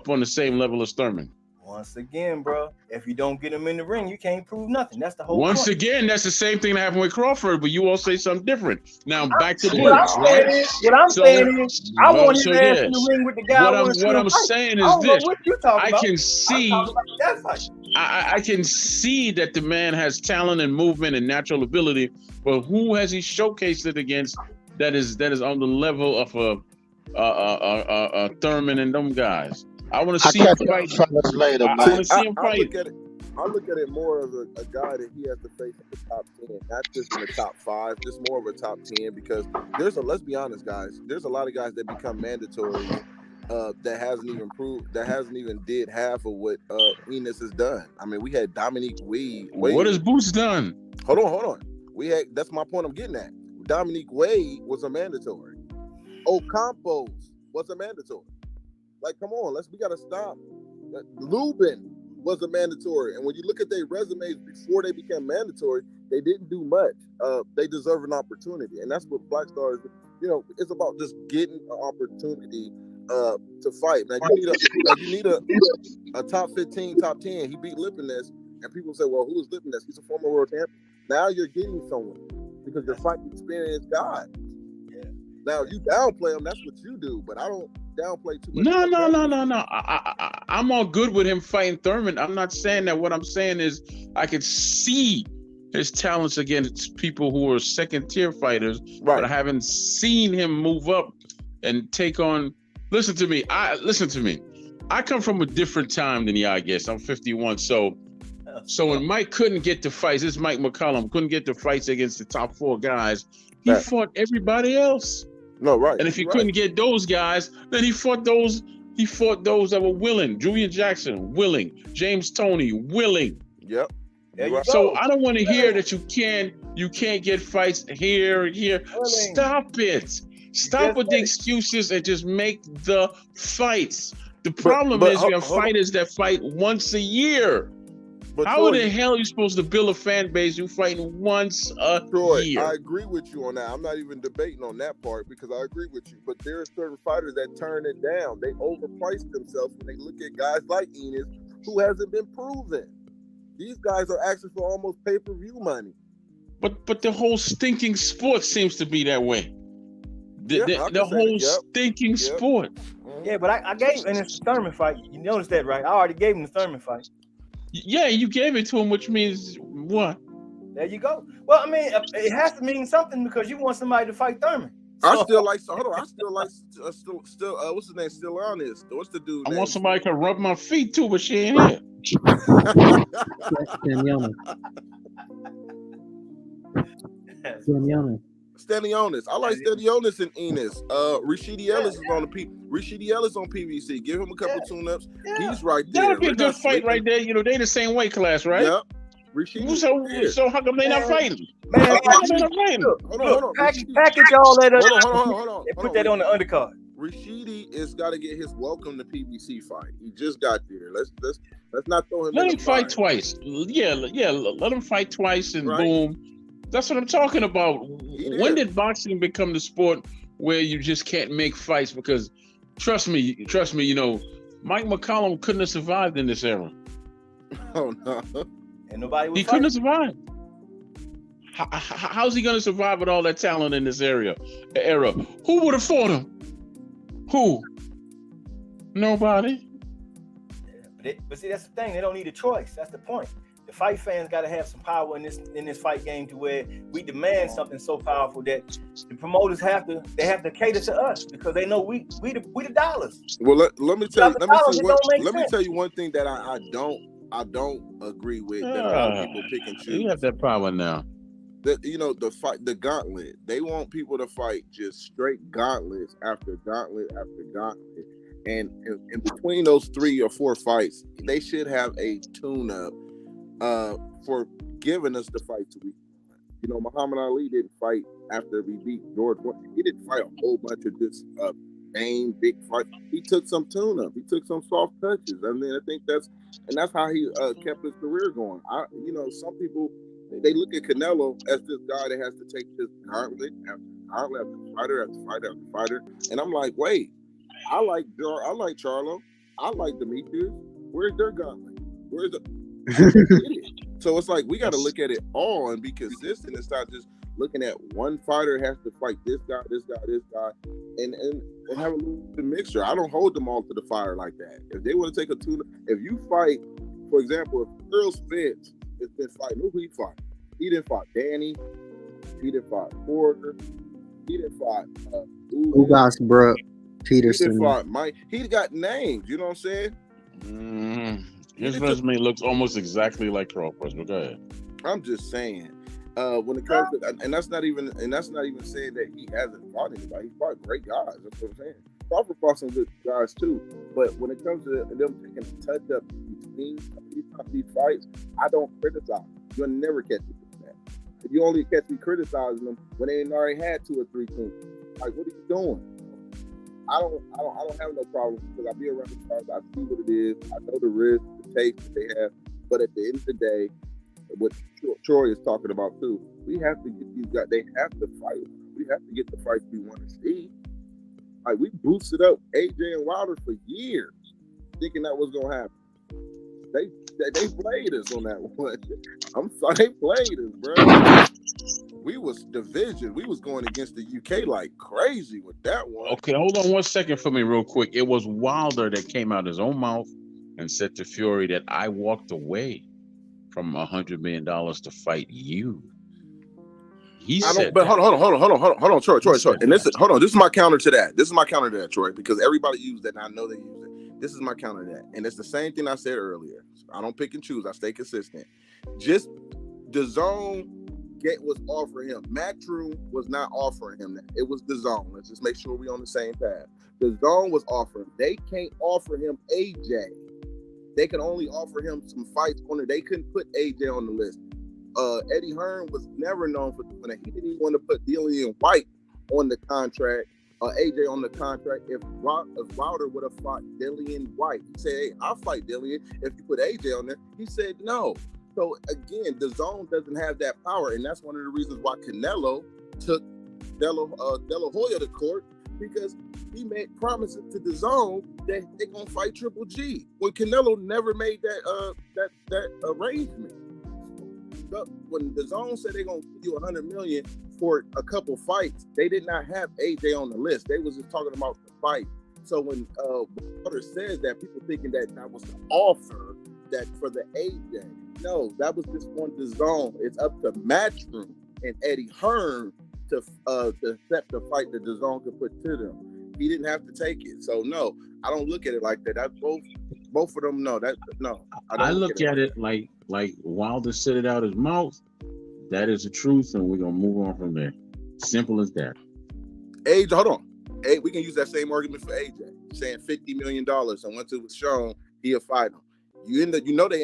on the same level as Thurman? Once again, bro, if you don't get him in the ring, you can't prove nothing. That's the whole Once point. again, that's the same thing that happened with Crawford, but you all say something different. Now back to What Boots, I'm right? saying is, I want his ass in the ring with the guy. What I'm saying is I don't know this: what you talking about. I can see, I'm talking about that fight. I can see that the man has talent and movement and natural ability, but who has he showcased it against that is on the level of a Thurman and them guys? I want to see him fight. Later, I want to see him I fight. look at it more as a guy that he has to face in the top 10, not just in the top 5, just more of a top 10, because let's be honest, guys, there's a lot of guys that become mandatory that hasn't even did half of what Enos has done. I mean, we had Dominique Wade. What has Boots done? Hold on. That's my point I'm getting at. Dominique Wade was a mandatory. Ocampos was a mandatory. Like, come on, we gotta stop. Lubin was a mandatory, and when you look at their resumes before they became mandatory, they didn't do much. They deserve an opportunity, and that's what Black Stars. It's about just getting an opportunity to fight. Now you need a top 15, top 10. He beat Lipiness, and people say, "Well, who is Lipiness? He's a former world champion." Now you're getting someone because you're fighting experienced guys. Yeah. Now you downplay him. That's what you do, but I don't downplay too much. No. I'm all good with him fighting Thurman. I'm not saying that. What I'm saying is I could see his talents against people who are second tier fighters, right. But I haven't seen him move up and take on. Listen to me. I come from a different time than y'all, I guess. I'm 51, so when Mike couldn't get the fights, this is Mike McCollum, couldn't get the fights against the top 4 guys, he fought everybody else. No, right. And if he couldn't get those guys, then he fought those that were willing. Julian Jackson, willing. James Toney, willing. Yep. So I don't want to hear that you can't get fights here and here. Stop it. Stop with the excuses and just make the fights. The problem is we have fighters that fight once a year. But how the hell are you supposed to build a fan base you fighting once a year? I agree with you on that. I'm not even debating on that part because I agree with you. But there are certain fighters that turn it down. They overprice themselves when they look at guys like Enos who hasn't been proven. These guys are asking for almost pay-per-view money. But the whole stinking sport seems to be that way. The whole stinking sport. Yeah, but I gave, and it's the Thurman fight. You noticed that, right? I already gave him the Thurman fight. Yeah, you gave it to him, which means what? There you go. Well, I mean, it has to mean something because you want somebody to fight Thurman. I still like. Hold on. I still like. Still. What's his name? Still on this? What's the dude? I want somebody to rub my feet too, but she ain't here. Stanionis. I like Stanionis and Enos. Rashidi Ellis is on Rashidi Ellis on PVC. Give him a couple tune-ups. He's right there. That'd be a good fight right there. You know, they the same weight class, right? Yep. Rashidi. So how come they not fighting? Man, hold on. Package all that up. Hold on. And put that on the undercard. Rashidi has got to get his welcome to PVC fight. He just got there. Let's not throw him. Let him fight twice. Yeah. Let him fight twice and boom. That's what I'm talking about. When did boxing become the sport where you just can't make fights? Because trust me, you know, Mike McCollum couldn't have survived in this era. Oh no. And nobody was couldn't have survived. How's he going to survive with all that talent in this era? Who would have fought him? Who? Nobody. But see, that's the thing. They don't need a choice. That's the point. The fight fans got to have some power in this fight game to where we demand something so powerful that the promoters have to cater to us because they know we the dollars. Well, let me tell you one thing that I don't agree with that a lot of people pick and choose. You have that power now. The gauntlet. They want people to fight just straight gauntlets after gauntlet after gauntlet. And in between those 3 or 4 fights, they should have a tune-up for giving us the fight to beat. You know, Muhammad Ali didn't fight after we beat George. He didn't fight a whole bunch of just big fight. He took some tune-up. He took some soft touches. I mean, I think that's how he kept his career going. Some people they look at Canelo as this guy that has to take this gauntlet after gauntlet after fighter after fighter after fighter, and I'm like, wait, I like Charlo, I like Demetrius. Where's their gauntlet? Where's the? I don't get it. So it's like we got to look at it all and be consistent. It's not just looking at one fighter has to fight this guy, and have a little bit of mixture. I don't hold them all to the fire like that. If they want to take a tuna, if you fight, for example, if Earl Spence has been fighting, who he fought? He didn't fight Danny. He didn't fight Porter. He didn't fight Ugas, Brooke, Peterson. He didn't fight Mike. He got names. You know what I'm saying? His resume looks almost exactly like Crawford's, but go ahead. I'm just saying, when it comes to, and that's not even saying that he hasn't fought anybody. He fought great guys. That's what I'm saying. Crawford fought some good guys too. But when it comes to them taking a touch up between these fights, I don't criticize. You'll never catch me doing that. If you only catch me criticizing them when they already had 2 or 3 teams, like what are you doing? I don't have no problem because I be around the cars. I see what it is. I know the risk, the taste that they have. But at the end of the day, what Troy is talking about too, we have to get these guys. They have to fight. We have to get the fights we want to see. Like we boosted up AJ and Wilder for years, thinking that was gonna happen. They played us on that one. I'm sorry, they played us, bro. We was division. We was going against the UK like crazy with that one. Okay, hold on 1 second for me real quick. It was Wilder that came out his own mouth and said to Fury that I walked away from $100 million to fight you. He said but hold on, Troy. And this is my counter to that. This is my counter to that, Troy, because everybody used that and I know they use it. This is my counter to that. And it's the same thing I said earlier. I don't pick and choose. I stay consistent. Just the zone was offering him. Matchroom was not offering him that. It was the zone. Let's just make sure we're on the same path. The zone was offering. They can't offer him AJ. They can only offer him some fights on it. They couldn't put AJ on the list. Eddie Hearn was never known for doing that. He didn't even want to put Dillian White on the contract, AJ on the contract. If Wilder would have fought Dillian White, he said, hey, I'll fight Dillian if you put AJ on there. He said no. So again, the zone doesn't have that power, and that's one of the reasons why Canelo took De La Hoya to court, because he made promises to the zone that they're gonna fight Triple G. When Canelo never made that arrangement. So when the zone said they're gonna give you $100 million for a couple fights, they did not have AJ on the list. They was just talking about the fight. So when Wilder says that, people thinking that was the offer that for the AJ. No, that was just on the zone. It's up to Matchroom and Eddie Hearn to accept the fight that the zone could put to them. He didn't have to take it. So no, I don't look at it like that. That's both of them. I look at it like Wilder said it out his mouth. That is the truth, and we're gonna move on from there. Simple as that. AJ, hold on. We can use that same argument for AJ, saying $50 million, and once it was shown, he'll fight him. They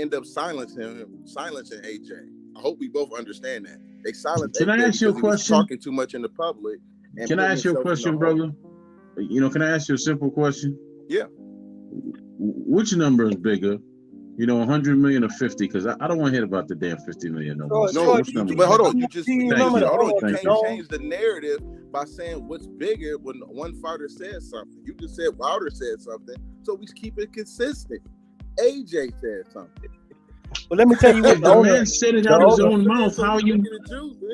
end up silencing AJ. I hope we both understand that. They silenced AJ. Can I ask you a question? Talking too much in the public. Can I ask you a question, brother? Can I ask you a simple question? Yeah. Which number is bigger? 100 million or 50? Because I don't want to hear about the damn 50 million no more. But hold on, you can't change the narrative by saying what's bigger when one fighter says something. You just said Wilder said something, so we keep it consistent. AJ said something. Well, let me tell you what the man said it out of his own mouth. How you?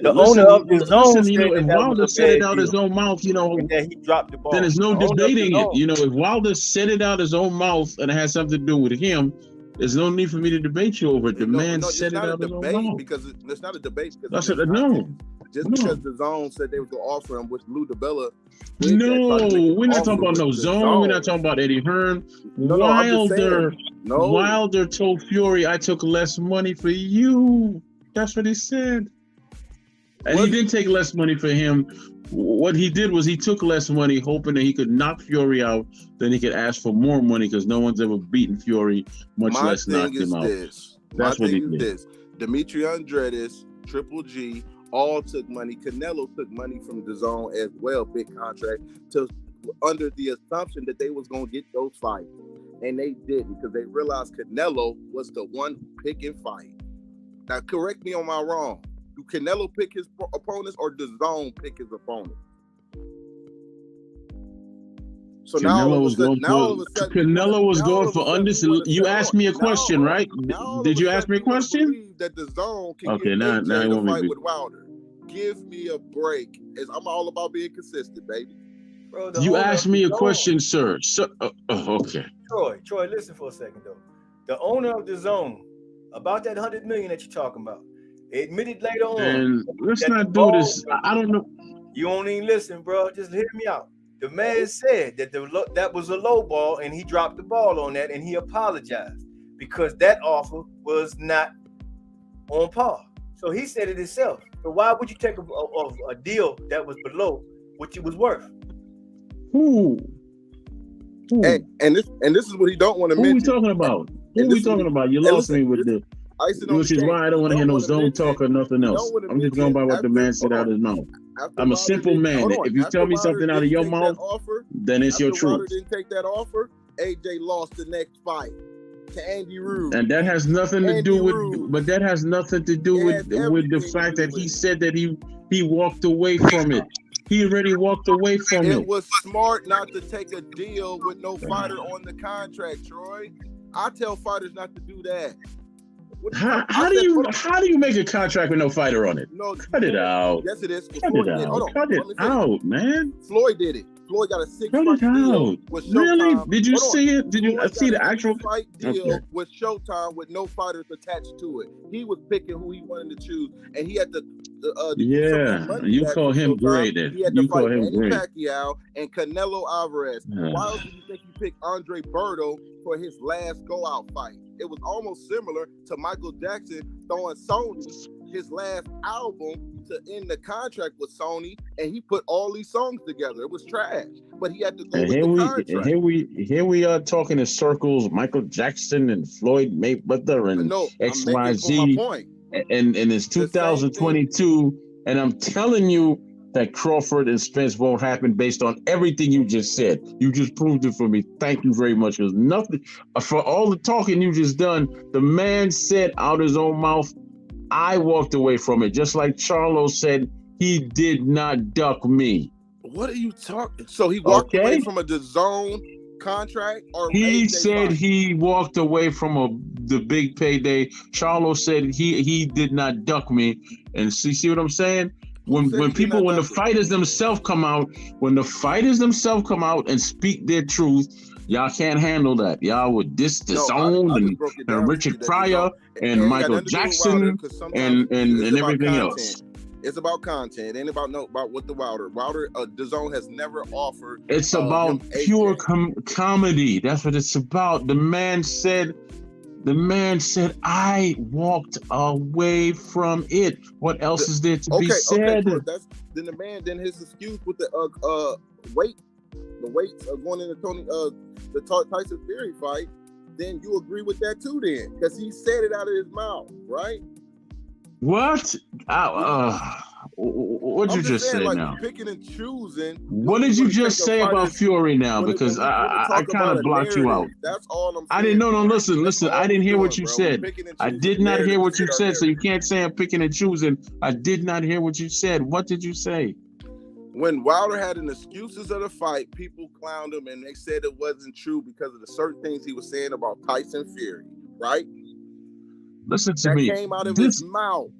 The owner of the zone said if Wilder said it out of his own mouth, that he dropped the ball. Then there's no debating it. If Wilder said it out of his own mouth and it has something to do with him, there's no need for me to debate you over it. The man said it out of his own mouth. Because it's not a debate. That's what no. Because the zone said they were going to offer him, which Lou DiBella. No, we're not talking about no zone. We're not talking about Eddie Hearn. Wilder told Fury, I took less money for you. That's what he said. And he didn't take less money for him. What he did was he took less money, hoping that he could knock Fury out. Then he could ask for more money because no one's ever beaten Fury, much less knocked him out. That's what he did. Dimitri Andredes, Triple G, all took money. Canelo took money from the zone as well, big contract, under the assumption that they was going to get those fights. And they didn't, because they realized Canelo was the one who pick and fight. Now, correct me on my wrong. Do Canelo pick his opponents or does Zone pick his opponents? So Canelo was going for undisputed. You asked me a question, right? Did you ask me a question? That the Zone can okay, get now AJ you to want fight me with Wilder. Give me a break. I'm all about being consistent, baby. Bro, you asked me a question, sir. Okay. Troy, listen for a second though. The owner of the Zone, about that $100 million that you're talking about, admitted later on. And let's not do this. I don't know. You won't even listen, bro. Just hear me out. The man said that that was a low ball, and he dropped the ball on that, and he apologized because that offer was not on par. So he said it himself. So why would you take a deal that was below what it was worth? Who? And this is what he don't want to mention. Who we talking about? Who we talking about? You lost me with this. Which is why I don't want to hear no Zone talk or nothing else. I'm just going by what the man said out of his mouth. I'm a simple man. If you tell me something out of your mouth, then it's your truth. Wilder didn't take that offer. AJ lost the next fight to Andy Rude. And that has nothing to do with, but that has nothing to do with the fact that he said that he walked away from it. He already walked away from it. It was smart not to take a deal with no fighter on the contract, Troy. I tell fighters not to do that. How do you make a contract with no fighter on it? No, cut it out. Yes, it is. Cut it out. Cut it out, man. Floyd did it. Floyd got a 6-fight deal with Showtime. Really? Did you see it? Did you see the actual fight deal with Showtime with no fighters attached to it? He was picking who he wanted to choose, and he had to. You call him great. He had to you fight call him Manny great. Pacquiao and Canelo Alvarez. Why else did you think he picked Andre Berto for his last go-out fight? It was almost similar to Michael Jackson throwing Sony his last album to end the contract with Sony, and he put all these songs together. It was trash, but he had to go with the contract. Here we are talking in circles. Michael Jackson and Floyd Mayweather and XYZ, and it's 2022, and I'm telling you that Crawford and Spence won't happen based on everything you just said. You just proved it for me. Thank you very much. There's nothing for all the talking you just done. The man said out his own mouth, I walked away from it. Just like Charlo said, he did not duck me. What are you talking? So he walked away from a DAZN contract, or he said he walked away from the big payday. Charlo said he did not duck me. And see what I'm saying? When the fighters themselves come out, and speak their truth, y'all can't handle that. Y'all would diss the Zone and Richard Pryor and Michael Jackson and everything else. It's about content. It ain't about what the Wilder. The Zone has never offered. It's about pure comedy. That's what it's about. The man said, I walked away from it. What else is there to be said? Okay, then his excuse with the weight. The weights are going into the Tyson Fury fight, then you agree with that too then, because he said it out of his mouth, right? What? What'd you just say now? Picking and choosing. What did you just say about Fury now? Because I kind of blocked you out. That's all I'm saying. I didn't know. No, listen. I didn't hear what you said. I did not hear what you said, so you can't say I'm picking and choosing. I did not hear what you said. What did you say? When Wilder had an excuses of the fight, people clowned him and they said it wasn't true because of the certain things he was saying about Tyson Fury, right? Listen to me. That came out of his mouth.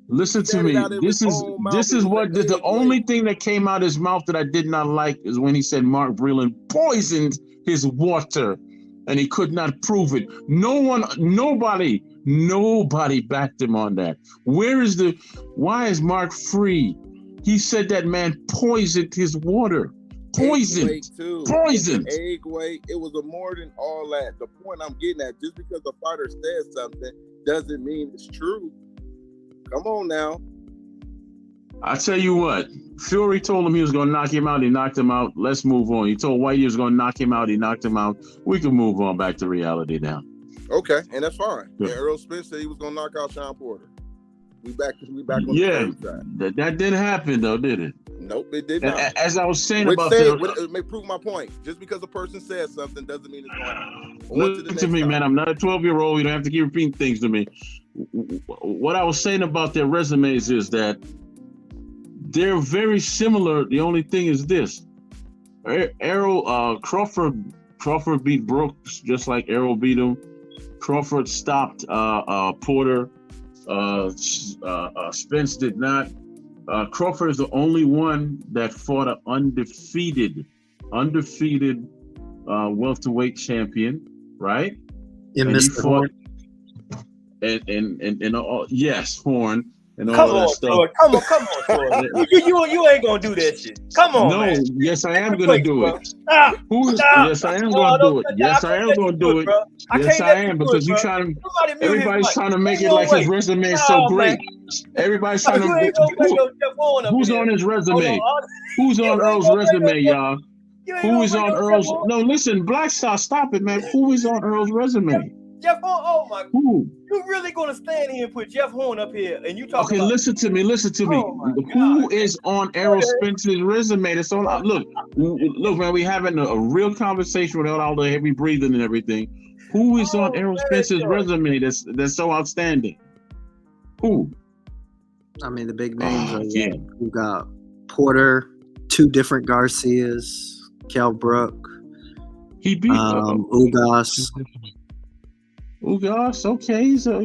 Listen to me. This is what the only thing that came out of his mouth that I did not like is when he said Mark Breland poisoned his water and he could not prove it. Nobody backed him on that. Why is Mark free? He said that man poisoned his water. Poisoned. Egg weight. It was more than all that. The point I'm getting at, just because the fighter says something doesn't mean it's true. Come on now. I tell you what, Fury told him he was going to knock him out. He knocked him out. Let's move on. He told White he was going to knock him out. He knocked him out. We can move on back to reality now. Okay, and that's fine. Yeah. Errol Spence said he was going to knock out Sean Porter. We back on the side. That didn't happen though, did it? Nope, it did not. As I was saying it may prove my point. Just because a person says something doesn't mean it's going to happen. Listen to me, man. I'm not a 12-year-old. You don't have to keep repeating things to me. what I was saying about their resumes is that they're very similar. The only thing is this: Crawford beat Brooks just like Errol beat him. Crawford stopped Porter. Spence did not. Crawford is the only one that fought an undefeated welterweight champion, right? In Mr. Horn. And yes, Horn and all Come that on, stuff. Troy. Come on, Troy. you ain't gonna do that shit. Come on, No, man. yes, I am gonna do it. Stop. Yes, I am gonna do it. Yes, I am gonna do it. Yes, I am, because you trying to. Everybody's trying to make it like his resume is so great. Everybody's trying to. Who's on his resume? Who's on Earl's resume, y'all? Who is on Earl's? No, listen, Black Star, stop it, man. Who is on Earl's resume? Jeff Horn, oh my God. Who? You really gonna stand here and put Jeff Horn up here and you talking about... listen to me. Who is on Errol Spence's resume? That's all. Look, man, we having a real conversation without all the heavy breathing and everything. Who is on Errol Spence's resume that's so outstanding? Who? I mean, the big names are we got Porter, 2 different Garcias, Kell Brook. He beat Ugas. Ugas, okay, he's a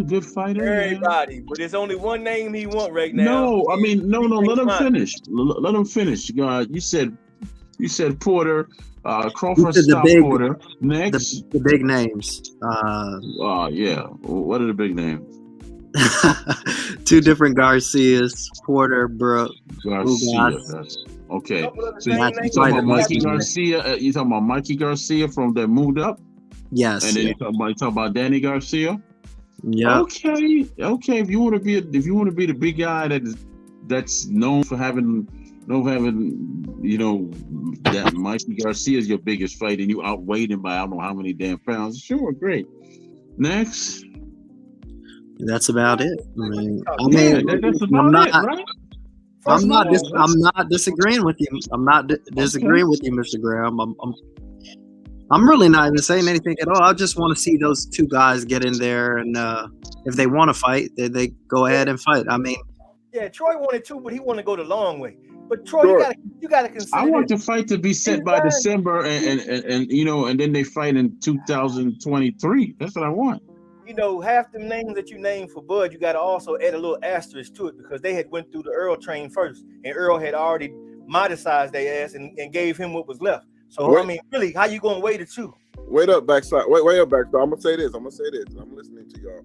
good fighter. Everybody, yeah. But there's only one name he want right now. No, I mean, no. Let him finish. Let him finish. You said Porter, Crawford stopped Porter. Next, the big names. Yeah. What are the big names? 2 different Garcias, Porter, Brook, Garcia. Okay. So you talking about Mikey Garcia? You talking about Mikey Garcia from that moved up? Yes. And then you talk about Danny Garcia. Yeah. Okay. If you want to be the big guy that's known for having that Mikey Garcia is your biggest fight, and you outweighed him by I don't know how many damn pounds. Sure, great. Next. That's about it. That's about it, right? I'm not disagreeing with you. I'm not disagreeing with you, Mr. Graham. I'm really not even saying anything at all. I just want to see those 2 guys get in there, and if they want to fight, they go ahead and fight. I mean, yeah, Troy wanted to, but he wanted to go the long way. But Troy, you gotta consider. I want the fight to be set by December, and then they fight in 2023. That's what I want. Half the names that you named for Bud, you got to also add a little asterisk to it because they had went through the Earl train first, and Earl had already modicized their ass and gave him what was left. So, I mean, really, how you going to weigh the 2? Wait up, backside. Wait up, backside. I'm going to say this. I'm listening to y'all.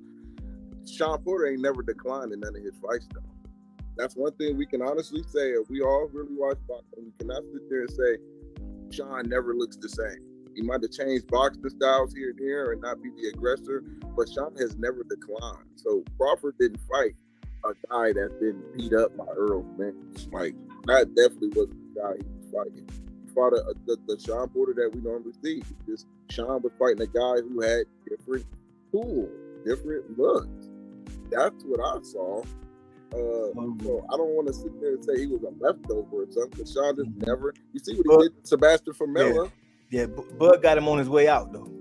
Sean Porter ain't never declined in none of his fights, though. That's one thing we can honestly say. If we all really watch boxing, we cannot sit there and say Sean never looks the same. He might have changed boxing styles here and there and not be the aggressor, but Sean has never declined. So Crawford didn't fight a guy that's been beat up by Earl, man. Like, that definitely wasn't the guy he was fighting. Fought the Sean Porter that we normally see. Just Sean was fighting a guy who had different tools, different looks. That's what I saw. So I don't want to sit there and say he was a leftover or something, because Sean just never. You see what he did to Sebastian Formella. Yeah, Bud got him on his way out though,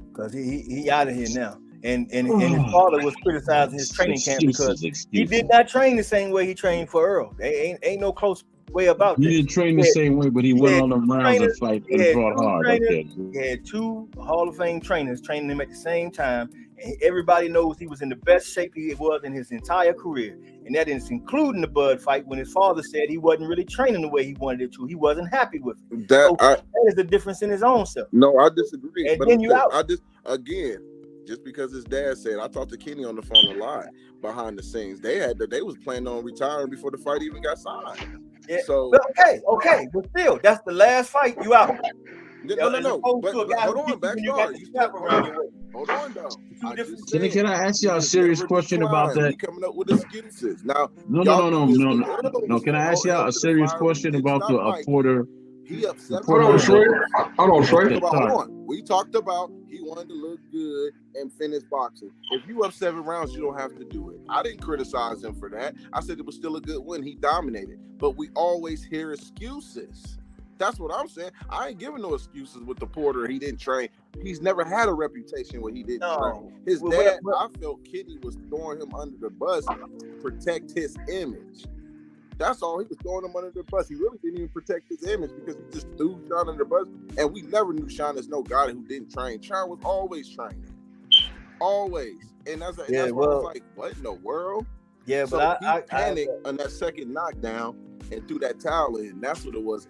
because he out of here now. And his father was criticizing his training camp because he did not train the same way he trained for Earl. They ain't no close way about that. He didn't train the same way, but he went on them rounds and fight and fought hard. He had 2 Hall of Fame trainers training him at the same time, and everybody knows he was in the best shape he was in his entire career. And that is including the Bud fight when his father said he wasn't really training the way he wanted it to. He wasn't happy with it. That is the difference in his own self. No, I disagree. And then just because his dad said, I talked to Kenny on the phone a lot behind the scenes. They was planning on retiring before the fight even got signed. Yeah. So okay, but still, that's the last fight. You out. No. But hold on, backyard. Hold on, though. Can I ask y'all a serious question about that? Coming up with excuses now. No. Can I ask y'all a serious question about the Porter? He upset. Hold on, Trey. We talked about he wanted to look good and finish boxing. If you up 7 rounds, you don't have to do it. I didn't criticize him for that. I said it was still a good win. He dominated. But we always hear excuses. That's what I'm saying. I ain't giving no excuses with the Porter. He didn't train. He's never had a reputation where he didn't train. His dad, I felt Kenny was throwing him under the bus to protect his image. That's all. He was throwing him under the bus. He really didn't even protect his image because he just threw Sean under the bus. And we never knew Sean as no guy who didn't train. Sean was always training. Always. And that's why I was like, what in the world? Yeah, so but he panicked on that second knockdown and threw that towel in. That's what it was.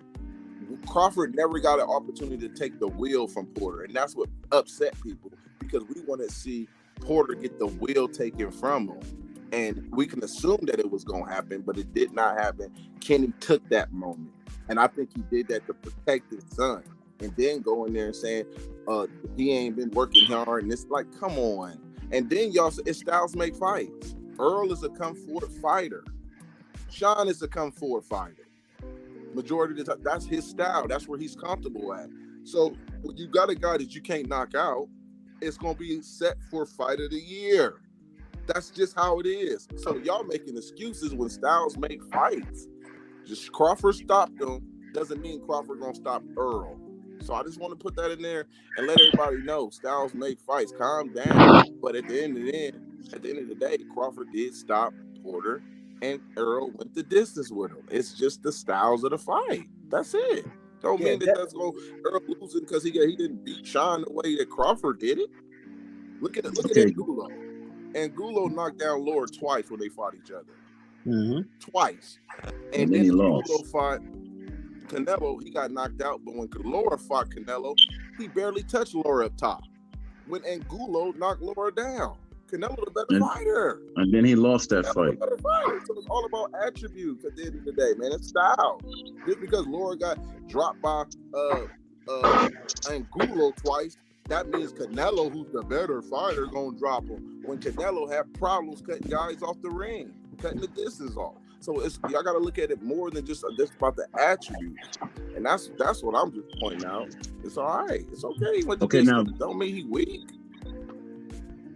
Crawford never got an opportunity to take the wheel from Porter, and that's what upset people because we want to see Porter get the wheel taken from him. And we can assume that it was going to happen, but it did not happen. Kenny took that moment, and I think he did that to protect his son. And then go in there and saying, he ain't been working hard, and it's like, come on. And then y'all say, it's styles make fights. Earl is a come forward fighter. Sean is a come forward fighter. Majority of the time, that's his style. That's where he's comfortable at. So when you got a guy that you can't knock out, it's going to be set for fight of the year. That's just how it is. So y'all making excuses when styles make fights. Just Crawford stopped them doesn't mean Crawford going to stop Earl. So I just want to put that in there and let everybody know styles make fights. Calm down. But at the end of the day, Crawford did stop Porter. And Earl went the distance with him. It's just the styles of the fight. That's it. Don't mean that's going Earl losing because he didn't beat Sean the way that Crawford did it. Look at Angulo. Angulo knocked down Lord twice when they fought each other. Mm-hmm. Twice. And then he Angulo lost. fought Canelo. He got knocked out, but when Laura fought Canelo, he barely touched Laura up top. When Angulo knocked Laura down. Canelo the better fighter. And then he lost that fight. Better fighter. So it's all about attributes at the end of the day, man. It's style. Just because Laura got dropped by Angulo twice, that means Canelo, who's the better fighter, gonna drop him. When Canelo had problems cutting guys off the ring, cutting the distance off. So y'all gotta look at it more than just about the attributes. And that's what I'm just pointing out. It's all right. It's okay. Okay, now don't mean he weak.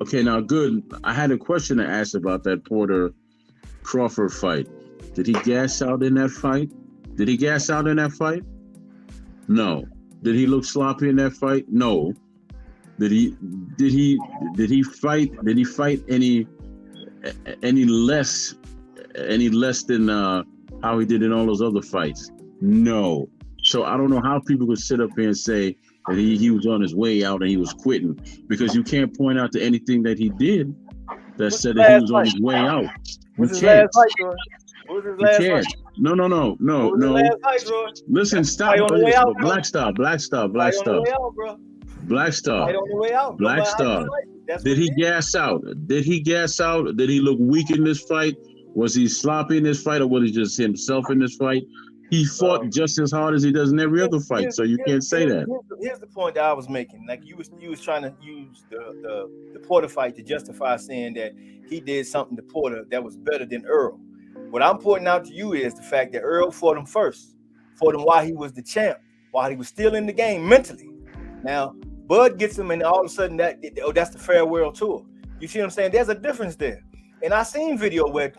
Okay, now good. I had a question to ask about that Porter Crawford fight. Did he gas out in that fight? No. Did he look sloppy in that fight? No. Did he fight any less than how he did in all those other fights? No. So I don't know how people could sit up here and say that he was on his way out and he was quitting, because you can't point out to anything that he did that said that he was on his way out. You can't. You can't. No. Listen, stop. Black Star. Black Star. Did he gas out? Did he look weak in this fight? Was he sloppy in this fight, or was he just himself in this fight? He fought just as hard as he does in every other fight, so you can't say that. Here's the point that I was making. Like you was trying to use the Porter fight to justify saying that he did something to Porter that was better than Earl. What I'm pointing out to you is the fact that Earl fought him first, fought him while he was the champ, while he was still in the game mentally. Now, Bud gets him, and all of a sudden that's the farewell tour. You see what I'm saying? There's a difference there. And I seen video where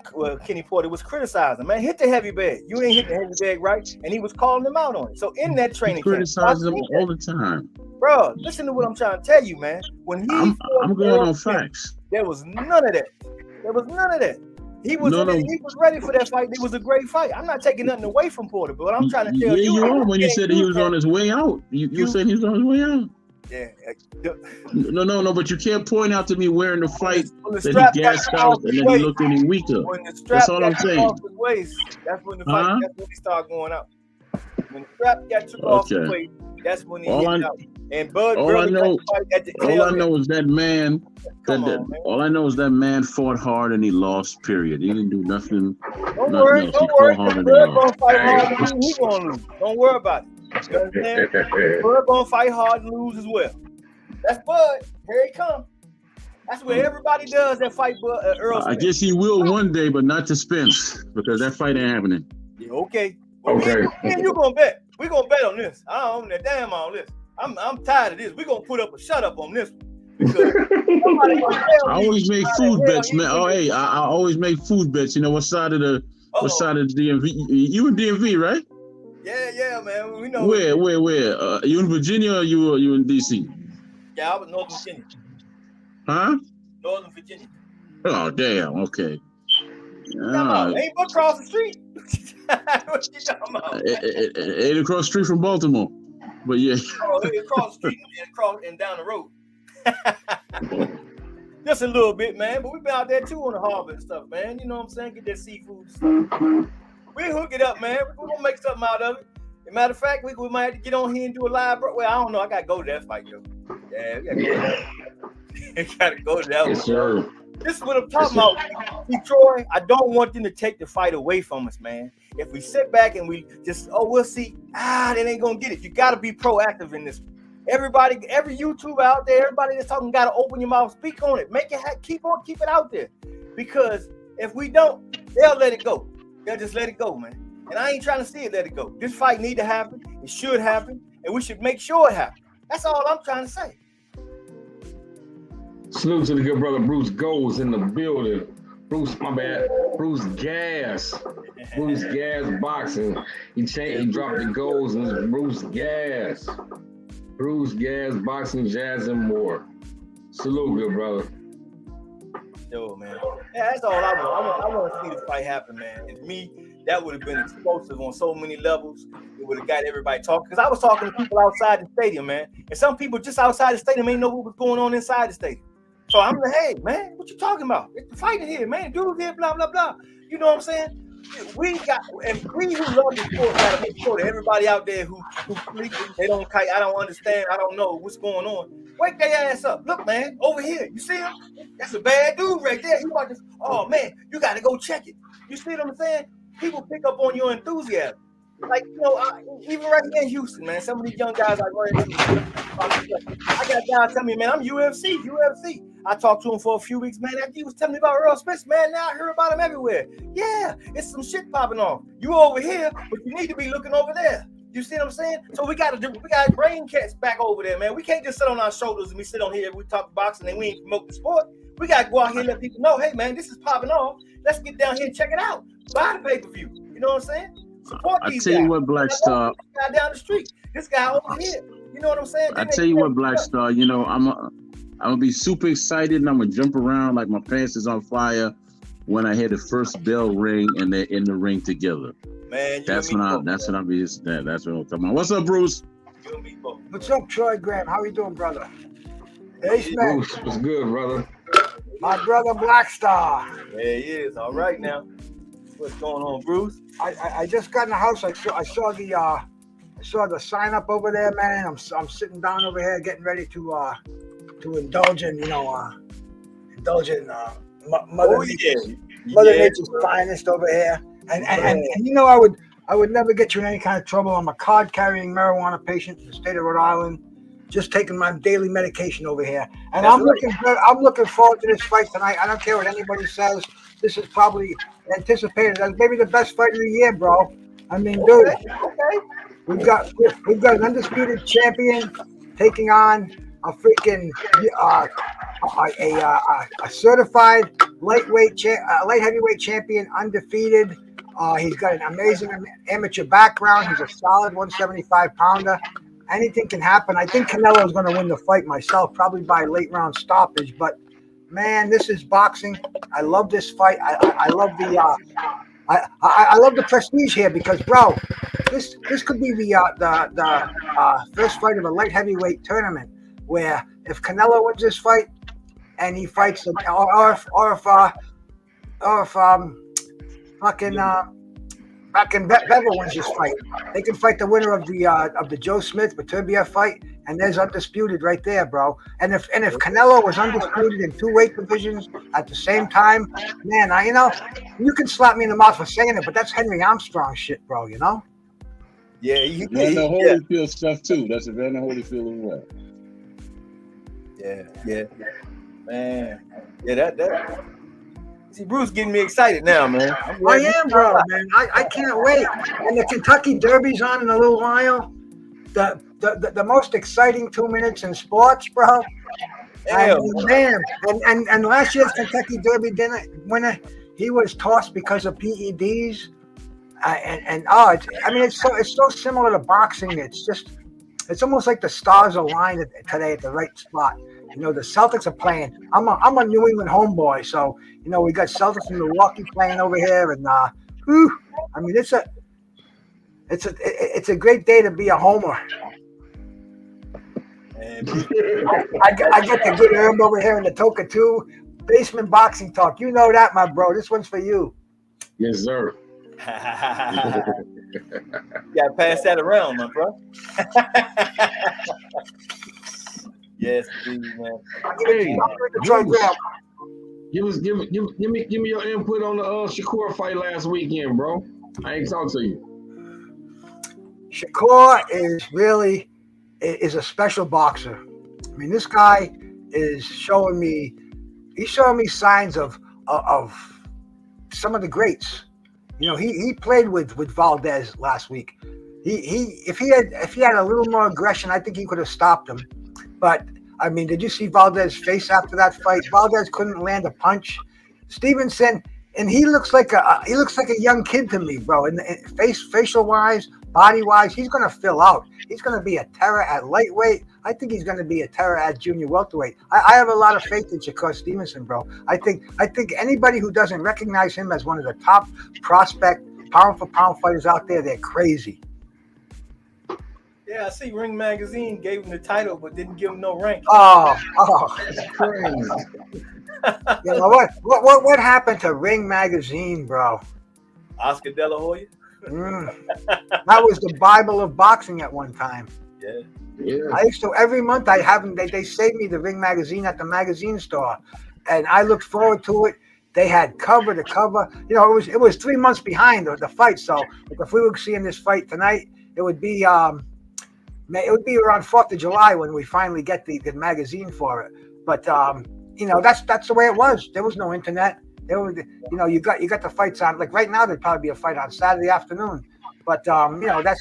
Kenny Porter was criticizing, man, hit the heavy bag. You ain't hit the heavy bag right, and he was calling him out on it. So in that training, he criticizes him all the time. Bro, listen to what I'm trying to tell you, man. When I'm going on facts. There was none of that. He was ready for that fight. It was a great fight. I'm not taking nothing away from Porter, but what I'm trying to tell you. Yeah, you are when you said he was on his way out. You said he was on his way out. Yeah. No, but you can't point out to me where in the fight that he gassed out and then he looked any weaker. That's all I'm saying. That's when the fight, that's when he started going out. When the strap got took off the waist, that's when he hit out. And Bud all I know is that man. All I know is that man fought hard and he lost. Period. He didn't do nothing. Don't worry. Bud gonna fight hard and he gonna lose. Don't worry about it. You understand? Bud gonna fight hard and lose as well. That's Bud. Here he comes. That's what everybody does that fight Earl Spence. I guess he will one day, but not to Spence, because that fight ain't happening. Yeah, okay. Well, me and you gonna bet. We gonna bet on this. I don't own that damn on this. I'm tired of this. We gonna put up a shut up on this one. Because I always make food bets, man. Oh, hey, I always make food bets. You know what side of the DMV? You in DMV, right? Yeah, man. We know. Where? You in Virginia or you in DC? Yeah, I was Northern Virginia. Huh? Northern Virginia. Oh, damn. Okay. Ain't but across the street. What you talking about? Ain't across the street from Baltimore. But yeah. Across the street and down the road. Just a little bit, man. But we've been out there too on the harbor and stuff, man. You know what I'm saying? Get that seafood and stuff. We hook it up, man. We're gonna make something out of it. As a matter of fact, we might have to get on here and do a live, bro. Well, I don't know. I gotta go to that fight, yo. Yeah, we gotta go to that. Gotta go to that one. Yes, sir. This is what I'm talking about. See, Troy, I don't want them to take the fight away from us, man. If we sit back and we just, we'll see, they ain't gonna get it. You gotta be proactive in this. Everybody, every YouTuber out there, everybody that's talking, gotta open your mouth, speak on it, make it, keep it out there. Because if we don't, they'll let it go. They'll just let it go, man. And I ain't trying to see it let it go. This fight need to happen. It should happen, and we should make sure it happens. That's all I'm trying to say. Salute to the good brother Bruce Goes in the building. Bruce, my bad. Bruce Gas. Bruce Gas Boxing. He dropped the goals and it's Bruce Gas. Bruce Gas Boxing, Jazz, and more. Salute, good brother. Yo, man. Yeah, that's all I want. I want to see this fight happen, man. And me, that would have been explosive on so many levels. It would have got everybody talking. Because I was talking to people outside the stadium, man. And some people just outside the stadium ain't know what was going on inside the stadium. So I'm like, hey, man, what you talking about? It's the fighting here, man. Dude here, blah, blah, blah. You know what I'm saying? We who love the sport gotta make sure that everybody out there who they don't kite, I don't understand, I don't know what's going on. Wake their ass up. Look, man, over here. You see him? That's a bad dude right there. He about to, oh man, you gotta go check it. You see what I'm saying? People pick up on your enthusiasm. Like, you know, even right here in Houston, man, some of these young guys I run into, I got guys telling me, man, I'm UFC. I talked to him for a few weeks, man. After he was telling me about Earl Spence, man, now I hear about him everywhere. Yeah, it's some shit popping off. You over here, but you need to be looking over there. You see what I'm saying? So we got brain cats back over there, man. We can't just sit on our shoulders and we sit on here and we talk boxing and we ain't promote the sport. We got to go out here and let people know, hey, man, this is popping off. Let's get down here and check it out. Buy the pay-per-view. You know what I'm saying? Support these guys. I tell you what, Black Star. This guy down the street. This guy over here. You know what I'm saying? I tell you what, Black Star, you know, I'm gonna be super excited and I'm gonna jump around like my pants is on fire when I hear the first bell ring and they're in the ring together. Man, that's what I'm talking about. What's up, Bruce? What's up, Troy Graham? How you doing, brother? Hey, Bruce, what's good, brother? My brother Black Star. Yeah, he is. All right now. What's going on, Bruce? I just got in the house. I saw the sign up over there, man. I'm sitting down over here getting ready to indulge in Mother Nature's finest over here. And you know, I would never get you in any kind of trouble. I'm a card-carrying marijuana patient in the state of Rhode Island, just taking my daily medication over here. And I'm looking forward to this fight tonight. I don't care what anybody says. This is probably anticipated as maybe the best fight of the year, bro. I mean, dude, we've got an undisputed champion taking on a freaking a certified light heavyweight champion, undefeated. He's got an amazing amateur background. He's a solid 175 pounder. Anything can happen. I think Canelo is going to win the fight myself, probably by late round stoppage. But man, this is boxing. I love this fight. I love I love the prestige here because, bro, this could be the first fight of a light heavyweight tournament where if Canelo wins this fight and he fights, or if fucking Bevel wins this fight, they can fight the winner of the Joe Smith Viturbia fight, and there's undisputed right there, bro. And if Canelo was undisputed in 2 weight divisions at the same time, man, you can slap me in the mouth for saying it, but that's Henry Armstrong shit, bro. You know? Yeah, Holyfield stuff too. That's Evander Holyfield as well. Yeah, man. Yeah, that. See, Bruce getting me excited now, man. I am, bro, man. I can't wait. And the Kentucky Derby's on in a little while. The most exciting 2 minutes in sports, bro. And last year's Kentucky Derby winner, he was tossed because of PEDs. It's so similar to boxing. It's almost like the stars aligned today at the right spot. You know, the Celtics are playing. I'm a New England homeboy, so you know we got Celtics and Milwaukee playing over here, and it's a great day to be a homer. I get the good herb over here in the Toka too. Basement boxing talk. You know that, my bro. This one's for you. Yes, sir. You gotta pass that around, my bro. Yes, indeed, man. Hey, give me your input on the Shakur fight last weekend, bro. I ain't talked to you. Shakur is a special boxer. I mean, this guy is showing me signs of some of the greats. You know, he played with Valdez last week. If he had a little more aggression, I think he could have stopped him. But I mean, did you see Valdez's face after that fight? Valdez couldn't land a punch. Stevenson, and he looks like a young kid to me, bro. And facial wise, body wise, he's gonna fill out. He's gonna be a terror at lightweight. I think he's gonna be a terror at junior welterweight. I have a lot of faith in Shakur Stevenson, bro. I think anybody who doesn't recognize him as one of the top prospect pound for pound fighters out there, they're crazy. Yeah, I see Ring Magazine gave him the title, but didn't give him no rank. Oh, that's crazy. You know what happened to Ring Magazine, bro? Oscar De La Hoya. That was the Bible of boxing at one time. Yeah. I used to every month. They saved me the Ring Magazine at the magazine store, and I looked forward to it. They had cover to cover. You know, it was 3 months behind the fight. So if we were seeing this fight tonight, it would be around 4th of July when we finally get the magazine for it. But you know, that's the way it was. There was no internet. You got the fights on. Like right now, there'd probably be a fight on Saturday afternoon. But you know, that's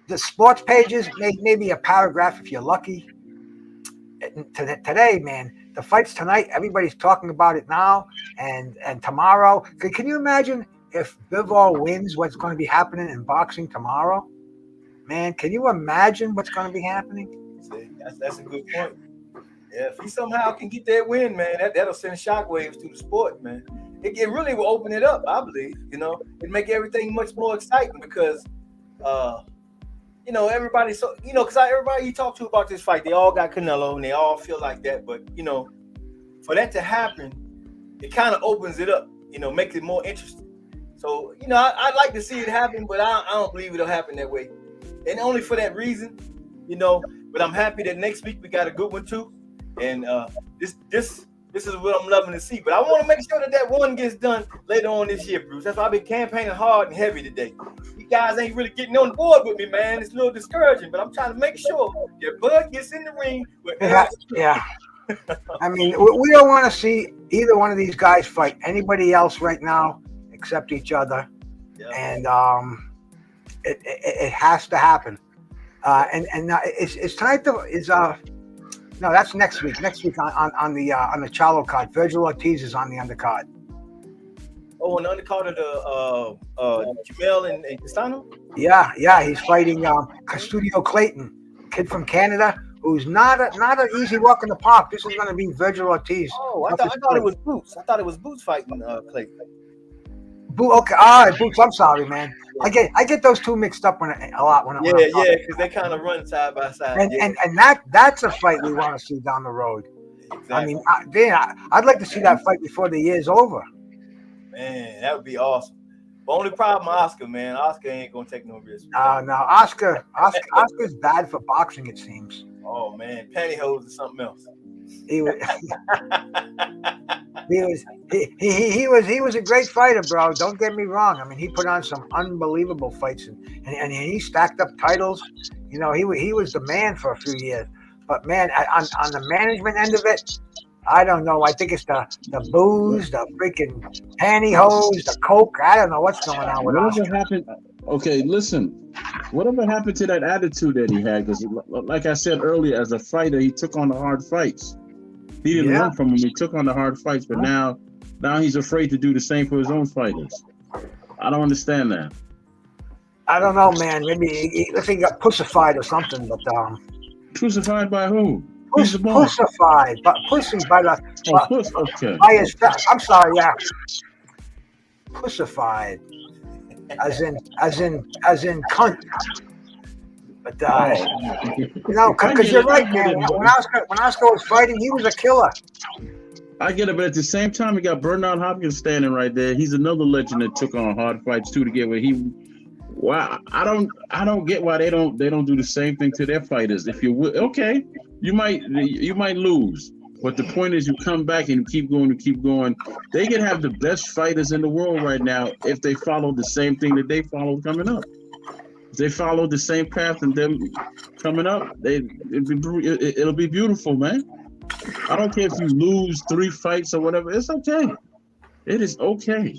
the sports pages, maybe a paragraph if you're lucky. Today, man, the fights tonight, everybody's talking about it now and tomorrow. Can you imagine if Bivol wins, what's going to be happening in boxing tomorrow? Man, can you imagine what's going to be happening? That's a good point. Yeah, if he somehow can get that win, man, that'll send shockwaves to the sport, man. It really will open it up, I believe. You know, it make everything much more exciting because, you know, everybody. So you know, because everybody you talk to about this fight, they all got Canelo and they all feel like that. But you know, for that to happen, it kind of opens it up. You know, makes it more interesting. So you know, I'd like to see it happen, but I don't believe it'll happen that way. And only for that reason, you know. But I'm happy that next week we got a good one too. And this is what I'm loving to see. But I want to make sure that one gets done later on this year, Bruce. That's why I've been campaigning hard and heavy today. You guys ain't really getting on board with me, man. It's a little discouraging, but I'm trying to make sure that Bud gets in the ring. Yeah. I mean, we don't want to see either one of these guys fight anybody else right now except each other. Yeah. And it has to happen. And it's tonight. No, that's next week. Next week on the Charlo card. Virgil Ortiz is on the undercard. Oh, on the undercard of the Jamel and Castano? Yeah, he's fighting Custodio Clayton, kid from Canada, who's not an easy walk in the park. This is going to be Virgil Ortiz. Oh, I thought it was Boots. I thought it was Boots fighting Clayton. Okay, all right, Boots. I'm sorry, man. I get those two mixed up a lot when because they kind of run side by side. And that's a fight we want to see down the road. Exactly. I mean, I'd like to see that fight before the year's over. Man, that would be awesome. The only problem, Oscar, man. Oscar ain't gonna take no risk. No, Oscar's bad for boxing, it seems. Oh man, pantyhose is something else. He was a great fighter, bro. Don't get me wrong. I mean, he put on some unbelievable fights and he stacked up titles. You know, he was the man for a few years. But man, on the management end of it, I don't know. I think it's the booze, the freaking pantyhose, the coke. I don't know what's going on with Whatever happened? Okay, listen. Whatever happened to that attitude that he had? Because, like I said earlier, as a fighter, he took on the hard fights. He didn't run from him. He took on the hard fights, but now he's afraid to do the same for his own fighters. I don't understand that. I don't know, man. Maybe looks like he got pussified or something. But Crucified by who? Pussified, but pussy by the Okay. by his. I'm sorry, yeah. Pussified, as in cunt. But because you're right, man. When Oscar was fighting, he was a killer. I get it, but at the same time, we got Bernard Hopkins standing right there. He's another legend that took on hard fights too to get where he. Wow, I don't get why they don't do the same thing to their fighters. If you okay, you might lose, but the point is you come back and you keep going. They can have the best fighters in the world right now if they follow the same thing that they followed coming up. If they follow the same path and them coming up, it'll be beautiful, man. I don't care if you lose 3 fights or whatever. It's okay. It is okay.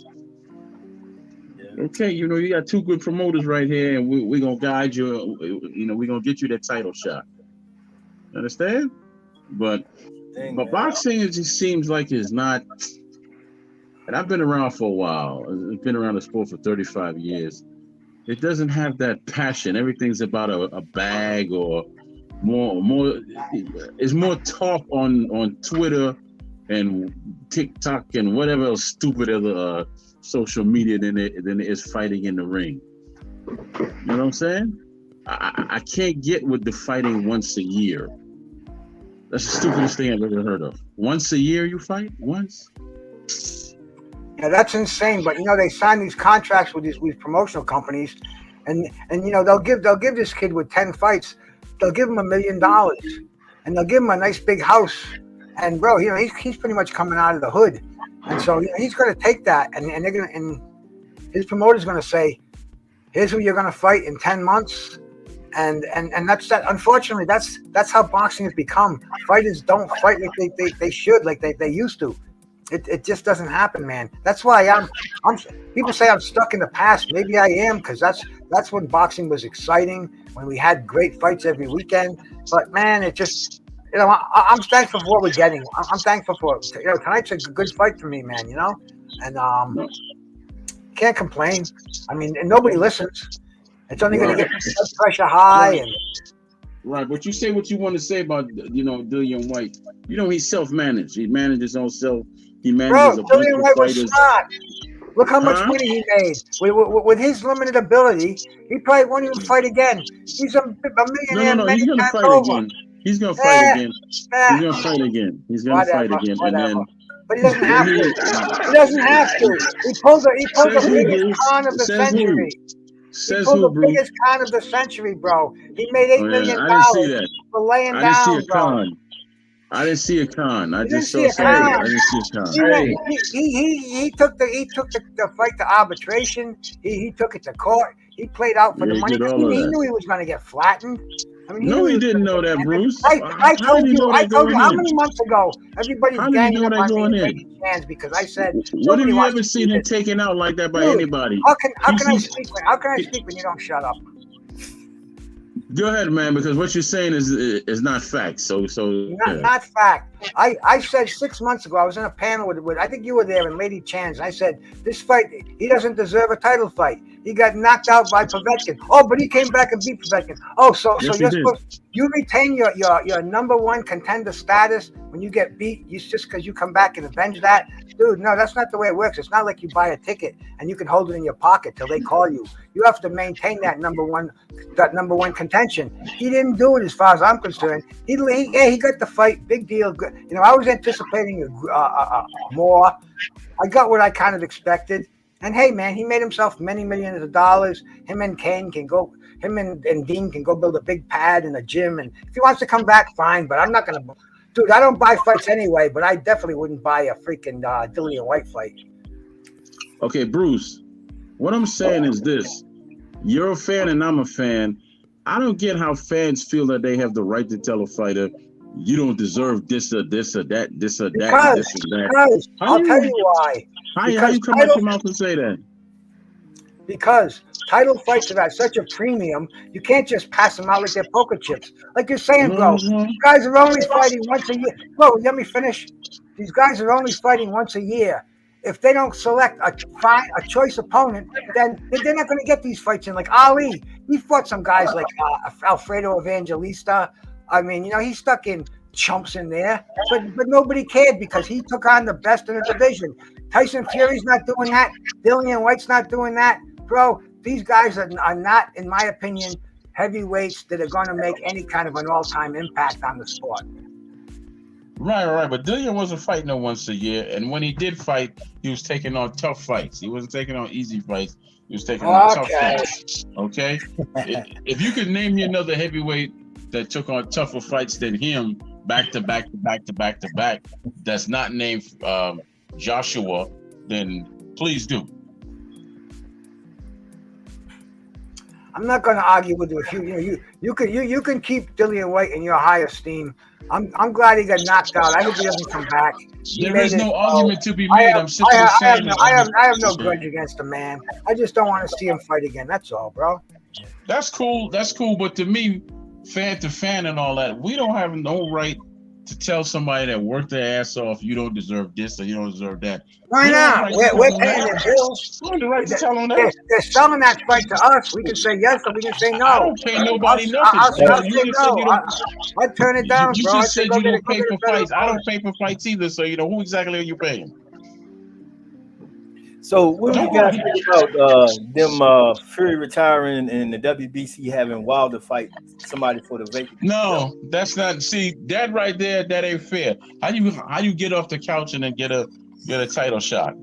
Okay, you got 2 good promoters right here, and we're going to guide you. We're going to get you that title shot. Understand? But boxing, it just seems like it's not. And I've been around for a while. I've been around the sport for 35 years. It doesn't have that passion. Everything's about a bag or more. It's more talk on Twitter and TikTok and whatever else stupid other social media than it is fighting in the ring. You know what I'm saying? I can't get with the fighting once a year. That's the stupidest thing I've ever heard of. Once a year you fight? Once? Yeah, that's insane. But they sign these contracts with these promotional companies, and they'll give this kid with 10 fights, they'll give him $1 million, and they'll give him a nice big house. And bro, he's pretty much coming out of the hood, and so he's going to take that, and they're going and his promoter's going to say, here's who you're going to fight in 10 months. And that's that. Unfortunately, that's how boxing has become. Fighters don't fight like they should, like they used to. It just doesn't happen, man. That's why I'm. People say I'm stuck in the past. Maybe I am, because that's when boxing was exciting, when we had great fights every weekend. But man, it just I'm thankful for what we're getting. I'm thankful for tonight's a good fight for me, man. And can't complain. I mean, and nobody listens. It's only going to get blood pressure high. And right, but you say what you want to say about Dillian White. He's self-managed. He managed his own self. He manages a bunch of fighters. Was smart. Look how much money he made. With his limited ability, he probably won't even fight again. He's a millionaire. No, he's going to fight again. He's going to fight again. He's going to fight again. He's going to fight again. And then, but he doesn't have to. He doesn't have to. He pulled the biggest con of the century. He pulled the biggest con of the century, bro. He made $8 million for laying down, bro. I didn't see a con. I just saw something. I didn't see a con. He took the fight to arbitration. He took it to court. He played out for the money. He knew he was going to get flattened. I mean, he didn't know that, Bruce. I told you how many months ago? Everybody's ganging up on me in hands because I said. What have you ever seen him taken out like that by anybody? How can I speak when you don't shut up? Go ahead, man, because what you're saying is not fact. So not fact. I said 6 months ago, I was in a panel with I think you were there and Lady Chance. I said this fight, he doesn't deserve a title fight. He got knocked out by Povetkin. Oh, but he came back and beat Povetkin. Oh, so you retain your #1 contender status when you get beat just because you come back and avenge that? Dude, no, that's not the way it works. It's not like you buy a ticket and you can hold it in your pocket till they call you. You have to maintain that #1 contention. He didn't do it as far as I'm concerned. He got the fight, big deal. I was anticipating more. I got what I kind of expected. And hey, man, he made himself many millions of dollars. Him and Kane can go. Him and Dean can go build a big pad in a gym. And if he wants to come back, fine. But I'm not gonna. Dude, I don't buy fights anyway. But I definitely wouldn't buy a freaking Dillian White fight. Okay, Bruce. What I'm saying is this: you're a fan and I'm a fan. I don't get how fans feel that they have the right to tell a fighter, you don't deserve this or this or that, this or that, this or that. Because I'll tell you why. How you come out your mouth and say that? Because title fights are at such a premium, you can't just pass them out like they're poker chips. Like you're saying, bro, these guys are only fighting once a year. Bro, let me finish. These guys are only fighting once a year. if they don't select a choice opponent, then they're not going to get these fights in. Like Ali, he fought some guys like Alfredo Evangelista. I mean, he stuck in chumps in there, but nobody cared because he took on the best in the division. Tyson Fury's not doing that. Dillian White's not doing that. Bro, these guys are not, in my opinion, heavyweights that are going to make any kind of an all-time impact on the sport. Right. But Dillian wasn't fighting no once a year, and when he did fight, he was taking on tough fights. He wasn't taking on easy fights. He was taking on tough fights. Okay? If you could name me another heavyweight that took on tougher fights than him, back to back, that's not named Joshua, then please do. I'm not going to argue with you. If you can keep Dillian White in your high esteem. I'm glad he got knocked out. I hope he doesn't come back. There is no argument to be made. I'm simply saying I have no grudge against the man. I just don't want to see him fight again. That's all, bro. That's cool. But to me, fan to fan and all that, we don't have no right to tell somebody that worked their ass off, you don't deserve this or you don't deserve that. Why not? We're paying their bills. We have the right to tell them that. They're selling that fight to us. We can say yes or we can say no. I don't pay nobody nothing. I'll say no. I'll turn it down, you bro. You just said you don't pay for fights. I don't pay for fights either, so who exactly are you paying? So what do you guys think about them Fury retiring and the WBC having Wilder fight somebody for the vacant? No, that's not. See, that right there, that ain't fair. How you get off the couch and then get a title shot?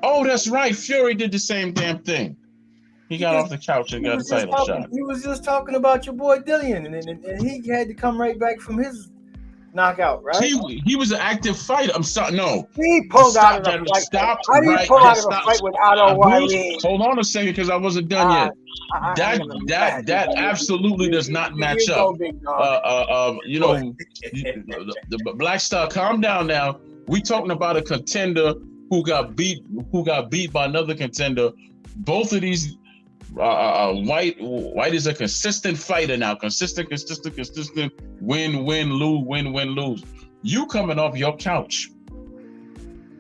Oh, that's right. Fury did the same damn thing. He got off the couch and got a title shot. He was just talking about your boy Dillian, and he had to come right back from his knockout, right? He was an active fighter. I'm sorry, no. He pulled out of the fight. How do you pull out of a fight with Otto Wiley? Hold on a second, because I wasn't done yet. That absolutely does not match up. The Black Star, calm down now. We talking about a contender who got beat by another contender. Both of these. White is a consistent fighter now. Consistent. Win, lose. You coming off your couch.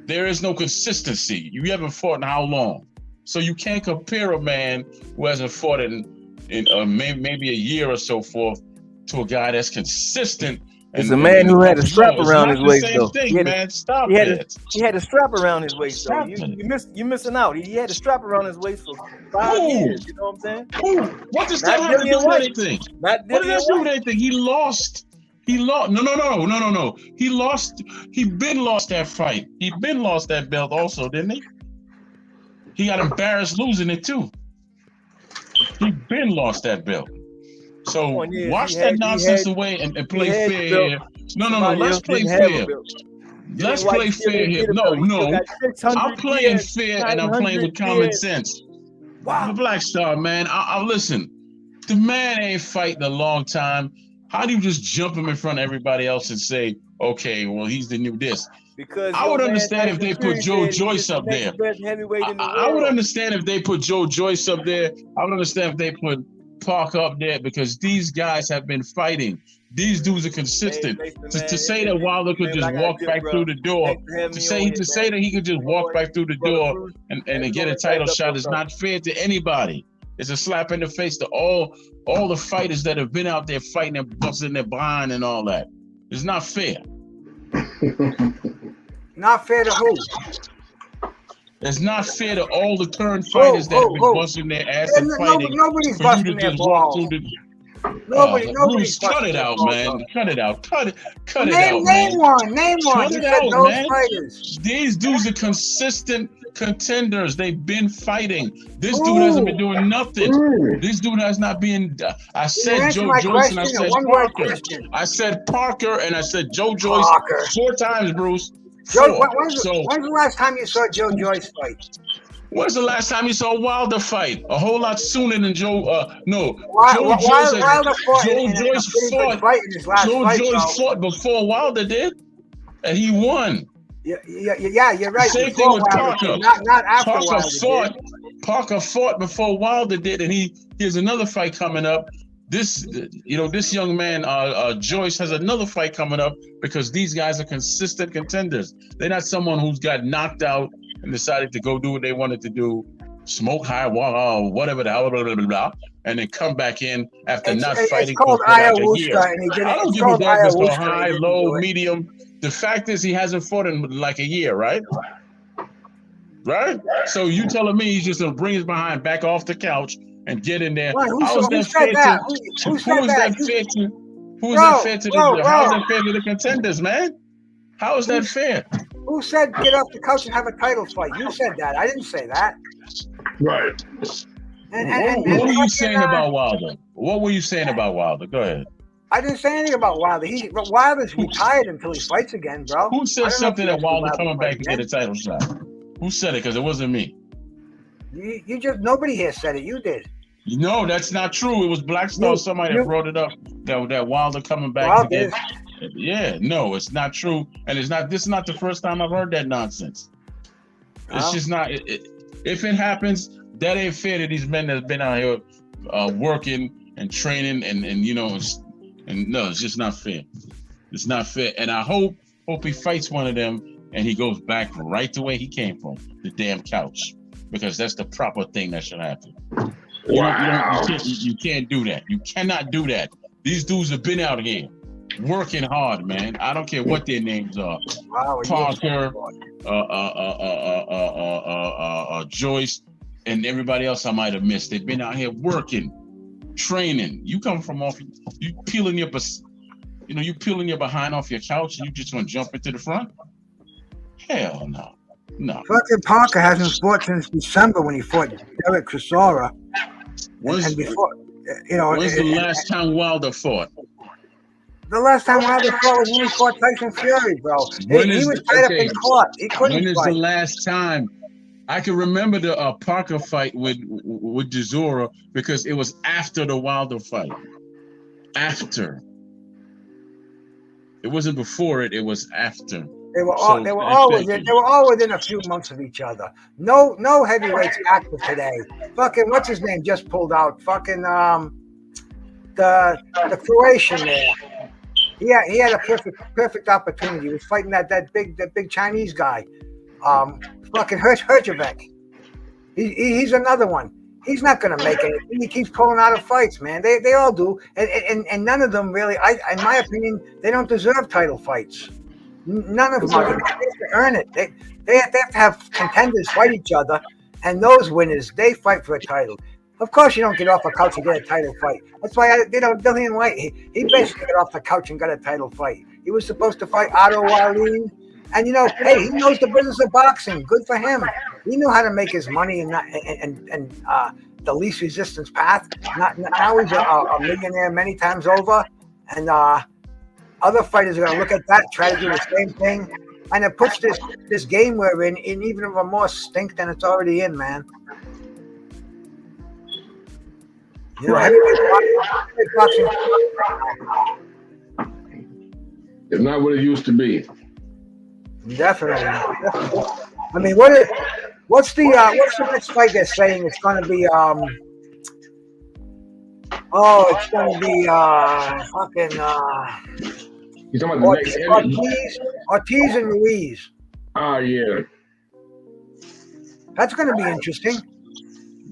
There is no consistency. You haven't fought in how long? So you can't compare a man who hasn't fought in maybe a year or so forth to a guy that's consistent. It's a man who had a strap around his waist, though. He had a strap around his waist, though. You're missing out. He had a strap around his waist for 5 years. You know what I'm saying? What does that have to do with anything? What does that do with anything? He lost. No. He lost. He been lost that fight. He been lost that belt also, didn't he? He got embarrassed losing it too. He been lost that belt. So watch that nonsense away and play fair here. No. Let's play fair. Let's play fair here. No. I'm playing fair and I'm playing with common sense. Wow. The Black Star, man. I listen. The man ain't fighting a long time. How do you just jump him in front of everybody else and say, okay, well, he's the new this? Because I would understand if they put Joe Joyce up there. I would understand if they put Joe Joyce up there. I would understand if they put Park up there, because these guys have been fighting. These dudes are consistent. To say that Wilder could just walk back through the door, to say that he could just walk back through the door and get a title shot is not fair to anybody. It's a slap in the face to all the fighters that have been out there fighting and busting their behind and all that. It's not fair. Not fair to who? It's not fair to all the current fighters that have been busting their ass and fighting. Nobody's busting their balls. Nobody's cut it out, man. Cut it out. Cut it out, man. Name one. Cut it out, man. These dudes are consistent contenders. They've been fighting. This dude hasn't been doing nothing. This dude has not been. I said Joe Joyce and I said Parker. I said Parker and I said Joe Joyce 4 times, Bruce. When's the last time you saw Joe Joyce fight? When's the last time you saw Wilder fight? A whole lot sooner than Joe. Joe Joyce fought before Wilder did, and he won. Yeah, you're right. Same thing with Parker. Not after Wilder. Parker fought before Wilder did, and here's another fight coming up. This young man, Joyce, has another fight coming up because these guys are consistent contenders. They're not someone who's got knocked out and decided to go do what they wanted to do, smoke high, whatever the hell, blah, blah, blah, blah, and then come back in after not fighting for like a year. And he did I don't give a damn if it's high, low, medium. The fact is he hasn't fought in like a year, right? Right? So you telling me he's just gonna bring his behind back off the couch and get in there? How is that fair to who is that fair to the contenders, man? How is that fair? Who said get off the couch and have a title fight? You said that. I didn't say that. Right. What were you saying about Wilder? What were you saying about Wilder? Go ahead. I didn't say anything about Wilder. Wilder's retired until he fights again, bro. Who said something that Wilder coming back to get a title shot? Who said it? Because it wasn't me. You just nobody here said it. You did. No, that's not true. It was Black Star. Somebody that brought it up. That Wilder coming back to get. Yeah, no, it's not true, and it's not. This is not the first time I've heard that nonsense. It's just not. If it happens, that ain't fair to these men that's been out here working and training, and you know, and no, it's just not fair. It's not fair, and I hope he fights one of them. And he goes back right the way he came from, the damn couch, because that's the proper thing that should happen. You can't do that. You cannot do that. These dudes have been out here working hard, man. I don't care what their names are. Parker, Joyce, and everybody else I might have missed. They've been out here working, training. You come from you peeling your behind off your couch, and you just gonna jump into the front? Hell no. No. Fucking Parker hasn't fought since December when he fought Derek Chisora. When's the last time Wilder fought? The last time Wilder fought was when he fought Tyson Fury, bro. He was tied up in court. He couldn't When is fight. the last time? I can remember the Parker fight with Chisora because it was after the Wilder fight. After. It wasn't before it was after. They were all within a few months of each other. No heavyweights active today. Fucking what's his name just pulled out. Fucking the Croatian there. He had a perfect opportunity. He was fighting that big Chinese guy. Fucking Herjavec. He's another one. He's not gonna make it. He keeps pulling out of fights, man. They all do, and none of them really. In my opinion, they don't deserve title fights. None of them are. They have to earn it. They have to have contenders fight each other, and those winners they fight for a title. Of course, you don't get off a couch and get a title fight. That's why Dillian White. He basically got off the couch and got a title fight. He was supposed to fight Otto Wallin, and hey, he knows the business of boxing. Good for him. He knew how to make his money and the least resistance path. Now he's a millionaire many times over, and other fighters are going to look at that, try to do the same thing, and it puts this game we're in even of a more stink than it's already in, man. You know, heavyweight boxing. It's not what it used to be. Definitely. I mean, what's the next fight they're saying it's going to be? It's going to be fucking. You talking about the next Ortiz and Ruiz. Oh yeah. That's going to be interesting.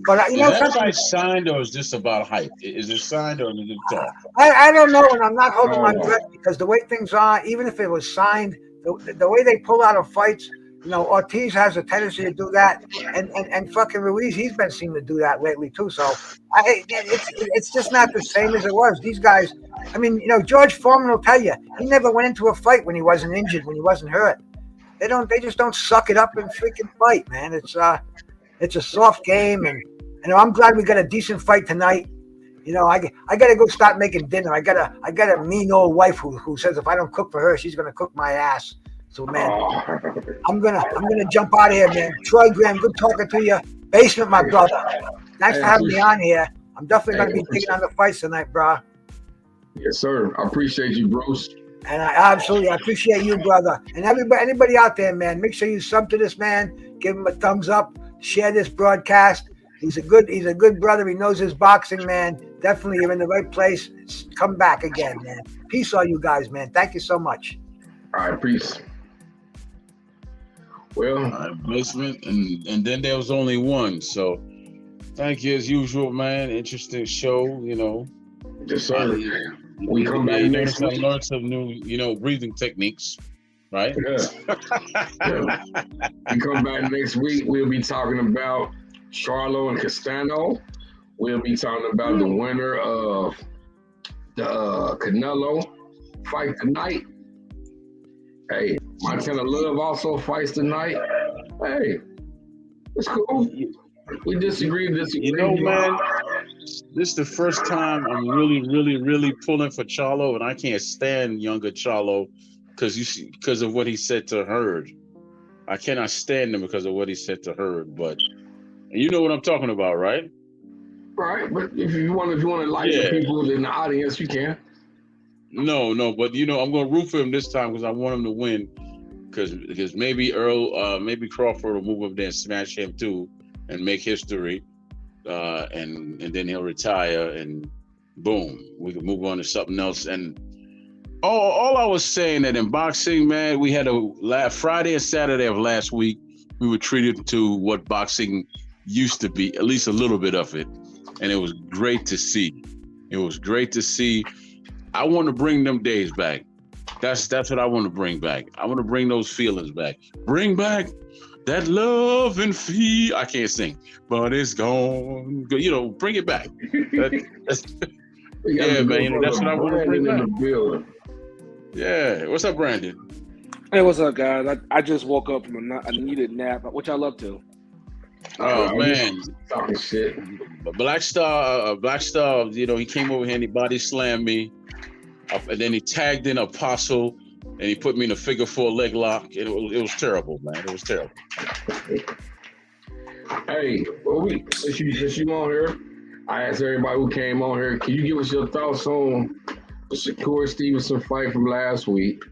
But is that fight signed or is this about hype? Is it signed or is it talk? I don't know, and I'm not holding my breath because the way things are, even if it was signed, the way they pull out of fights, Ortiz has a tendency to do that, and fucking Ruiz, he's been seen to do that lately too. So it's just not the same as it was. These guys, I mean, George Foreman will tell you he never went into a fight when he wasn't injured, when he wasn't hurt. They just don't suck it up and freaking fight, man. It's a soft game, and I'm glad we got a decent fight tonight. I gotta go start making dinner. I got a mean old wife who says if I don't cook for her, she's gonna cook my ass. So man, I'm gonna jump out of here, man. Troy Graham, good talking to you. Basement, my brother. Thanks for having me on here. I'm definitely gonna be taking on the fights tonight, bro. Yes, sir. I appreciate you, Bruce. And I appreciate you, brother. And anybody out there, man, make sure you sub to this man. Give him a thumbs up. Share this broadcast. He's a good brother. He knows his boxing, man. Definitely, you're in the right place. Come back again, man. Peace, all you guys, man. Thank you so much. All right, peace. Well, basement, and then there was only one. So thank you as usual, man. Interesting show, you know. Yes, sir. We come back next I week. learned some new, breathing techniques, right? Yeah. Yeah. We come back next week. We'll be talking about Charlo and Castano. We'll be talking about the winner of the Canelo fight tonight. Hey, Montana Love also fights tonight. Hey, it's cool. We disagree. You know, man, this is the first time I'm really pulling for Charlo, and I can't stand younger Charlo because of what he said to Hurd. I cannot stand him because of what he said to Hurd. But you know what I'm talking about, right? Right, but if you want to like the people in the audience, you can. No, but I'm going to root for him this time because I want him to win. Because maybe maybe Crawford will move up there and smash him too, and make history, and then he'll retire, and boom, we can move on to something else. And all I was saying that in boxing, man, we had Friday and Saturday of last week, we were treated to what boxing used to be, at least a little bit of it, and it was great to see. It was great to see. I want to bring them days back. That's what I want to bring back. I want to bring those feelings back. Bring back that love and feel. I can't sing, but it's gone. Bring it back. Yeah, man. That's what I want to bring back. Yeah. What's up, Brandon? Hey, what's up, guys? I just woke up from a needed nap, which I love to. Oh man, talking shit. Black Star, he came over here and he body slammed me. And then he tagged in Apostle, and he put me in a figure 4 leg lock. It was terrible, man. It was terrible. Hey, since you on here, I asked everybody who came on here, can you give us your thoughts on the Shakur Stevenson fight from last week?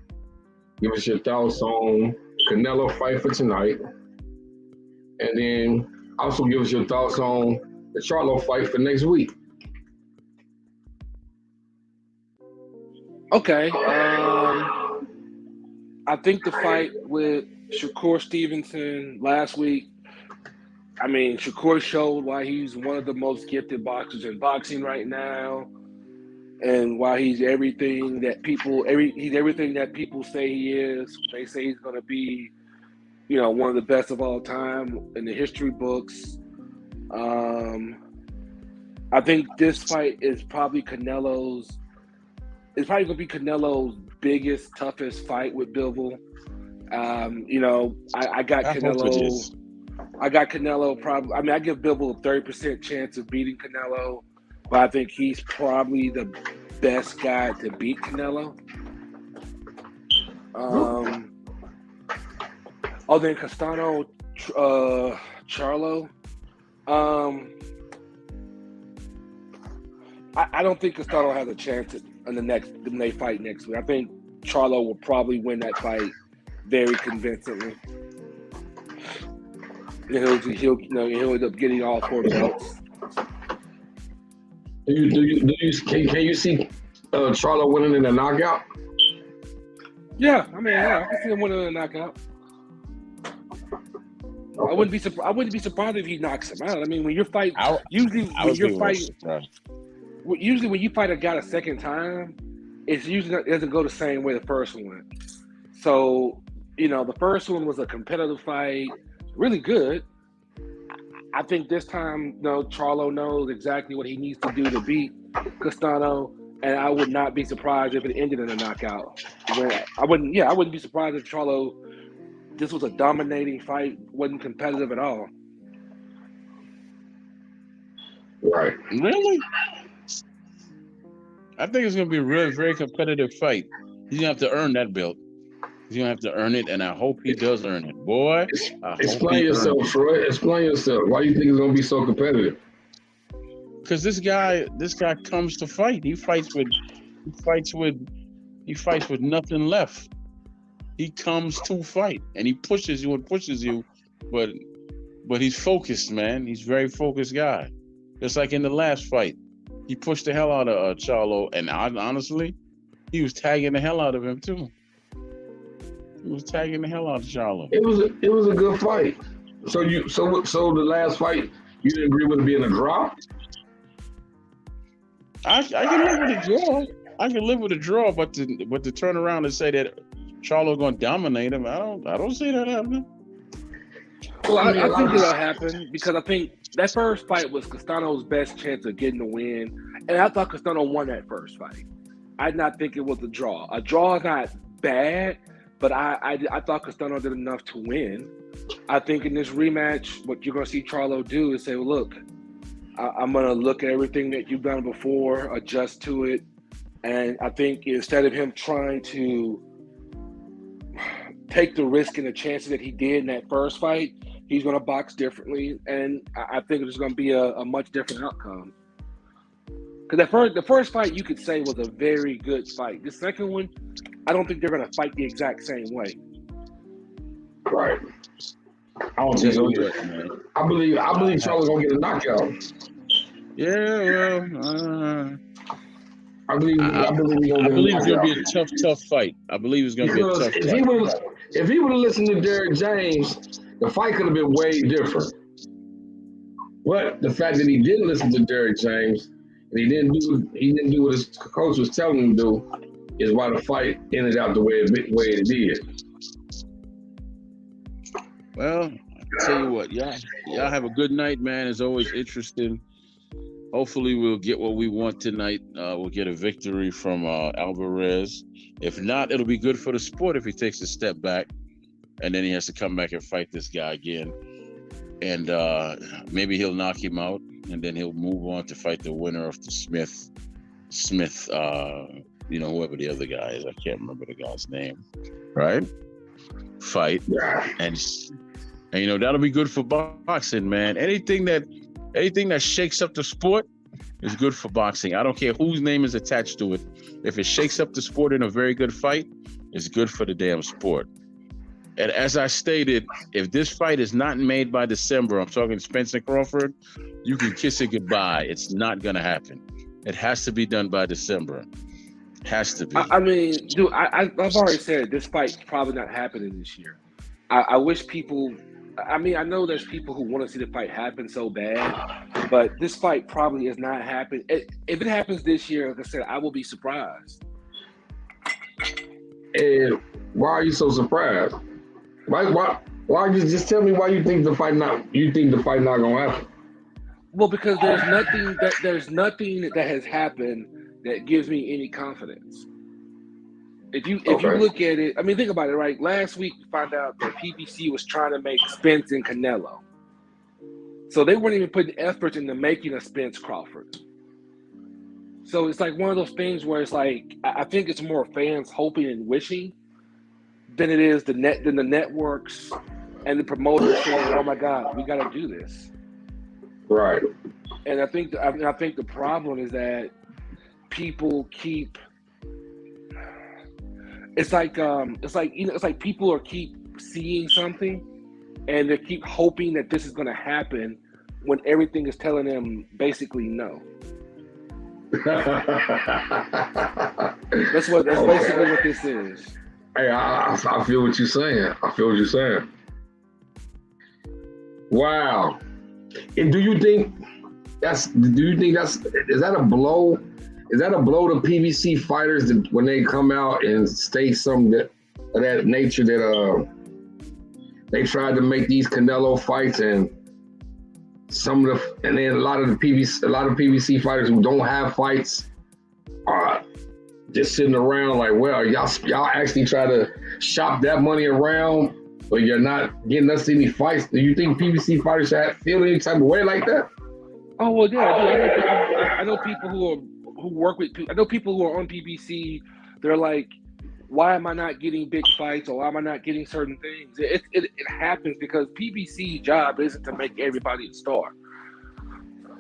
Give us your thoughts on Canelo fight for tonight. And then also give us your thoughts on the Charlo fight for next week. Okay. I think the fight with Shakur Stevenson last week, Shakur showed why he's one of the most gifted boxers in boxing right now, and why he's everything that people say he is. They say he's going to be, one of the best of all time in the history books. I think this fight is probably Canelo's. It's probably going to be Canelo's biggest, toughest fight with Bivol. I got Canelo. I got Canelo probably. I give Bivol a 30% chance of beating Canelo, but I think he's probably the best guy to beat Canelo. Then Castano, Charlo. I don't think Castano has a chance when they fight next week. I think Charlo will probably win that fight very convincingly. He'll end up getting all 4 belts. Can you see Charlo winning in a knockout? Yeah, I can see him winning in a knockout. I wouldn't be surprised if he knocks him out. When you fight, usually when you fight a guy a second time, it doesn't go the same way the first one went. So, the first one was a competitive fight, really good. I think this time, Charlo knows exactly what he needs to do to beat Castano, and I would not be surprised if it ended in a knockout. I wouldn't be surprised if Charlo, this was a dominating fight, wasn't competitive at all. Right. Really? I think it's going to be a really very competitive fight. He's going to have to earn that belt. He's going to have to earn it, and I hope he does earn it. Boy, explain yourself, Troy. Explain yourself. Why do you think it's going to be so competitive? Because this guy comes to fight. He fights with nothing left. He comes to fight, and he pushes you, but he's focused, man. He's a very focused guy. Just like in the last fight, he pushed the hell out of Charlo, and honestly, he was tagging the hell out of him too. He was tagging the hell out of Charlo. It was a good fight. So the last fight you didn't agree with it being a draw? I can live with a draw. I can live with a draw, but to turn around and say that Charlo going to dominate him, I don't see that happening. Well, I think it'll happen because I think that first fight was Castano's best chance of getting the win, and I thought Castano won that first fight. I did not think it was a draw. A draw is not bad, but I thought Castano did enough to win. I think in this rematch, what you're going to see Charlo do is say, well, look, I'm going to look at everything that you've done before, adjust to it, and I think instead of him trying to take the risk and the chances that he did in that first fight, he's going to box differently, and I think it's going to be a much different outcome. Because the first fight you could say was a very good fight. The second one, I don't think they're going to fight the exact same way. Right. I don't think so either. I believe Charlo's going to get a knockout. Yeah, well, I believe it's going to be a tough fight. I believe it's going to be a tough fight. If he would have listened to Derek James, the fight could have been way different. But the fact that he didn't listen to Derek James and he didn't do what his coach was telling him to do is why the fight ended out the way it did. Well, I tell you what, y'all have a good night, man. It's always interesting. Hopefully we'll get what we want tonight. We'll get a victory from Alvarez. If not, it'll be good for the sport if he takes a step back and then he has to come back and fight this guy again. And maybe he'll knock him out and then he'll move on to fight the winner of the Smith, whoever the other guy is. I can't remember the guy's name, right? Fight. And that'll be good for boxing, man. Anything that shakes up the sport is good for boxing. I don't care whose name is attached to it. If it shakes up the sport in a very good fight, it's good for the damn sport. And as I stated, if this fight is not made by December, I'm talking Spencer Crawford, you can kiss it goodbye. It's not going to happen. It has to be done by December. Has to be. I mean, dude, I've already said this fight's probably not happening this year. I wish people... I mean, I know there's people who want to see the fight happen so bad, but this fight probably is not happening. If it happens this year, like I said, I will be surprised. And why are you so surprised? Why just tell me why you think the fight not gonna happen? Well, because there's nothing that has happened that gives me any confidence. If you look at it, I mean, think about it, right? Last week we found out that PBC was trying to make Spence and Canelo. So they weren't even putting effort into making a Spence Crawford. So it's like one of those things where it's like, I think it's more fans hoping and wishing than it is than the networks and the promoters saying, oh my God, we got to do this. Right. And I think the problem is that people keep, it's like people are keep seeing something and they keep hoping that this is going to happen when everything is telling them basically no. That's basically what this is. Hey, I feel what you're saying. Wow. And do you think that's is that a blow? Is that a blow to PBC fighters that when they come out and state something of that nature that they tried to make these Canelo fights and then a lot of PBC fighters who don't have fights are just sitting around like, well, y'all actually try to shop that money around, but you're not getting us any fights. Do you think PBC fighters should feel any type of way like that? Oh well, yeah. I know people who work with. I know people who are on PBC. They're like, why am I not getting big fights, or why am I not getting certain things? It happens because PBC's job isn't to make everybody a star.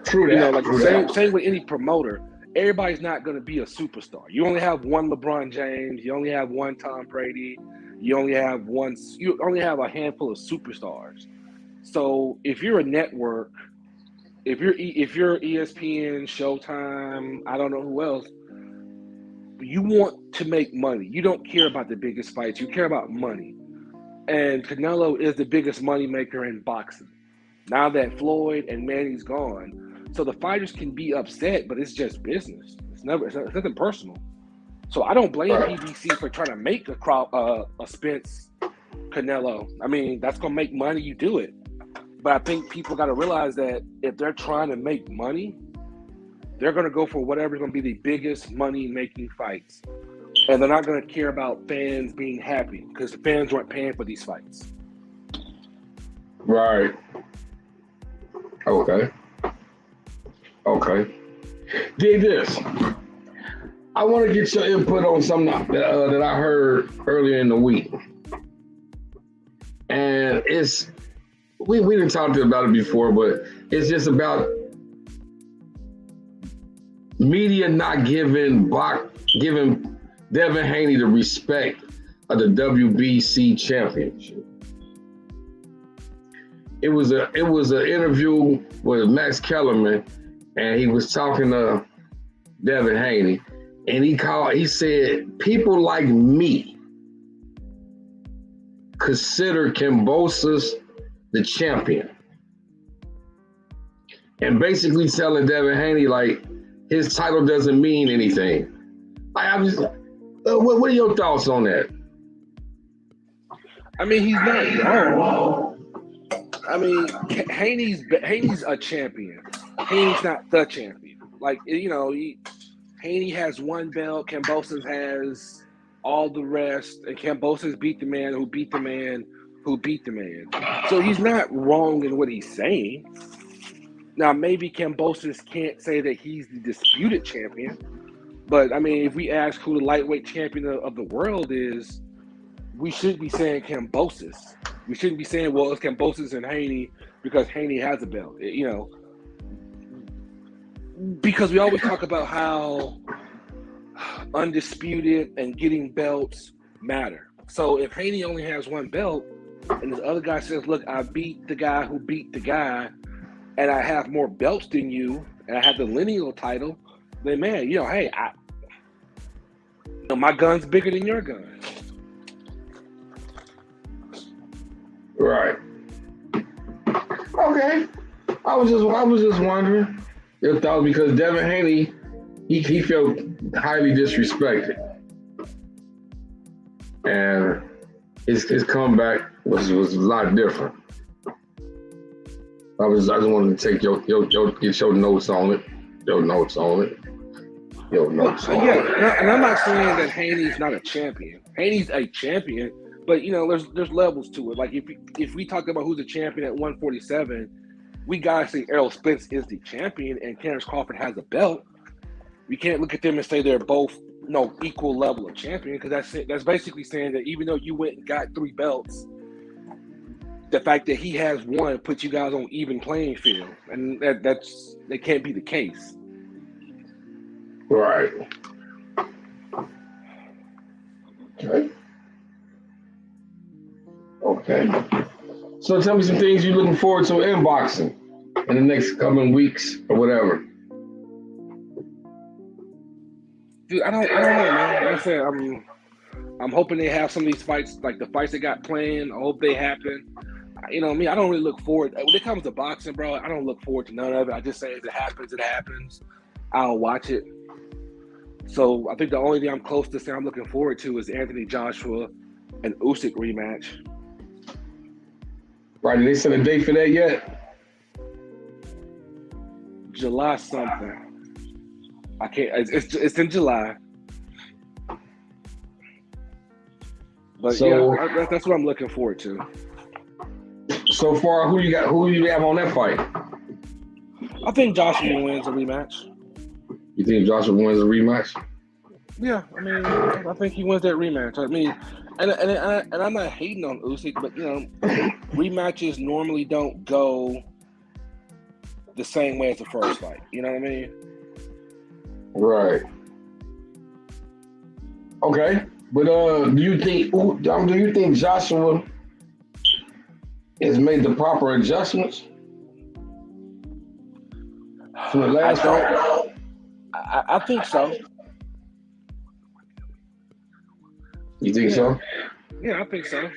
True that. Same with any promoter. Everybody's not going to be a superstar. You only have one LeBron James. You only have one Tom Brady. You only have a handful of superstars. So if you're a network, if you're ESPN, Showtime, I don't know who else, you want to make money. You don't care about the biggest fights. You care about money. And Canelo is the biggest moneymaker in boxing. Now that Floyd and Manny's gone, so the fighters can be upset, but it's just business. It's nothing personal. So I don't blame PBC for trying to make a Spence Canelo. I mean, that's gonna make money. You do it, but I think people got to realize that if they're trying to make money, they're gonna go for whatever's gonna be the biggest money-making fights, and they're not gonna care about fans being happy because the fans weren't paying for these fights. Right. Okay. Dig this. I want to get your input on something that I heard earlier in the week. And we didn't talk about it before, but it's just about media not giving Devin Haney the respect of the WBC championship. It was an interview with Max Kellerman, and he was talking to Devin Haney, and he said, people like me consider Kambosos the champion. And basically telling Devin Haney, like, his title doesn't mean anything. I'm just, what are your thoughts on that? I mean, he's not wrong. I mean, Haney's a champion. Haney's not the champion. Like, you know, Haney has one belt. Kambosos has all the rest. And Kambosos beat the man who beat the man who beat the man. So he's not wrong in what he's saying. Now, maybe Kambosos can't say that he's the disputed champion. But, I mean, if we ask who the lightweight champion of the world is, we should be saying Kambosos. We shouldn't be saying, well, it's Kambosos and Haney because Haney has a belt. You know, because we always talk about how undisputed and getting belts matter. So if Haney only has one belt and this other guy says, look, I beat the guy who beat the guy and I have more belts than you and I have the lineal title, then man, you know, hey, my gun's bigger than your gun. Right. Okay. I was just wondering your thoughts because Devin Haney, he felt highly disrespected, and his comeback was a lot different. I just wanted to take get your notes on it. And I'm not saying that Haney's not a champion. Haney's a champion. But, you know, there's levels to it. Like, if we talk about who's the champion at 147, we got to say Errol Spence is the champion and Terrence Crawford has a belt. We can't look at them and say they're both, equal level of champion because that's basically saying that even though you went and got 3 belts, the fact that he has one puts you guys on even playing field. And that can't be the case. Right. Okay. So tell me some things you're looking forward to in boxing in the next coming weeks or whatever. Dude, I don't know, man. Like I said, I'm hoping they have some of these fights, like the fights they got planned. I hope they happen. You know me, I don't really look forward. When it comes to boxing, bro, I don't look forward to none of it. I just say if it happens, it happens. I'll watch it. So I think the only thing I'm close to saying I'm looking forward to is Anthony Joshua and Usyk rematch. Right, did they set a date for that yet? July something. I can't. It's in July. But so, yeah, that's what I'm looking forward to. So far, who you have on that fight? I think Joshua wins a rematch. You think Joshua wins a rematch? Yeah, I mean, I think he wins that rematch. I mean, and I'm not hating on Usyk, but rematches normally don't go the same way as the first fight. You know what I mean? Right. Okay, but do you think Joshua has made the proper adjustments from the last fight? I think so. You think so? Yeah, I think so.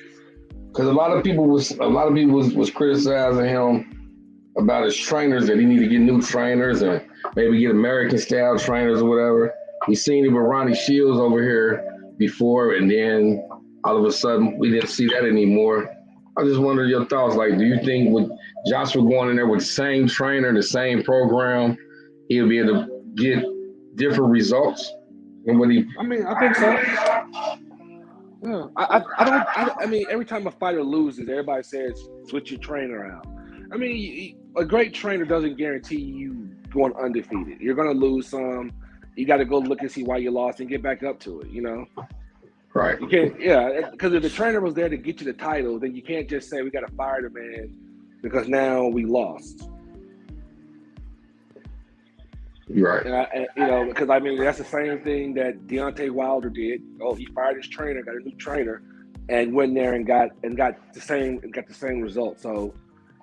because a lot of people was criticizing him about his trainers, that he need to get new trainers and maybe get American style trainers or whatever. We seen it with Ronnie Shields over here before, and then all of a sudden we didn't see that anymore. I just wondered your thoughts. Like, do you think with Joshua going in there with the same trainer, the same program, he'll be able to get different results than what he? I mean, I think so. Yeah, I mean, every time a fighter loses, everybody says switch your trainer out. I mean, a great trainer doesn't guarantee you going undefeated. You're going to lose some. You got to go look and see why you lost and get back up to it. You know. Right. You can't, yeah, because if the trainer was there to get you the title, then you can't just say we got to fire the man because now we lost. Right. And you know, because I mean that's the same thing that Deontay Wilder did. Oh, he fired his trainer, got a new trainer, and went there and got the same result. So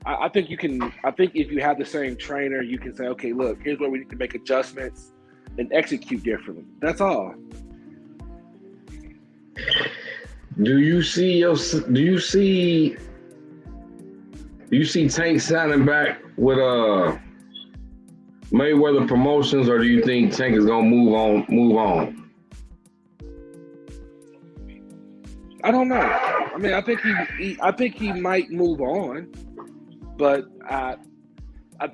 I think you can. I think if you have the same trainer, you can say, okay, look, here's where we need to make adjustments and execute differently. That's all. Do you see Tank signing back with Mayweather Promotions, or do you think Tank is gonna move on? I don't know. I mean, I think he might move on, but I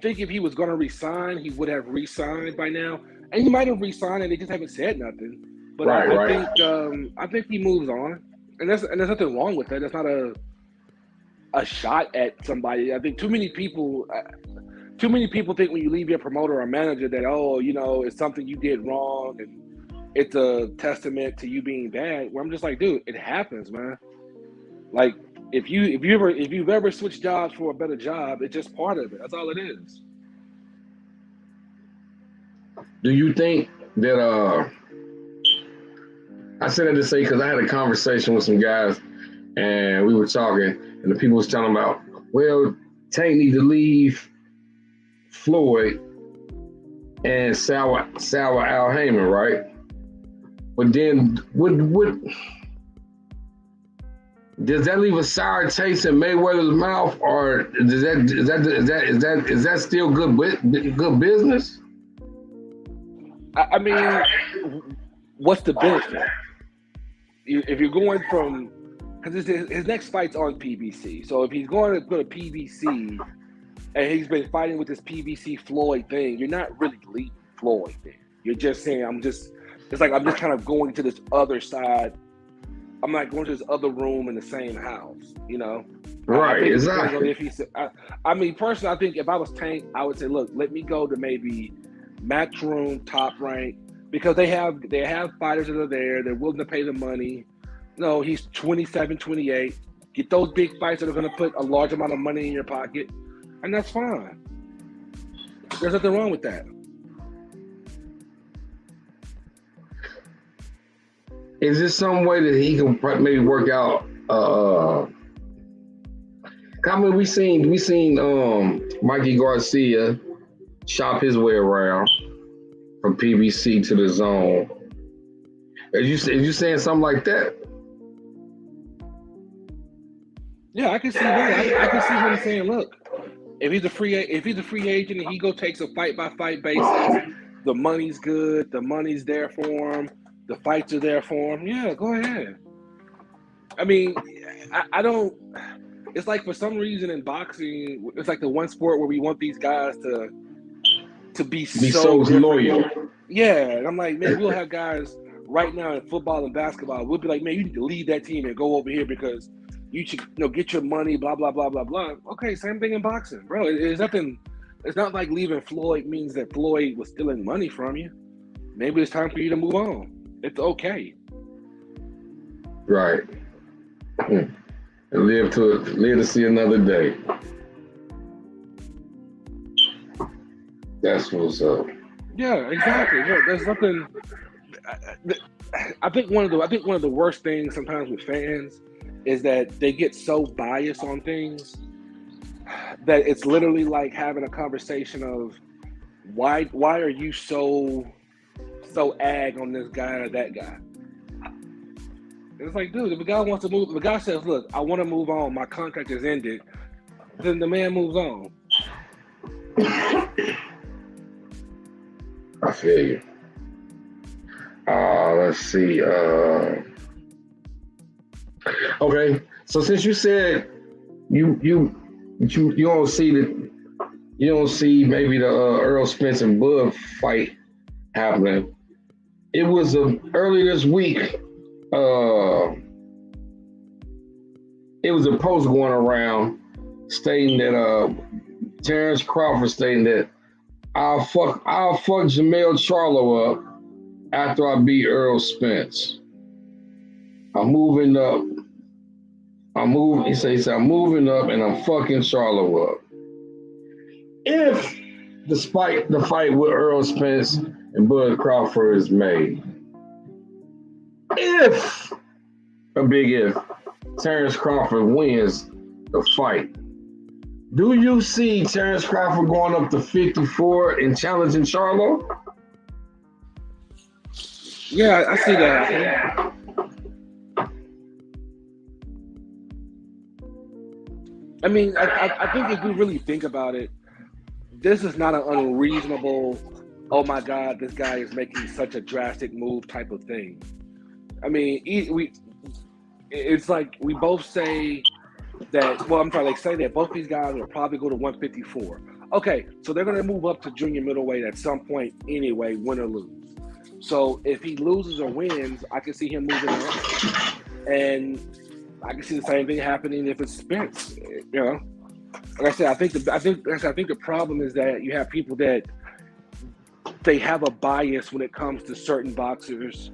think if he was going to resign, he would have re-signed by now, and he might have re-signed, and they just haven't said nothing. But I think he moves on, and there's nothing wrong with that. That's not a shot at somebody. I think too many people think when you leave your promoter or manager that, oh, you know, it's something you did wrong and it's a testament to you being bad. Where I'm just like, dude, it happens, man. Like if you've ever switched jobs for a better job, it's just part of it. That's all it is. Do you think that I said that to say because I had a conversation with some guys and we were talking and the people was telling about, well, Tank need to leave Floyd and sour Al Heyman, right? But then what does that leave a sour taste in Mayweather's mouth, or is that still good business? I mean, what's the benefit? If you're going from, because his next fight's on PBC, so if he's going to go to PBC and he's been fighting with this PBC Floyd thing, you're not really leaving Floyd there. You're just saying, it's like I'm just kind of going to this other side. I'm not going to this other room in the same house, you know? Right, exactly. I mean, personally, I think if I was Tank, I would say, look, let me go to maybe Matchroom, Top Rank, because they have fighters that are there. They're willing to pay the money. No, he's 27, 28. Get those big fights that are going to put a large amount of money in your pocket, and that's fine. There's nothing wrong with that. Is there some way that he can maybe work out? I mean, we seen Mikey Garcia shop his way around from PBC to the Zone. Is you saying something like that? Yeah, I can see that. I can see him saying, look, if he's a free agent and he takes a fight by fight basis, the money's good, the money's there for him, the fights are there for him. Yeah, go ahead. I mean, I don't. It's like for some reason in boxing, it's like the one sport where we want these guys to be so loyal. Yeah, and I'm like, man, we'll have guys right now in football and basketball. We'll be like, man, you need to leave that team and go over here because you should, get your money. Blah blah blah blah blah. Okay, same thing in boxing, bro. It's nothing. It's not like leaving Floyd means that Floyd was stealing money from you. Maybe it's time for you to move on. It's okay. Right. And live to see another day. That's what's up. Yeah, exactly. Yeah, there's nothing. I think one of the worst things sometimes with fans is that they get so biased on things that it's literally like having a conversation of why are you so ag on this guy or that guy? It's like, dude, if the guy wants to move, the guy says, "Look, I want to move on. My contract is ended." Then the man moves on. I feel you. Let's see. Okay, so since you said you don't see maybe the Earl Spence and Bud fight happening. It was earlier this week. It was a post going around stating that Terrence Crawford stating that I'll fuck Jamel Charlo up after I beat Earl Spence. I'm moving up. He said I'm moving up and I'm fucking Charlo up. If despite the fight with Earl Spence and Bud Crawford is made, if a big if Terrence Crawford wins the fight, do you see Terrence Crawford going up to 54 and challenging Charlo? Yeah, I see that happening. I mean, I think if we really think about it, this is not an unreasonable, oh my God, this guy is making such a drastic move type of thing. I mean, it's like we both say that, well, I'm sorry, they say that both these guys will probably go to 154. Okay, so they're going to move up to junior middleweight at some point anyway, win or lose. So if he loses or wins, I can see him moving up. And I can see the same thing happening if it's Spence. You know, like I said, I think the problem is that you have people that they have a bias when it comes to certain boxers,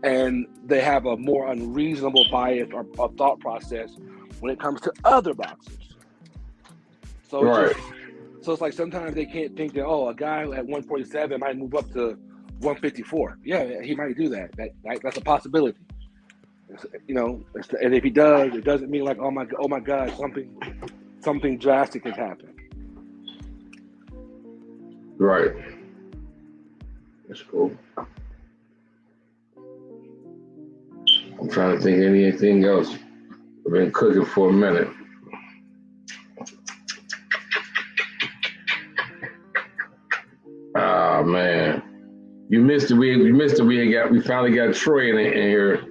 and they have a more unreasonable bias or thought process when it comes to other boxers. So right. So it's like sometimes they can't think that, oh, a guy at 147 might move up to 154. Yeah, he might do that. That's a possibility. You know, and if he does, it doesn't mean like, oh my God, something drastic has happened. Right. That's cool. I'm trying to think of anything else. I've been cooking for a minute. Ah man, you missed it. We missed it. We finally got Troy in here.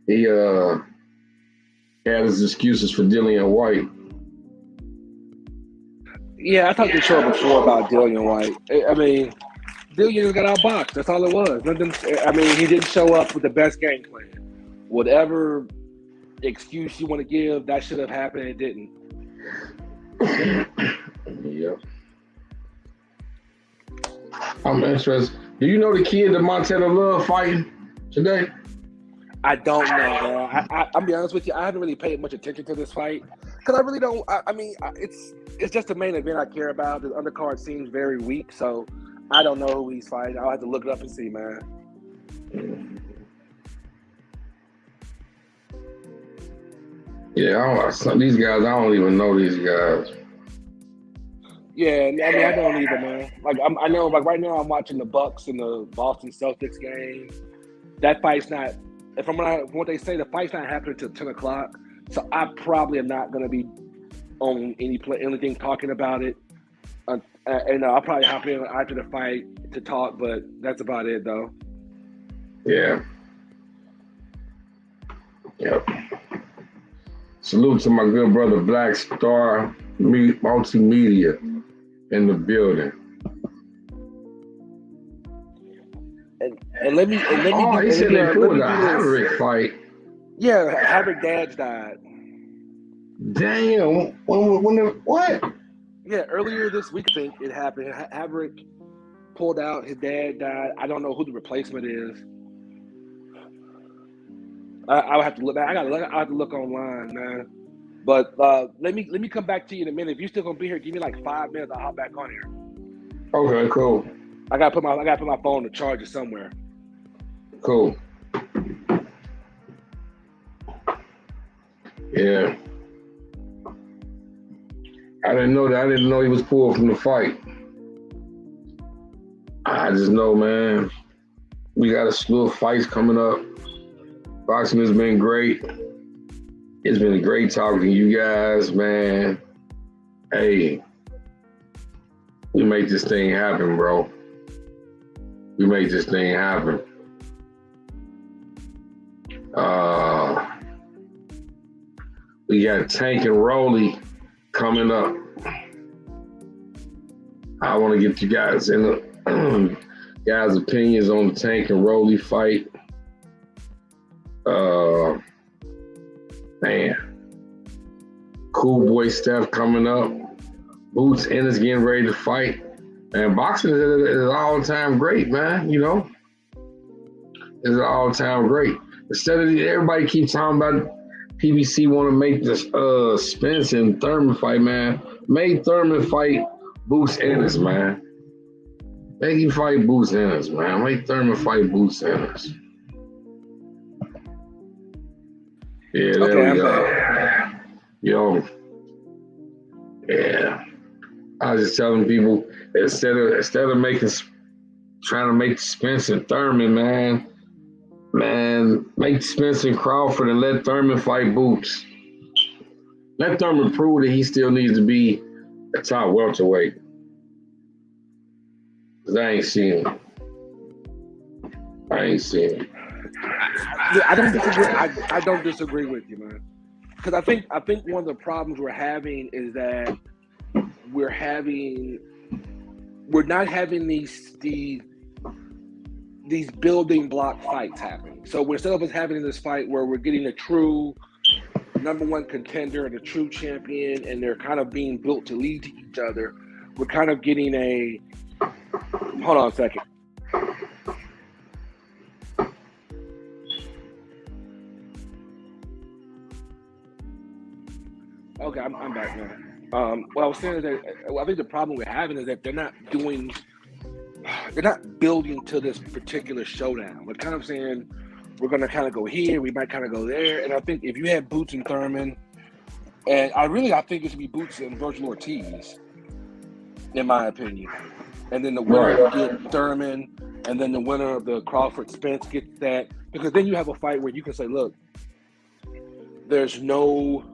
He had his excuses for Dillian White. Yeah, I talked to Troy before about Dillian White. I mean, Dillian got outboxed. That's all it was. I mean, he didn't show up with the best game plan. Whatever excuse you want to give, that should have happened. It didn't. Yep. I'm interested. Do you know the kid that Montana Love fighting today? I don't know. I'll be honest with you. I haven't really paid much attention to this fight because I really don't. I mean, it's just the main event I care about. The undercard seems very weak, so I don't know who he's fighting. I'll have to look it up and see, man. Yeah, these guys. I don't even know these guys. Yeah, I mean, I don't either, man. Like I know, like right now, I'm watching the Bucks and the Boston Celtics game. That fight's not. From what they say, the fight's not happening until 10 o'clock. So I probably am not going to be on anything talking about it. And I'll probably hop in after the fight to talk, but that's about it, though. Yeah. Yep. Salute to my good brother Black Star Multimedia in the building. And let me. He said they pulled a Haverick fight. Yeah, Haverick Dad's died. Damn. What? Yeah, earlier this week, I think it happened. Haverick pulled out. His dad died. I don't know who the replacement is. I'll have to look. I have to look online, man. But let me come back to you in a minute. If you're still gonna be here, give me like 5 minutes. I'll hop back on here. Okay, cool. I gotta put my phone to charge it somewhere. Cool. Yeah. I didn't know that. I didn't know he was pulled from the fight. I just know, man. We got a slew of fights coming up. Boxing has been great. It's been great talking to you guys, man. Hey, we make this thing happen, bro. We make this thing happen. We got Tank and Rolly coming up. I want to get you guys in the guys' opinions on the Tank and Rolly fight. Man, Cool Boy Steph coming up. Boots Ennis getting ready to fight. And boxing is an all-time great, man. You know, it's an all-time great. Instead of everybody keep talking about PBC want to make this Spence and Thurman fight, man. Make Thurman fight Boots Ennis, man. Make him fight Boots Ennis, man. Make Thurman fight Boots Ennis. Yeah, there we go. Yo, yeah. I was just telling people instead of trying to make Spence and Thurman, man, make Spence and Crawford and let Thurman fight Boots. Let Thurman prove that he still needs to be a top welterweight. Cause I ain't seen him. I don't disagree. I don't disagree with you, man. Because I think one of the problems we're having is that we're not having these building block fights happening. So instead of us having this fight where we're getting a true number one contender and a true champion, and they're kind of being built to lead to each other, we're kind of getting a. Hold on a second. Okay, I'm back now. What I was saying is that I think the problem we're having is that they're not building to this particular showdown. We're kind of saying we're going to kind of go here, we might kind of go there. And I think if you had Boots and Thurman, and I think it should be Boots and Virgil Ortiz, in my opinion. And then the winner get Thurman, and then the winner of the Crawford Spence gets that. Because then you have a fight where you can say, look, there's no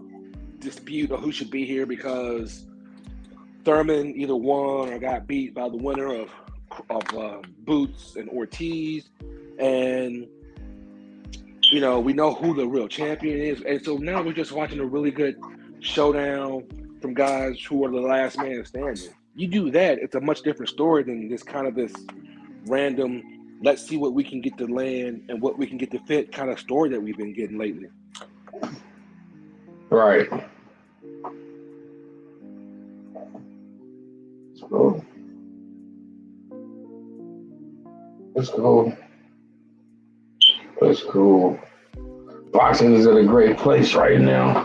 dispute of who should be here because Thurman either won or got beat by the winner of Boots and Ortiz, and you know we know who the real champion is, and so now we're just watching a really good showdown from guys who are the last man standing. You do that, it's a much different story than this random let's see what we can get to land and what we can get to fit kind of story that we've been getting lately. Right. That's cool. Boxing is at a great place right now.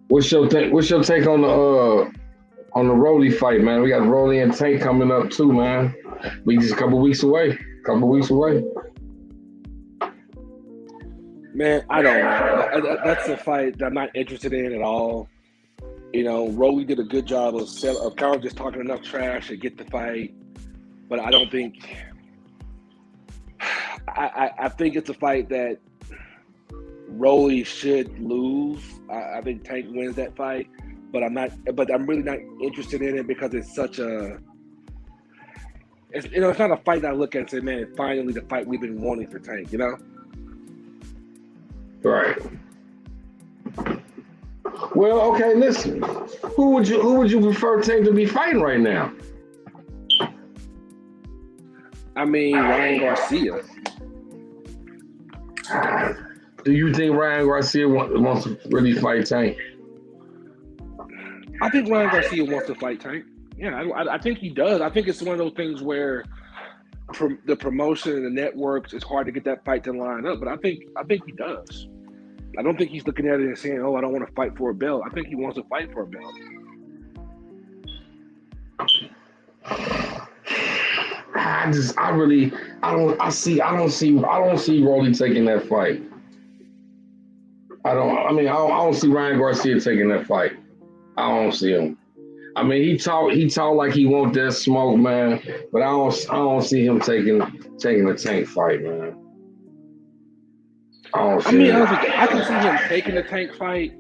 What's your take on the Rolly fight, man? We got Rolly and Tank coming up too, man. We just a couple weeks away. Man, I don't know. That's a fight that I'm not interested in at all. You know, Rolly did a good job of kind of just talking enough trash to get the fight, but I don't think. I think it's a fight that Rolly should lose. I think Tank wins that fight, but I'm really not interested in it because it's such a. It's not a fight that I look at and say, man, finally the fight we've been wanting for Tank. You know. Right. Well, okay, listen. Who would you prefer Tank to be fighting right now? I mean, Ryan Garcia. Do you think Ryan Garcia wants to really fight Tank? I think Ryan Garcia wants to fight Tank. Yeah, I think he does. I think it's one of those things where the promotion and the networks, it's hard to get that fight to line up. But I think he does. I don't think he's looking at it and saying, "Oh, I don't want to fight for a belt." I think he wants to fight for a belt. I don't see Rolly taking that fight. I don't see Ryan Garcia taking that fight. I don't see him. I mean, he talk like he want that smoke, man. But I don't see him taking a Tank fight, man. I mean, honestly, I can see him taking the Tank fight,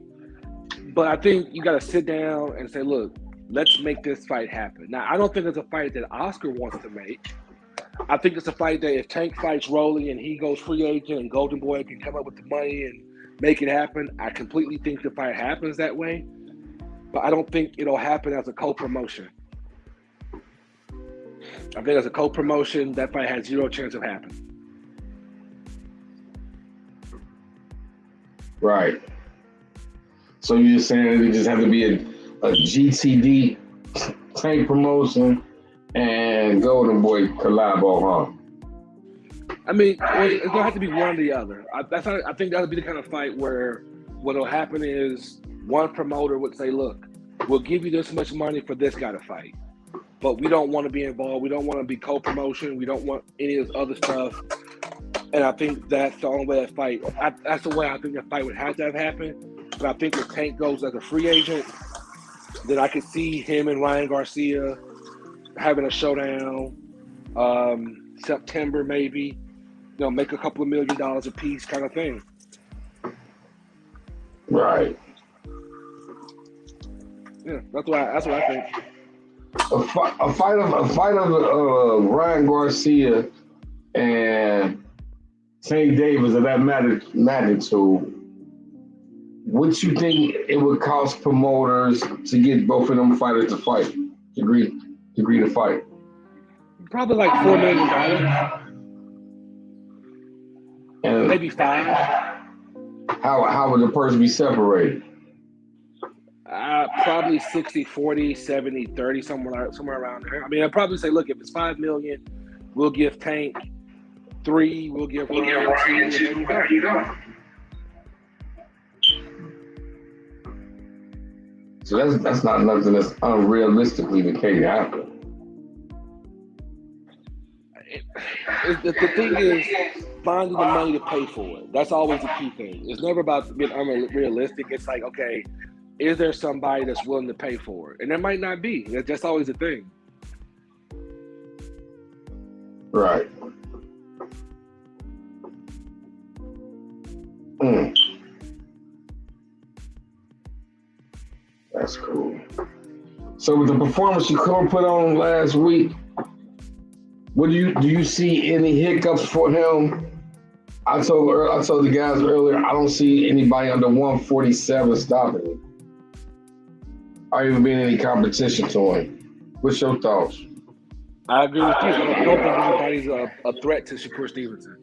but I think you got to sit down and say, look, let's make this fight happen. Now, I don't think it's a fight that Oscar wants to make. I think it's a fight that if Tank fights Rolly and he goes free agent and Golden Boy can come up with the money and make it happen, I completely think the fight happens that way. But I don't think it'll happen as a co-promotion. I think as a co-promotion, that fight has zero chance of happening. Right. So you're just saying it just have to be a GTD Tank promotion and Golden Boy collabo, huh? I mean, it's gonna have to be one or the other. I think that'll be the kind of fight where what'll happen is one promoter would say, "Look, we'll give you this much money for this guy to fight, but we don't want to be involved. We don't want to be co-promotion. We don't want any of this other stuff." And I think that's the only way that fight. That's the way I think that fight would have to have happened. But I think if Tank goes as a free agent, then I could see him and Ryan Garcia having a showdown. September maybe. Make a couple of $1 million a piece, kind of thing. Right. Yeah, that's what I think. A fight of Ryan Garcia and Tank Davis of that magnitude. What you think it would cost promoters to get both of them fighters to fight? Agree to fight? Probably like $4 million. And maybe 5. How would the purse be separated? Probably 60-40, 70-30, somewhere around there. I mean, I'd probably say, look, if it's $5 million, we'll give Tank 3, we'll give Ryan 2, and there you go. So that's not nothing that's unrealistically the case happen. The thing is finding the money to pay for it. That's always the key thing. It's never about being unrealistic. It's like, okay, is there somebody that's willing to pay for it? And there might not be. That's always the thing. Right. That's cool. So with the performance you put on last week, do you see any hiccups for him? I told the guys earlier, I don't see anybody under 147 stopping him. Or even being any competition to him. What's your thoughts? I agree with you. I don't think anybody's a threat to Shakur Stevenson.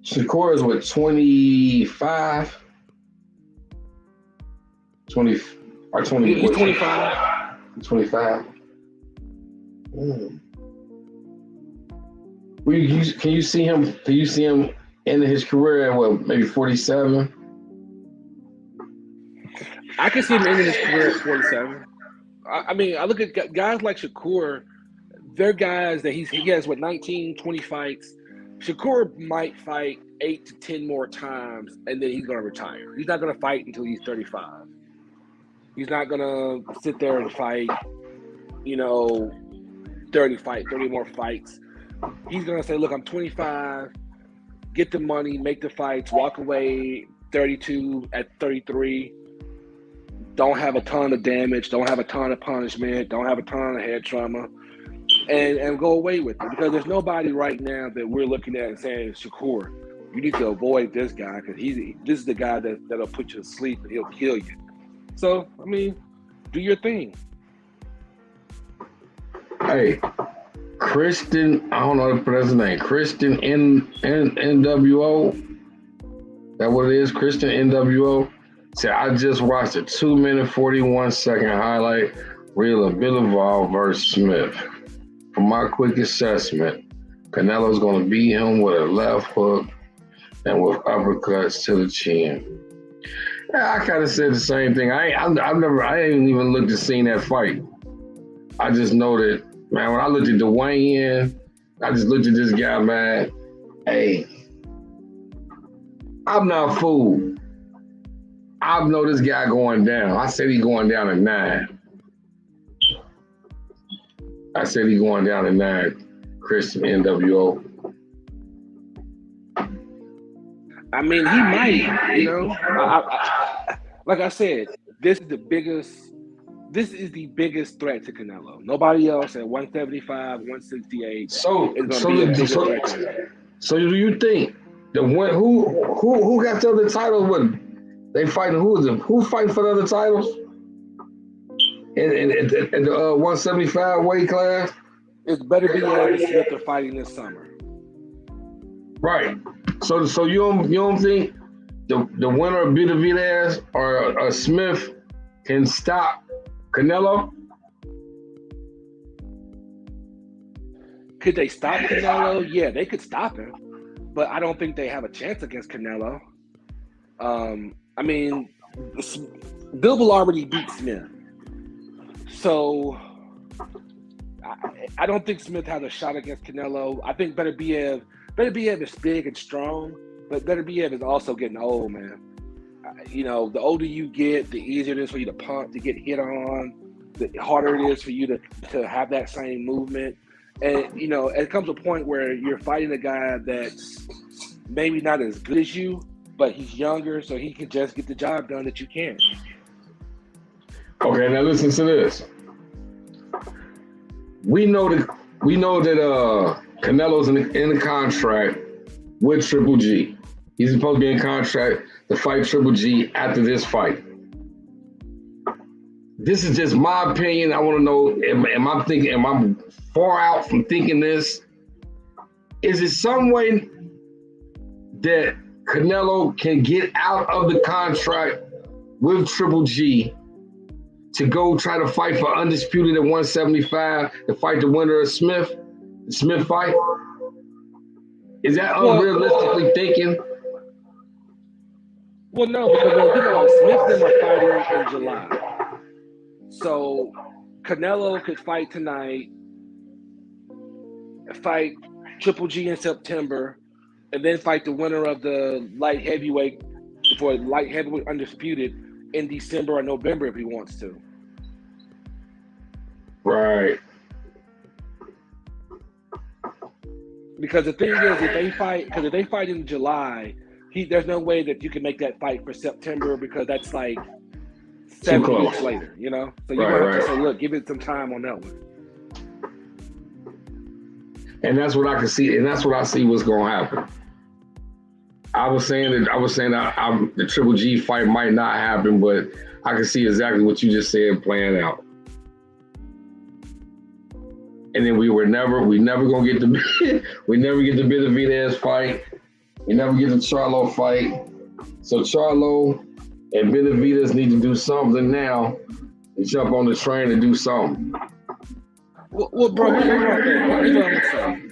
Shakur is what, 25? 20 or 20? He's 25. 25. Can you see him ending his career at what, maybe 47? I can see him ending his career at 47. I mean, I look at guys like Shakur. They're guys that he has 19, 20 fights. Shakur might fight 8 to 10 more times, and then he's going to retire. He's not going to fight until he's 35. He's not going to sit there and fight, 30 more fights. He's going to say, look, I'm 25, get the money, make the fights, walk away 32 at 33. Don't have a ton of damage, don't have a ton of punishment, don't have a ton of head trauma, and go away with it. Because there's nobody right now that we're looking at and saying, Shakur, you need to avoid this guy because this is the guy that'll put you to sleep and he'll kill you. So, I mean, do your thing. Hey, Christian, I don't know how to pronounce his name. Christian NWO. That what it is? Christian NWO. Said, I just watched a 2-minute, 41-second highlight reel of Billival versus Smith. From my quick assessment, Canelo's going to beat him with a left hook and with uppercuts to the chin. Yeah, I kind of said the same thing. I ain't even looked to see that fight. I just know that, man, when I looked at the weigh-in, I just looked at this guy, man. Hey, I'm not fooled. I know this guy going down. I said he's going down at 9. I said he's going down at 9. Christian NWO. I mean, he might, you know. Like I said, this is the biggest threat to Canelo. Nobody else at 175, 168 is going to be a bigger threat to him. So do you think the one who got the other titles? What they fighting? Who fighting for the other titles? In the 175 weight class? It's better be and Smith are fighting this summer. Right. So you don't think the winner of Benavidez or Smith can stop Canelo? Could they stop Canelo? Yeah, they could stop him, but I don't think they have a chance against Canelo. I mean, Bill already beat Smith, so I don't think Smith has a shot against Canelo. I think Beterbiev is big and strong, but Beterbiev is also getting old, man. You know, the older you get, the easier it is for you to pump, to get hit on, the harder it is for you to have that same movement. And, you know, it comes a point where you're fighting a guy that's maybe not as good as you, but he's younger, so he can just get the job done that you can. Okay, now listen to this. We know that Canelo's in the contract with Triple G. He's supposed to be in contract to fight Triple G after this fight. This is just my opinion. I want to know, am I far out from thinking this? Is it some way that Canelo can get out of the contract with Triple G to go try to fight for undisputed at 175 to fight the winner of the Smith fight? Is that unrealistically thinking? Well, no, because Smith and them are fighting in July. So Canelo could fight tonight, fight Triple G in September, and then fight the winner of the light heavyweight for light heavyweight undisputed in December or November if he wants to. Right. Because the thing is, if they fight in July, there's no way that you can make that fight for September because that's like 7 weeks later, you know? So you have to say, look, give it some time on that one. And that's what I can see, and that's what I see what's going to happen. I was saying that the Triple G fight might not happen, but I can see exactly what you just said playing out. And then we never gonna get we never get the Benavidez fight. We never get the Charlo fight. So Charlo and Benavidez need to do something now and jump on the train and do something. Well, bro, here's what I'm saying.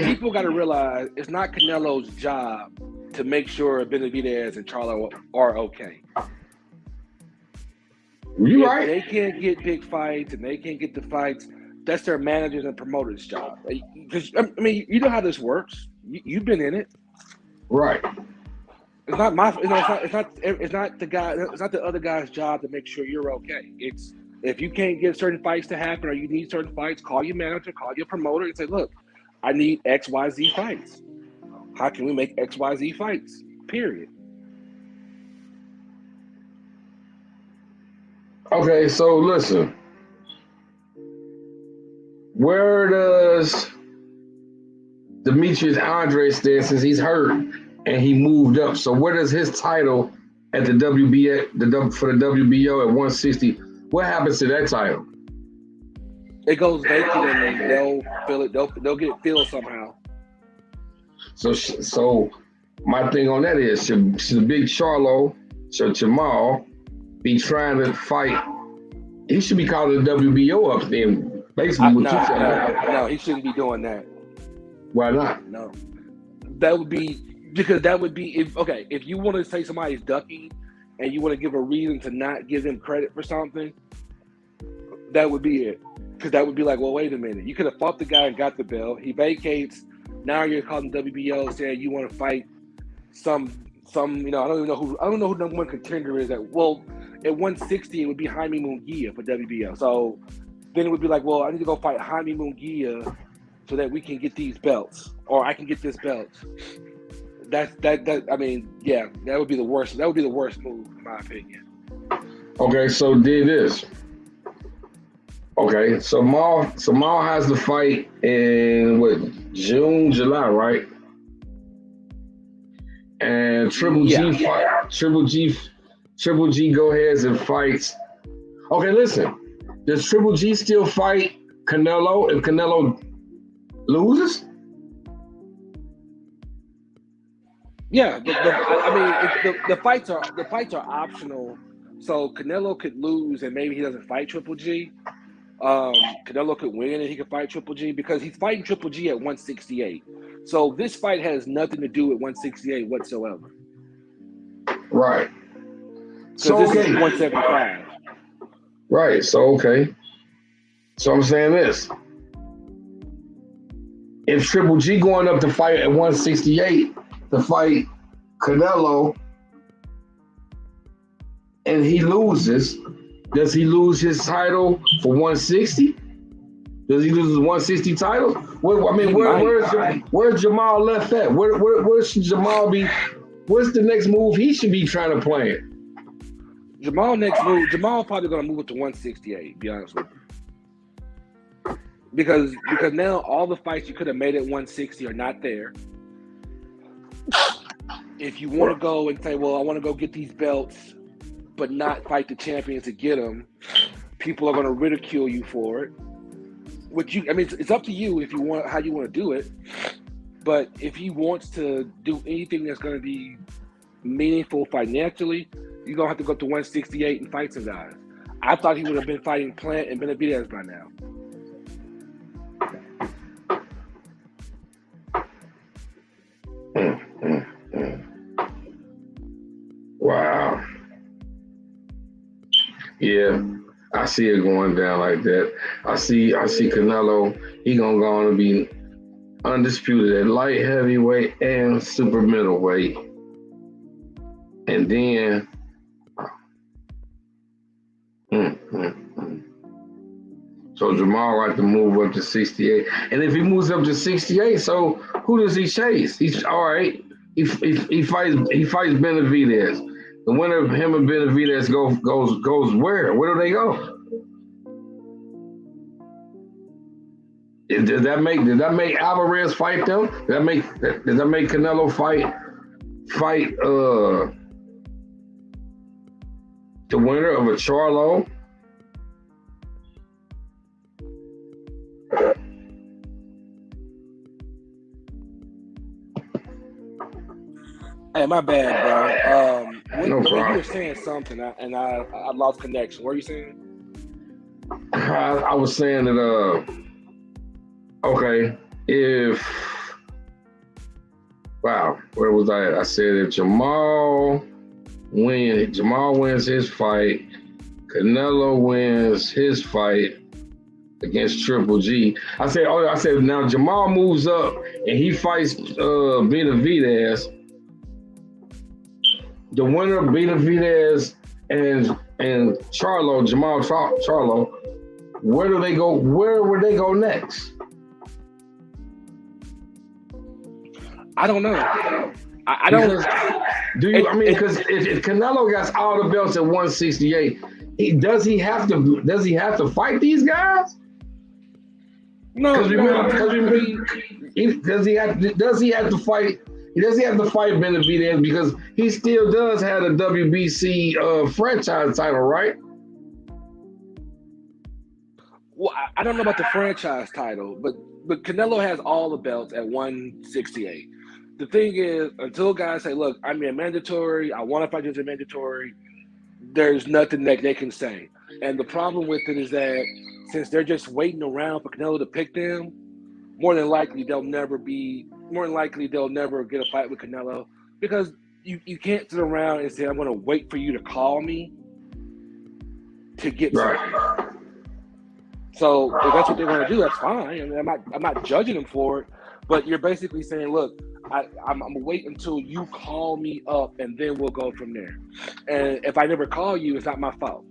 People got to realize it's not Canelo's job to make sure Benavidez and Charlo are okay. You're right. They can't get big fights and they can't get the fights. That's their managers and promoters' job. Because I mean, you know how this works. You've been in it, right? It's not it's not the guy. It's not the other guy's job to make sure you're okay. It's if you can't get certain fights to happen or you need certain fights, call your manager, call your promoter, and say, look, I need XYZ fights. How can we make XYZ fights? Period. Okay, so listen. Where does Demetrius Andrade stand since he's hurt and he moved up? So where does his title at the for the WBO at 160? What happens to that title? It goes vacant and they'll fill it. They'll get it filled somehow. So my thing on that is should the big Charlo, should Jamal be trying to fight? He should be calling the WBO up then. Basically, what you said. No, he shouldn't be doing that. Why not? No, that would be if you want to say somebody's ducking and you want to give a reason to not give them credit for something, that would be it. Because that would be like, well, wait a minute. You could have fought the guy and got the belt. He vacates. Now you're calling WBO saying you want to fight some some, I don't know who number one contender is. At 160 it would be Jaime Munguia for WBO. So then it would be like, well, I need to go fight Jaime Munguia so that we can get these belts, or I can get this belt. That I mean, yeah, that would be the worst. That would be the worst move, in my opinion. Okay, so did this. Okay, so Maul has the fight in June, July, right? And Triple G go ahead and fights. Okay, listen. Does Triple G still fight Canelo if Canelo loses? Yeah, the fights are optional. So Canelo could lose and maybe he doesn't fight Triple G. Canelo could win and he could fight Triple G because he's fighting Triple G at 168. So this fight has nothing to do with 168 whatsoever. Right. So this is 175. Right. So okay. So I'm saying this. If Triple G going up to fight at 168 to fight Canelo and he loses, does he lose his title for 160? Does he lose his 160 title? Where's Jamal left at? Where should Jamal be? What's the next move he should be trying to plan? Jamal probably gonna move it to 168, be honest with you. Because now all the fights you could have made at 160 are not there. If you want to go and say, well, I want to go get these belts, but not fight the champions to get them, people are going to ridicule you for it. It's up to you if you want how you want to do it. But if he wants to do anything that's going to be meaningful financially, you're going to have to go up to 168 and fight some guys. I thought he would have been fighting Plant and Benavidez by now. Wow. Yeah, I see it going down like that. I see Canelo, he gonna go on to be undisputed at light heavyweight and super middleweight. And then so Jamal will have to move up to 68. And if he moves up to 68, so who does he chase? He's all right. He fights Benavidez. The winner of him and Benavidez goes where? Where do they go? Did that make Alvarez fight them? Did that make Canelo fight the winner of a Charlo? Hey, my bad, bro. No problem. You were saying something, and I lost connection. What were you saying? I was saying that okay, where was I at? I said if Jamal wins his fight, Canelo wins his fight against Triple G. I said now Jamal moves up and he fights Benavidez. The winner of Benavidez and Jamal Charlo, where do they go? Where would they go next? I don't know. I don't. Because if Canelo got all the belts at 168, does he have to fight these guys? No. Does he have to fight? He doesn't have to fight Benavidez because he still does have a WBC franchise title, right? Well, I don't know about the franchise title, but Canelo has all the belts at 168. The thing is, until guys say, look, I'm a mandatory, I want to fight as a mandatory, there's nothing that they can say. And the problem with it is that since they're just waiting around for Canelo to pick them, more than likely they'll never get a fight with Canelo because you can't sit around and say, I'm going to wait for you to call me to get something. So if that's what they're going to do, that's fine. I mean, I'm not judging them for it, But you're basically saying, look, I'm gonna wait until you call me up, and then we'll go from there. And if I never call you, it's not my fault.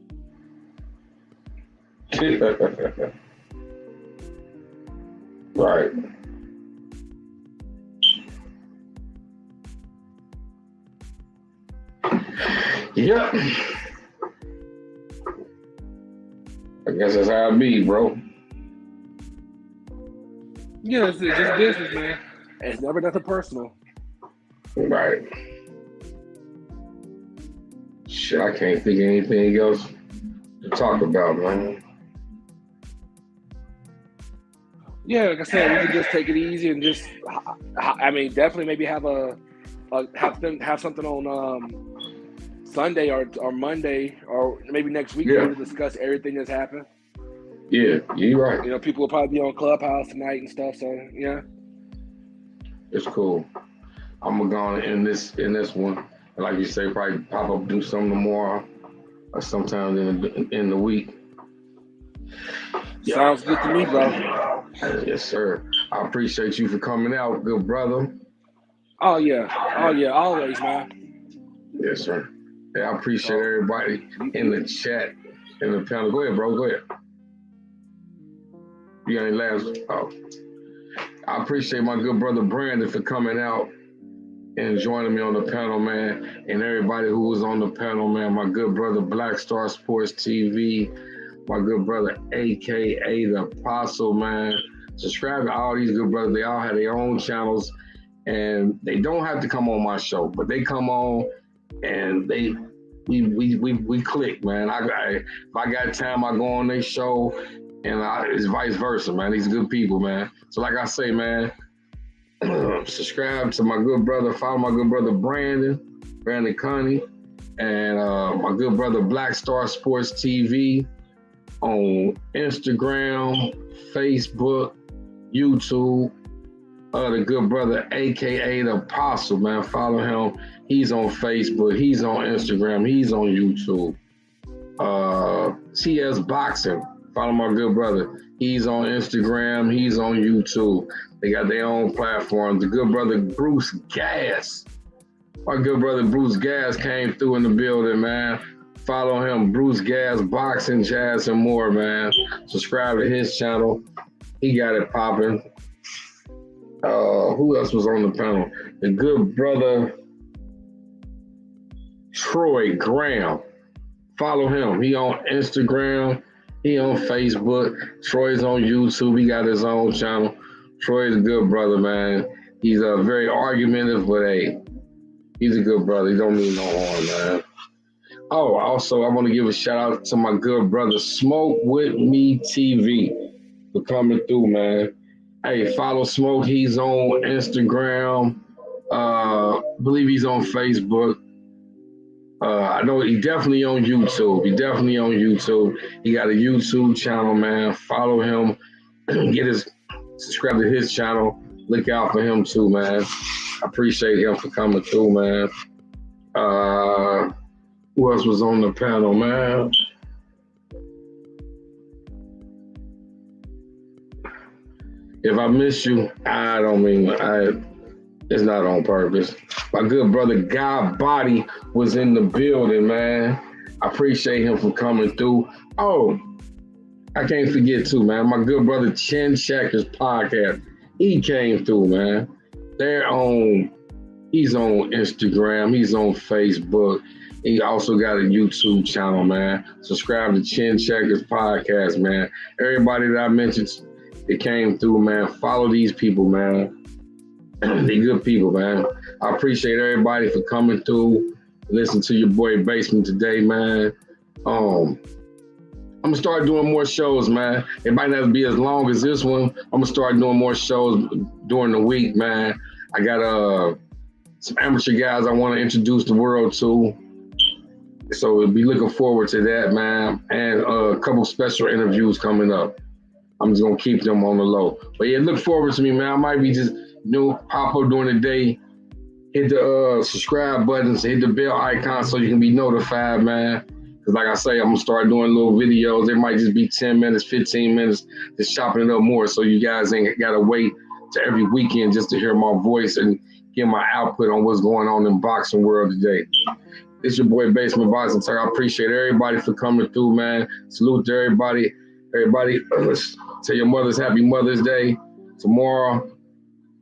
Right. Yep. I guess that's how it be, bro. Yeah, it's just business, man. It's never nothing personal. Right. Shit, I can't think of anything else to talk about, man. Yeah, like I said, we can just take it easy and just, I mean, definitely maybe have have something on Sunday or Monday or maybe next week to discuss everything that's happened. Yeah, you're right. You know, people will probably be on Clubhouse tonight and stuff. So yeah, it's cool. I'm gonna go on in this one, and like you say, probably pop up, do something tomorrow or sometime in the week. Sounds good to me, bro. Yes, sir. I appreciate you for coming out, good brother. Oh yeah, always, man. Yes, sir. Yeah, I appreciate everybody in the chat, in the panel. Go ahead, bro. Go ahead. You got any last? Oh, I appreciate my good brother Brandon for coming out and joining me on the panel, man, and everybody who was on the panel, man. My good brother Black Star Sports TV, my good brother AKA the Apostle, man. Subscribe to all these good brothers. They all have their own channels, and they don't have to come on my show, but they come on and we click, man. If I got time, I go on their show, and it's vice versa, man. These good people, man. So like I say, man, subscribe to my good brother, follow my good brother Brandon Connie, and my good brother Black Star Sports TV on Instagram, Facebook, YouTube. The good brother AKA the Apostle, man. Follow him. He's on Facebook, he's on Instagram, he's on YouTube. TS Boxing. Follow my good brother. He's on Instagram, he's on YouTube. They got their own platforms. The good brother Bruce Gas. My good brother Bruce Gas came through in the building, man. Follow him, Bruce Gas, Boxing, Jazz, and more, man. Subscribe to his channel. He got it popping. Who else was on the panel? The good brother Troy Graham. Follow him. He on Instagram. He on Facebook. Troy's on YouTube. He got his own channel. Troy's a good brother, man. He's very argumentative, but hey, he's a good brother. He don't mean no harm, man. Oh, also, I want to give a shout out to my good brother Smoke With Me TV for coming through, man. Hey, follow Smoke. He's on Instagram. Believe he's on Facebook. I know he definitely on YouTube. He got a YouTube channel, man. Follow him. Subscribe to his channel. Look out for him too, man. I appreciate him for coming through, man. Who else was on the panel, man? If I miss you, I don't mean it's not on purpose. My good brother Guy Body was in the building, man. I appreciate him for coming through. Oh, I can't forget too, man. My good brother Chin Checkers podcast. He came through, man. He's on Instagram, he's on Facebook. He also got a YouTube channel, man. Subscribe to Chin Checkers podcast, man. Everybody that I mentioned, it came through, man. Follow these people, man. They good people, man. I appreciate everybody for coming through. Listen to your boy Basement today, man. I'm gonna start doing more shows, man. It might not be as long as this one. I'm gonna start doing more shows during the week, man. I got some amateur guys I want to introduce the world to. So we'll be looking forward to that, man. And a couple special interviews coming up. I'm just gonna keep them on the low. But yeah, look forward to me, man. I might be just pop up during the day, hit the subscribe buttons, hit the bell icon so you can be notified, man. Because like I say, I'm gonna start doing little videos. It might just be 10 minutes, 15 minutes, just chopping it up more so you guys ain't gotta wait to every weekend just to hear my voice and get my output on what's going on in boxing world today. It's your boy Basement Boxing Talk. I appreciate everybody for coming through, man. Salute to everybody. Everybody, tell your mothers Happy Mother's Day tomorrow.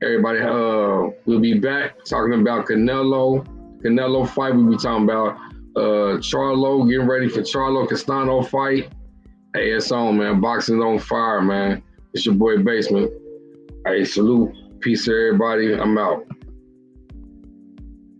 Everybody, we'll be back talking about Canelo fight. We'll be talking about Charlo, getting ready for Charlo Castano fight. Hey, it's on, man. Boxing's on fire, man. It's your boy Basement. Hey, salute. Peace to everybody. I'm out.